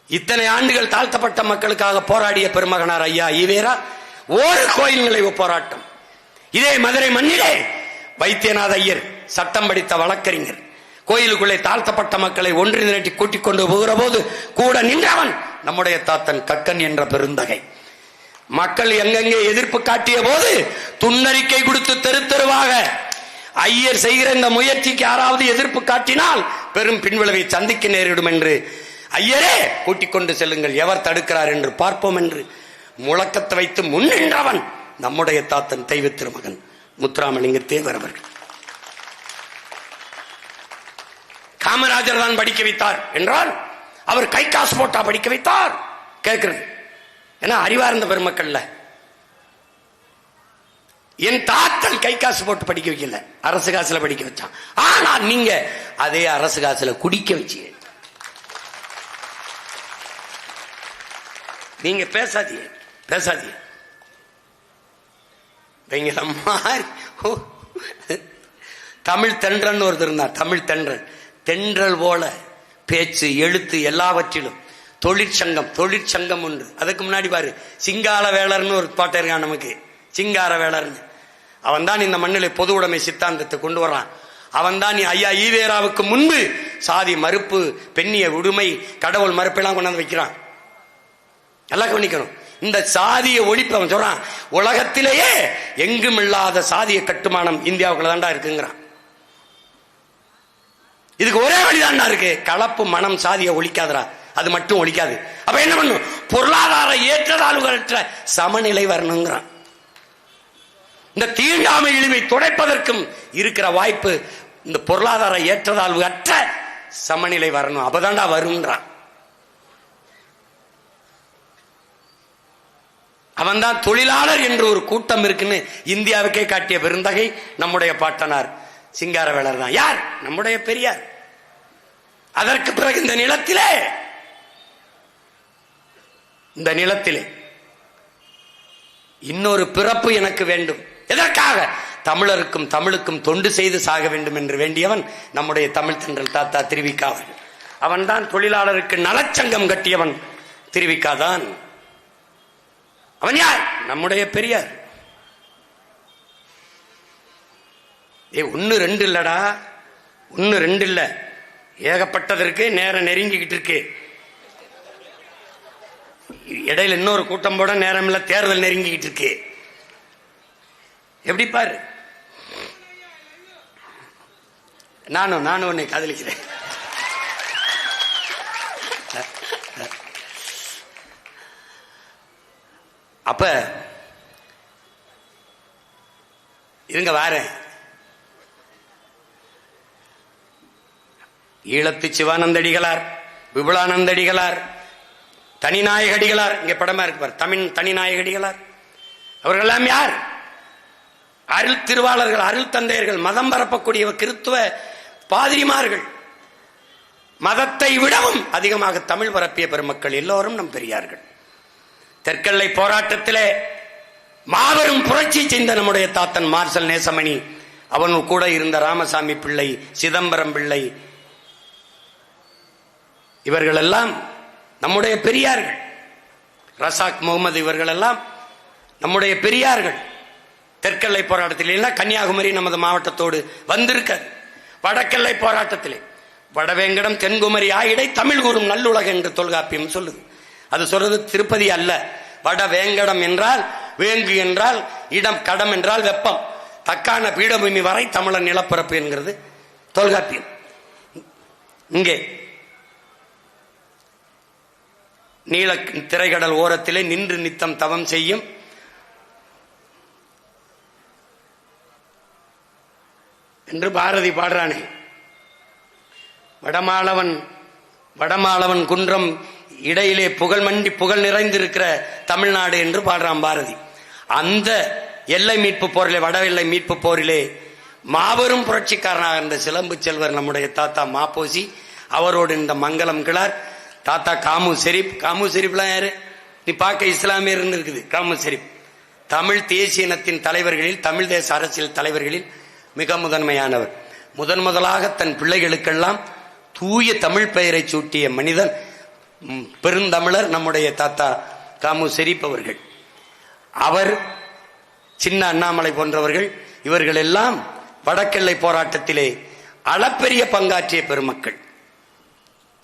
இத்தனை ஆண்டுகள் தாழ்த்தப்பட்ட மக்களுக்காக போராடிய பெருமகனார் ஐயா ஈவேரா ஒரு கோயில் நுழைவு போராட்டம். இதே மதுரை மண்ணிலே வைத்தியநாத ஐயர் சட்டம் படித்த வழக்கறிஞர் கோயிலுக்குள்ளே தாழ்த்தப்பட்ட மக்களை ஒன்று திரட்டி கூட்டிக் கொண்டு போகிற போது கூட நின்றவன் நம்முடைய தாத்தன் கக்கன் என்ற பெருந்தகை. மக்கள் எங்கெங்கே எதிர்ப்பு காட்டிய போது துன்னறிக்கை கொடுத்து தெரு தெருவாக ஐயர் செய்கிற இந்த முயற்சிக்கு யாராவது எதிர்ப்பு காட்டினால் பெரும் பின்விளைவை சந்திக்க நேரிடும் என்று, ஐயரே கூட்டிக் கொண்டு செல்லுங்கள், எவர் தடுக்கிறார் என்று பார்ப்போம் என்று முழக்கத்தை வைத்து முன்னின்றவன் நம்முடைய தாத்தன் தெய்வ திருமகன் முத்துராமலிங்க தேவர் அவர்கள். காமராஜர் தான் படிக்க வைத்தார் என்றால் அவர் கை காசு போட்டா படிக்க வைத்தார் கேட்கிறது. ஏன்னா அறிவார்ந்த பெருமக்கள்ல என் தாத்தன் கை காசு போட்டு படிக்க வைக்கல, அரசு காசுல படிக்க வச்சான். ஆனா நீங்க அதே அரசு காசுல குடிக்க வச்சீங்க. நீங்க பேசாதீங்க பேசாதீங்க. தமிழ் தென்றன் ஒருத்தர் இருந்தார். தமிழ் தென்றன், தென்றல் போல பேச்சு எழுத்து எல்லாவற்றிலும் தொழிற்சங்கம் உண்டு. அதுக்கு முன்னாடி பாரு சிங்கார வேளர்னு ஒரு பாட்டு இருக்கான் நமக்கு, சிங்கார வேளர்னு. அவன் தான் இந்த மண்ணிலே பொது உடைமை சித்தாந்தத்தை கொண்டு வர்றான். அவன் தான் ஐயா ஈவேராவுக்கு முன்பு சாதி மறுப்பு, பெண்ணிய உடுமை, கடவுள் மறுப்பெல்லாம் கொண்டாந்து வைக்கிறான். நல்லா கவனிக்கணும். இந்த சாதிய ஒழிப்பு அவன் சொல்றான், உலகத்திலேயே எங்கும் இல்லாத சாதிய கட்டுமானம் இந்தியாவுக்குள்ள தாண்டா இருக்குங்கிறான். இதுக்கு ஒரே வழிதாண்டா இருக்கு, கலப்பு மனம் சாதிய ஒழிக்காதரா, அது மட்டும் ஒழிக்காது. அப்ப என்ன பண்ணும்? பொருளாதார ஏற்றத்தாழ்வுகளற்ற சமநிலை வரணுங்கிறான். இந்த தீண்டாமை இழிவை துடைப்பதற்கும் இருக்கிற வாய்ப்பு இந்த பொருளாதார ஏற்றத்தாழ்வு அற்ற சமநிலை வரணும். அப்பதாண்டா வரும்ன்றான். அவன் தான் தொழிலாளர் என்று ஒரு கூட்டம் இருக்குன்னு இந்தியாவுக்கே காட்டிய பெருந்தகை நம்முடைய பாட்டனார் சிங்காரவேலர் தான். யார்? நம்முடைய பெரியார். அதற்கு பிறகு இந்த நிலத்திலே இன்னொரு பிறப்பு எனக்கு வேண்டும். எதற்காக? தமிழருக்கும் தமிழுக்கும் தொண்டு செய்து சாக வேண்டும் என்று வேண்டியவன் நம்முடைய தமிழ் தென்றல் தாத்தா திருவிக்கா அவர்கள். அவன் தான் தொழிலாளருக்கு நலச்சங்கம் கட்டியவன் திருவிக்கா தான். அவன் யார்? நம்முடைய பெரியார். ஒன்னு ரெண்டு இல்லடா, ஒன்னு ரெண்டு இல்ல, ஏகப்பட்டதற்கு நேரம் நெருங்கிக்கிட்டு இருக்கு. இடையில இன்னொரு கூட்டம் போட நேரம் இல்ல, தேர்தல் நெருங்கிக்கிட்டு இருக்கு. எப்படி பாரு, நானும் உன்னை காதலிக்கிறேன். அப்ப இருங்க வாரேன். ஈழத்து சிவானந்தடிகளார், விபுலானந்தடிகளார், தனிநாயகடிகளார், இங்க படமா இருக்கு பார், தமிழ் தனிநாயகடிகளார், அவர்கள் எல்லாம் யார்? அருள் திருவாளர்கள், அருள் தந்தையர்கள், மதம் பரப்பக்கூடிய கிறித்துவ பாதிரிமார்கள். மதத்தை விடவும் அதிகமாக தமிழ் பரப்பிய பெருமக்கள் எல்லோரும் நம் பெரியார்கள். தெற்கெல்லை போராட்டத்திலே மாபெரும் புரட்சி செய்த நம்முடைய தாத்தன் மார்சல் நேசமணி, அவன் கூட இருந்த ராமசாமி பிள்ளை, சிதம்பரம் பிள்ளை, இவர்கள் எல்லாம் நம்முடைய பெரியார்கள். ரசாக் முகமது இவர்கள் எல்லாம் நம்முடைய பெரியார்கள். தெற்கெல்லை போராட்டத்தில் கன்னியாகுமரி நமது மாவட்டத்தோடு வந்திருக்காது. வடக்கெல்லை போராட்டத்திலே வடவேங்கடம் தென்குமரி ஆயிடை தமிழ் கூறும் நல்லுலக என்று தொல்காப்பியம் சொல்லுது. அது சொல்றது திருப்பதி அல்ல. வடவேங்கடம் என்றால் வேங்கு என்றால் இடம், கடம் என்றால் வெப்பம், தக்கான பீடபூமி வரை தமிழன் நிலப்பரப்பு என்கிறது தொல்காப்பியம். இங்கே நீல திரைக்கடல் ஓரத்திலே நின்று நித்தம் தவம் செய்யும் என்று பாரதி பாடுறானே. வடமாளவன் குன்றம் இடையிலே புகழ் மண்டி புகழ் நிறைந்திருக்கிற தமிழ்நாடு என்று பாடுறான் பாரதி. அந்த எல்லை மீட்பு போரிலே, வட எல்லை மீட்பு போரிலே மாபெரும் புரட்சிக்காரனாக இருந்த சிலம்பு செல்வர் நம்முடைய தாத்தா மாப்போசி, அவரோடு இந்த மங்களம் கிளார், தாத்தா காமு ஷெரீப்லாம் யாரு? நீ பார்க்க இஸ்லாமியர் இருக்குது. காமு ஷெரீப் தமிழ் தேசிய இனத்தின் தலைவர்களில், தமிழ் தேச அரசியல் தலைவர்களில் மிக முதன்மையானவர். முதலாக தன் பிள்ளைகளுக்கெல்லாம் தூய தமிழ் பெயரை சூட்டிய மனிதன், பெருந்தமிழர் நம்முடைய தாத்தா காமு ஷெரீப் அவர்கள். அவர், சின்ன அண்ணாமலை போன்றவர்கள், இவர்கள் எல்லாம் வடக்கெல்லை போராட்டத்திலே அளப்பெரிய பங்காற்றிய பெருமக்கள்.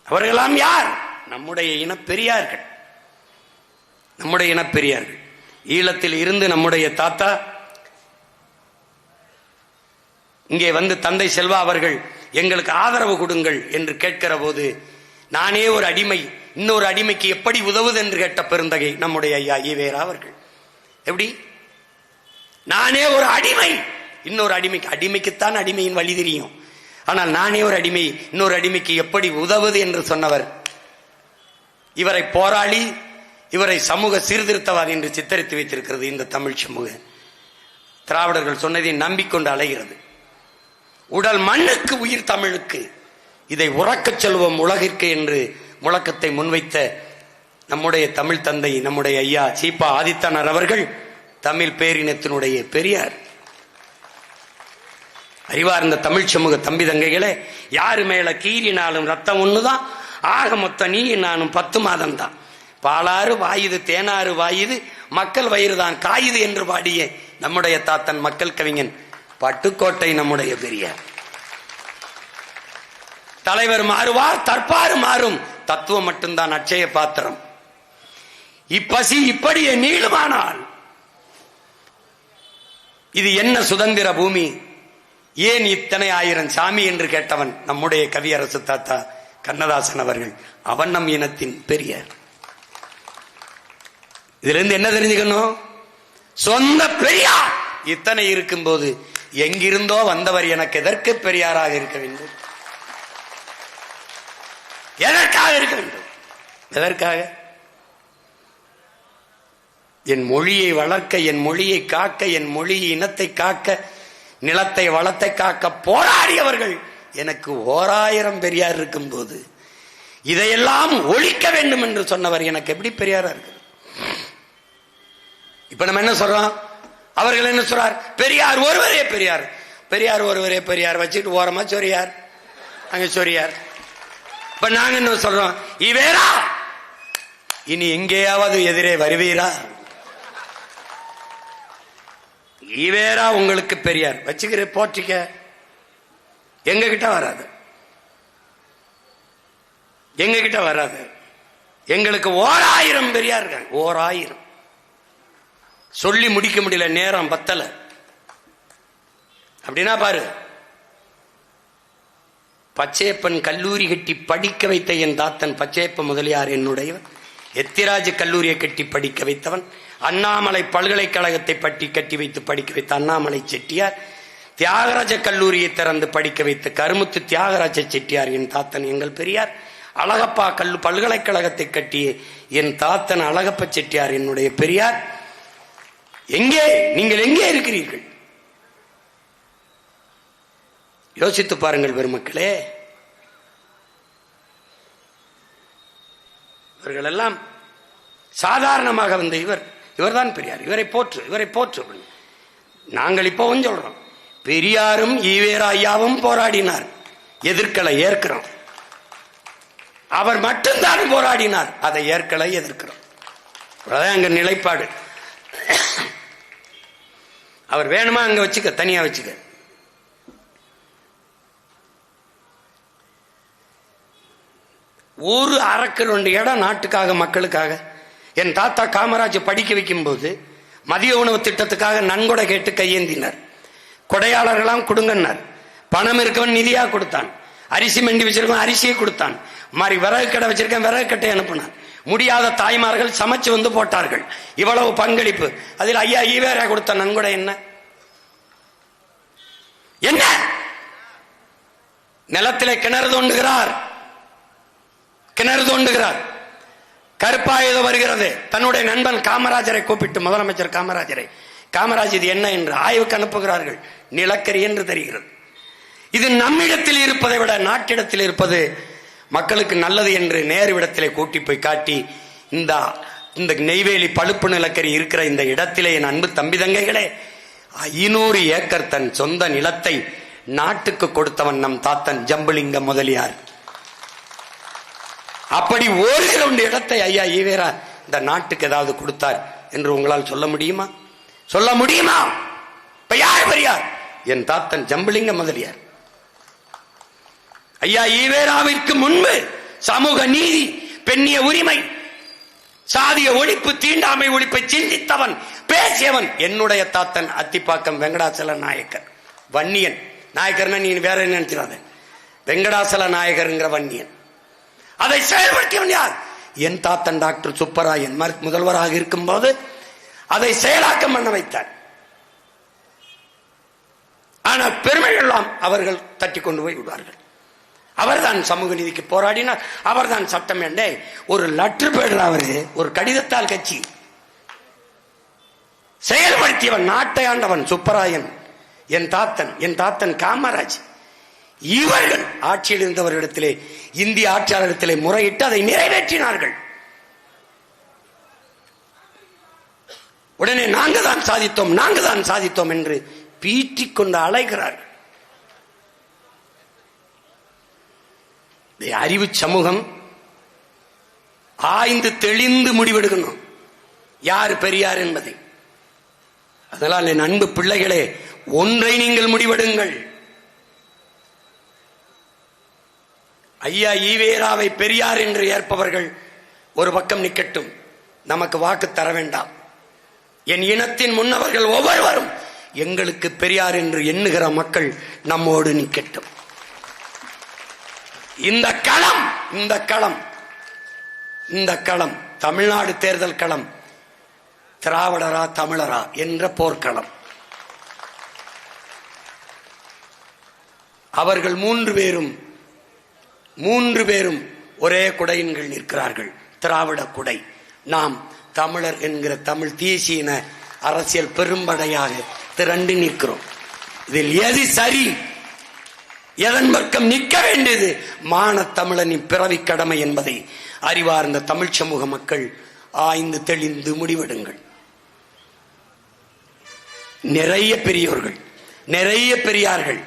அவர்களெல்லாம் யார்? நம்முடைய இனப்பெரியார்கள். ஈழத்தில் இருந்து நம்முடைய தாத்தா இங்கே வந்து தந்தை செல்வா அவர்கள் எங்களுக்கு ஆதரவு கொடுங்கள் என்று கேட்கிற போது, நானே ஒரு அடிமை இன்னொரு அடிமைக்கு எப்படி உதவுது என்று கேட்ட பெருந்தகை நம்முடைய ஐயா ஈவேரா அவர்கள். எப்படி? நானே ஒரு அடிமை இன்னொரு அடிமைக்குத்தான் அடிமையின் வழி தெரியும். ஆனால் நானே ஒரு அடிமை இன்னொரு அடிமைக்கு எப்படி உதவுது என்று சொன்னவர். இவரை போராளி, இவரை சமூக சீர்திருத்தவாதி என்று சித்தரித்து வைத்திருக்கிறது இந்த தமிழ் சமூகம். திராவிடர்கள் சொன்னதை நம்பிக்கொண்டு அலைகிறது. உடல் மண்ணுக்கு உயிர் தமிழுக்கு, இதை உறக்கச் செல்வோம் உலகிற்கு என்று முழக்கத்தை முன்வைத்த நம்முடைய தமிழ் தந்தை, நம்முடைய ஐயா சீபா ஆதித்தனார் அவர்கள் தமிழ் பேரினத்தினுடைய பெரியார். அறிவார்ந்த தமிழ் சமூக தம்பி தங்கைகளே, யாரு மேல கீறினாலும் ரத்தம் ஒண்ணுதான், ஆக மொத்தம் நீ நானும் 10 மாதம் தான். பாலாறு வாயுது தேனாறு வாயுது, மக்கள் வயிறு தான் காயுது என்று பாடிய நம்முடைய தாத்தன் மக்கள் கவிஞன் பட்டுக்கோட்டை நம்முடைய பெரியார். தலைவர் மாறுவார், தற்பாறு மாறும், தத்துவம் மட்டும்தான் அட்சய பாத்திரம். இப்பசி இப்படியே நீளுமானால் இது என்ன சுதந்திர பூமி, ஏன் இத்தனை ஆயிரம் சாமி என்று கேட்டவன் நம்முடைய கவியரசு தாத்தா கண்ணதாசன் அவர்கள். அவன் நம் இனத்தின் பெரியார். இதுல இருந்து என்ன தெரிஞ்சுக்கணும்? சொந்த பெரியார் இத்தனை இருக்கும் போது எங்கிருந்தோ வந்தவர் எனக்கு எதற்கு பெரியாராக இருக்க வேண்டும்? எதற்காக இருக்க வேண்டும்? எதற்காக? என் மொழியை வளர்க்க, என் மொழியை காக்க, என் மொழி இனத்தை காக்க, நிலத்தை வளத்தை காக்க போராடியவர்கள் எனக்கு 1000 பெரியார் இருக்கும் போது இதையெல்லாம் ஒழிக்க வேண்டும் என்று சொன்னவர் எனக்கு எப்படி பெரியாரா இருக்கு? இப்ப நம்ம என்ன சொல்றோம்? அவர்கள் என்ன சொல்றார்? பெரியார் ஒருவரே பெரியார், பெரியார் ஒருவரே பெரியார் வச்சுட்டு ஓரமா சொரியார், அங்க சொரியார். இப்ப நாங்க என்ன சொல்றோம்? ஈவேரா இனி எங்கேயாவது எதிரே வருவீரா? ஈவேரா உங்களுக்கு பெரியார் வச்சுக்கிற போற்றிக்க, எங்க கிட்ட வராது, எங்க கிட்ட வராது. எங்களுக்கு 1000 பெரியார் இருக்காங்க. 1000 சொல்லி முடிக்க முடியல, நேரம் பத்தல. அப்படின்னா பாரு, பச்சையப்பன் கல்லூரி கட்டி படிக்க வைத்த என் தாத்தன் பச்சையப்ப முதலியார் என்னுடைய, எத்திராஜ் கல்லூரியை கட்டி படிக்க வைத்தவன், அண்ணாமலை பல்கலைக்கழகத்தை பற்றி கட்டி வைத்து படிக்க வைத்த அண்ணாமலை செட்டியார், தியாகராஜ கல்லூரியை திறந்து படிக்க வைத்த கருமுத்து தியாகராஜ செட்டியார் என் தாத்தன் எங்கள் பெரியார், அழகப்பா பல்கலைக்கழகத்தை கட்டிய என் தாத்தன் அழகப்ப செட்டியார் என்னுடைய பெரியார். எங்கே நீங்கள் எங்கே இருக்கிறீர்கள்? யோசித்து பாருங்கள் பெருமக்களே. இவர்கள் எல்லாம் சாதாரணமாக வந்த இவர்தான் பெரியார், இவரை போற்று. நாங்கள் இப்பவும் சொல்றோம், பெரியாரும் ஈவேரா ஐயாவும் போராடினார், எதிர்க்கலை ஏற்கிறோம். அவர் மட்டும்தான் போராடினார், அதை ஏற்கலை எதிர்க்கிறோம். அதான் அங்க நிலைப்பாடு. அவர் வேணுமா அங்க வச்சுக்க, தனியா வச்சுக்க. ஒரு அரக்கல் 1 இடம் நாட்டுக்காக மக்களுக்காக. என் தாத்தா காமராஜ் படிக்க வைக்கும் போது மதிய உணவு திட்டத்துக்காக நன்கொடை கேட்டு கையேந்தினார். கொடையாளர்களாம் கொடுங்கன்னார். பணம் இருக்கவன் நிதியா கொடுத்தான், அரிசி மண்டி வச்சிருக்கவன் அரிசியை கொடுத்தான், மாதிரி விறகு கடை வச்சிருக்கேன் விறகு கட்டை அனுப்பினான். முடியாத தாய்மார்கள் சமைச்சு வந்து போட்டார்கள். இவ்வளவு பங்களிப்பு. அதில் ஐயா ஈவேரா கொடுத்த நன்கொடை என்ன? நிலத்திலே கிணறு தோண்டுகிறார். கருப்பாயுதம் வருகிறது. தன்னுடைய நண்பன் காமராஜரை கூப்பிட்டு, முதலமைச்சர் காமராஜ் இது என்ன என்று ஆய்வுக்கு அனுப்புகிறார்கள். நிலக்கரி என்று தெரிகிறது. இது நம்மிடத்தில் இருப்பதை விட நாட்டிடத்தில் இருப்பது மக்களுக்கு நல்லது என்று நேருவிடத்திலே கூட்டி போய் காட்டி, இந்த நெய்வேலி பழுப்பு நிலக்கரி இருக்கிற இந்த இடத்திலே என் அன்பு தம்பி தங்கைகளே 500 ஏக்கர் தன் சொந்த நிலத்தை நாட்டுக்கு கொடுத்தவன் நம் தாத்தன் ஜம்புலிங்க முதலியார். அப்படி ஒரு கிரவுண்ட் இடத்தை ஐயா ஈவேரா இந்த நாட்டுக்கு ஏதாவது கொடுத்தார் என்று உங்களால் சொல்ல முடியுமா? இப்ப யார் பெரியார்? என் தாத்தன் ஜம்புலிங்க முதலியார். ஐயா ஈவேராவிற்கு முன்பு சமூக நீதி, பெண்ணிய உரிமை, சாதிய ஒழிப்பு, தீண்டாமை ஒழிப்பை சிந்தித்தவன், பேசியவன் என்னுடைய தாத்தன் அத்திப்பாக்கம் வெங்கடாச்சல நாயக்கர். வன்னியன் நாயக்கர்னா நீ வேற என்ன நினைச்சிடாத, வெங்கடாசல நாயகர்ங்கிற வன்னியன். அதை செயல்படுத்தியவன் யார்? என் தாத்தன் டாக்டர் சுப்பராயன் முதல்வராக இருக்கும் போது அதை செயலாக்கம் பண்ண வைத்தார். ஆனால் பெருமை எல்லாம் அவர்கள் தட்டி கொண்டு போய் விடுவார்கள். அவர்தான் சமூக நீதிக்கு போராடினார். அவர்தான் சட்டம் என்றே ஒரு லெட்டர் பேடுற அவரு, ஒரு கடிதத்தால் கட்சி செயல்படுத்தியவன், நாட்டை ஆண்டவன் சுப்பராயன், என் தாத்தன் காமராஜ். இவர்கள் ஆட்சியில் இருந்தவர்களிடத்திலே, இந்திய ஆட்சியாளரிடத்திலே முறையிட்டு அதை நிறைவேற்றினார்கள். உடனே நாங்கள் தான் சாதித்தோம் என்று பீற்றிக் கொண்டு அலைகிறார்கள். அறிவு சமூகம் ஆய்ந்து தெளிந்து முடிவெடுக்கணும் யார் பெரியார் என்பதை. அதனால் என் அன்பு பிள்ளைகளே, ஒன்றை நீங்கள் முடிவெடுங்கள். ஐயா ஈவேராவை பெரியார் என்று ஏற்பவர்கள் ஒரு பக்கம் நிக்கட்டும், நமக்கு வாக்கு தர வேண்டாம். என் இனத்தின் முன்னவர்கள் ஒவ்வொருவரும் எங்களுக்கு பெரியார் என்று எண்ணுகிற மக்கள் நம்மோடு நிக்கட்டும். இந்த களம் தமிழ்நாடு தேர்தல் களம், திராவிடரா தமிழரா என்ற போர்க்களம். அவர்கள் மூன்று பேரும் ஒரே குடையின் கீழ் நிற்கிறார்கள், திராவிட குடை. நாம் தமிழர் என்கிற தமிழ் தேசிய அரசியல் பெரும்படையாக திரண்டு நிற்கிறோம். இதில் எது சரி, எதன் பக்கம் நிற்க வேண்டியது மான தமிழனின் பிறவி கடமை என்பதை அறிவார்ந்த தமிழ் சமூக மக்கள் ஆய்ந்து தெளிந்து முடிவெடுங்கள். நிறைய பெரியோர்கள், நிறைய பெரியார்கள்,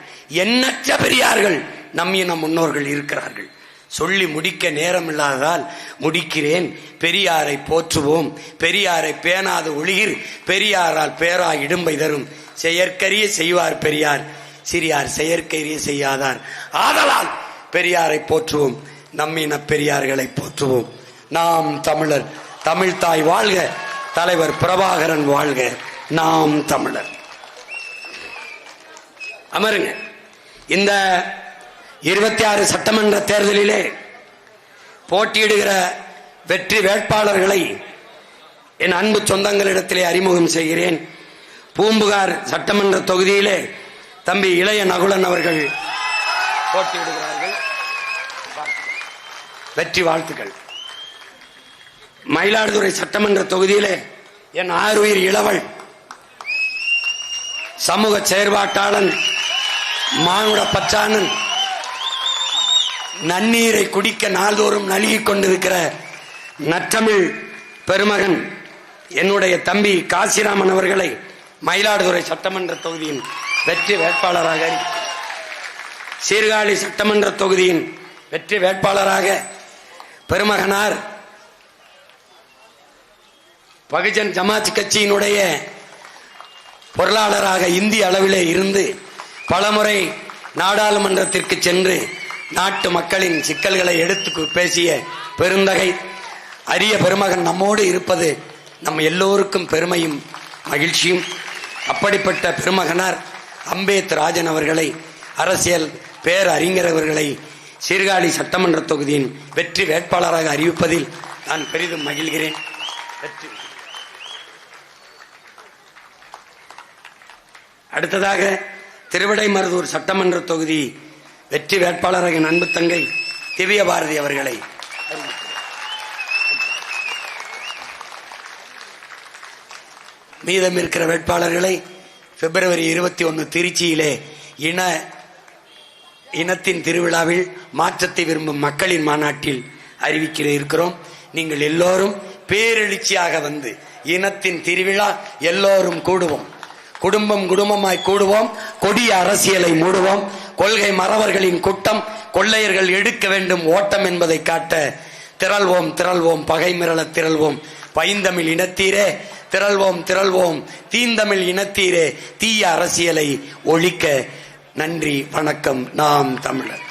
எண்ணற்ற பெரியார்கள் நம் இன முன்னோர்கள் இருக்கிறார்கள். சொல்லி முடிக்க நேரம் இல்லாததால் முடிக்கிறேன். பெரியாரை போற்றுவோம், பெரியாரை பேணாத ஒளிர் பெரியாரால் பேரா இடும்பை தரும். செயற்கரிய செய்வார் பெரியார், சிறியார் செயற்கரிய செய்யாதார். ஆதலால் பெரியாரை போற்றுவோம், நம்மின பெரியார்களை போற்றுவோம். நாம் தமிழர், தமிழ்தாய் வாழ்க, தலைவர் பிரபாகரன் வாழ்க, நாம் தமிழர். அமருங்க. இந்த 26 சட்டமன்ற தேர்தலிலே போட்டியிடுகிற வெற்றி வேட்பாளர்களை என் அன்பு சொந்தங்களிடத்திலே அறிமுகம் செய்கிறேன். பூம்புகார் சட்டமன்ற தொகுதியிலே தம்பி இளைய நகுலன் அவர்கள் போட்டியிடுகிறார்கள். வெற்றி வாழ்த்துக்கள். மயிலாடுதுறை சட்டமன்ற தொகுதியிலே என் ஆறுயிர் இளவல் சமூக செயற்பாட்டாளன், மானுட பற்றாளன், நன்னீரை குடிக்க நாள்தோறும் நல்கிக் கொண்டிருக்கிற நற்றமிழ் பெருமகன் என்னுடைய தம்பி காசிராமன் அவர்களை மயிலாடுதுறை சட்டமன்ற தொகுதியின் வெற்றி வேட்பாளராக, சீர்காழி சட்டமன்ற தொகுதியின் வெற்றி வேட்பாளராக பெருமகனார் பகுஜன் ஜமாத் கட்சியினுடைய பொருளாளராக இந்திய அளவிலே இருந்து பலமுறை நாடாளுமன்றத்திற்கு சென்று நாட்டு மக்களின் சிக்கல்களை எடுத்து பேசிய பெருந்தகை அரிய பெருமகன் நம்மோடு இருப்பது நம்ம எல்லோருக்கும் பெருமையும் மகிழ்ச்சியும். அப்படிப்பட்ட பெருமகனார் அம்பேத் ராஜன் அவர்களை, அரசியல் பேரறிஞர் அவர்களை சீர்காழி சட்டமன்ற தொகுதியின் வெற்றி வேட்பாளராக அறிவிப்பதில் நான் பெரிதும் மகிழ்கிறேன். அடுத்ததாக திருவிடைமருதூர் சட்டமன்ற தொகுதி வெற்றி வேட்பாளராக என் அன்பு தங்கை திவ்ய பாரதி அவர்களை மீதம் இருக்கிற வேட்பாளர்களை பிப்ரவரி 21 திருச்சியிலே இனத்தின் திருவிழாவில் மாற்றத்தை விரும்பும் மக்களின் மாநாட்டில் அறிவிக்க இருக்கிறோம். நீங்கள் எல்லோரும் பேரெழுச்சியாக வந்து இனத்தின் திருவிழா எல்லோரும் கூடுவோம். குடும்பம் குடும்பமாய் கூடுவோம். கொடிய அரசியலை மூடுவோம். கொள்கை மறவர்களின் கூட்டம் கொள்ளையர்கள் எடுக்க வேண்டும் ஓட்டம் என்பதை காட்ட திரள்வோம் திரள்வோம் பகை மிரள திரள்வோம். பைந்தமிழ் இனத்தீரே திரள்வோம் திரள்வோம். தீந்தமிழ் இனத்தீரே தீய அரசியலை ஒழிக்க. நன்றி, வணக்கம். நாம் தமிழர்.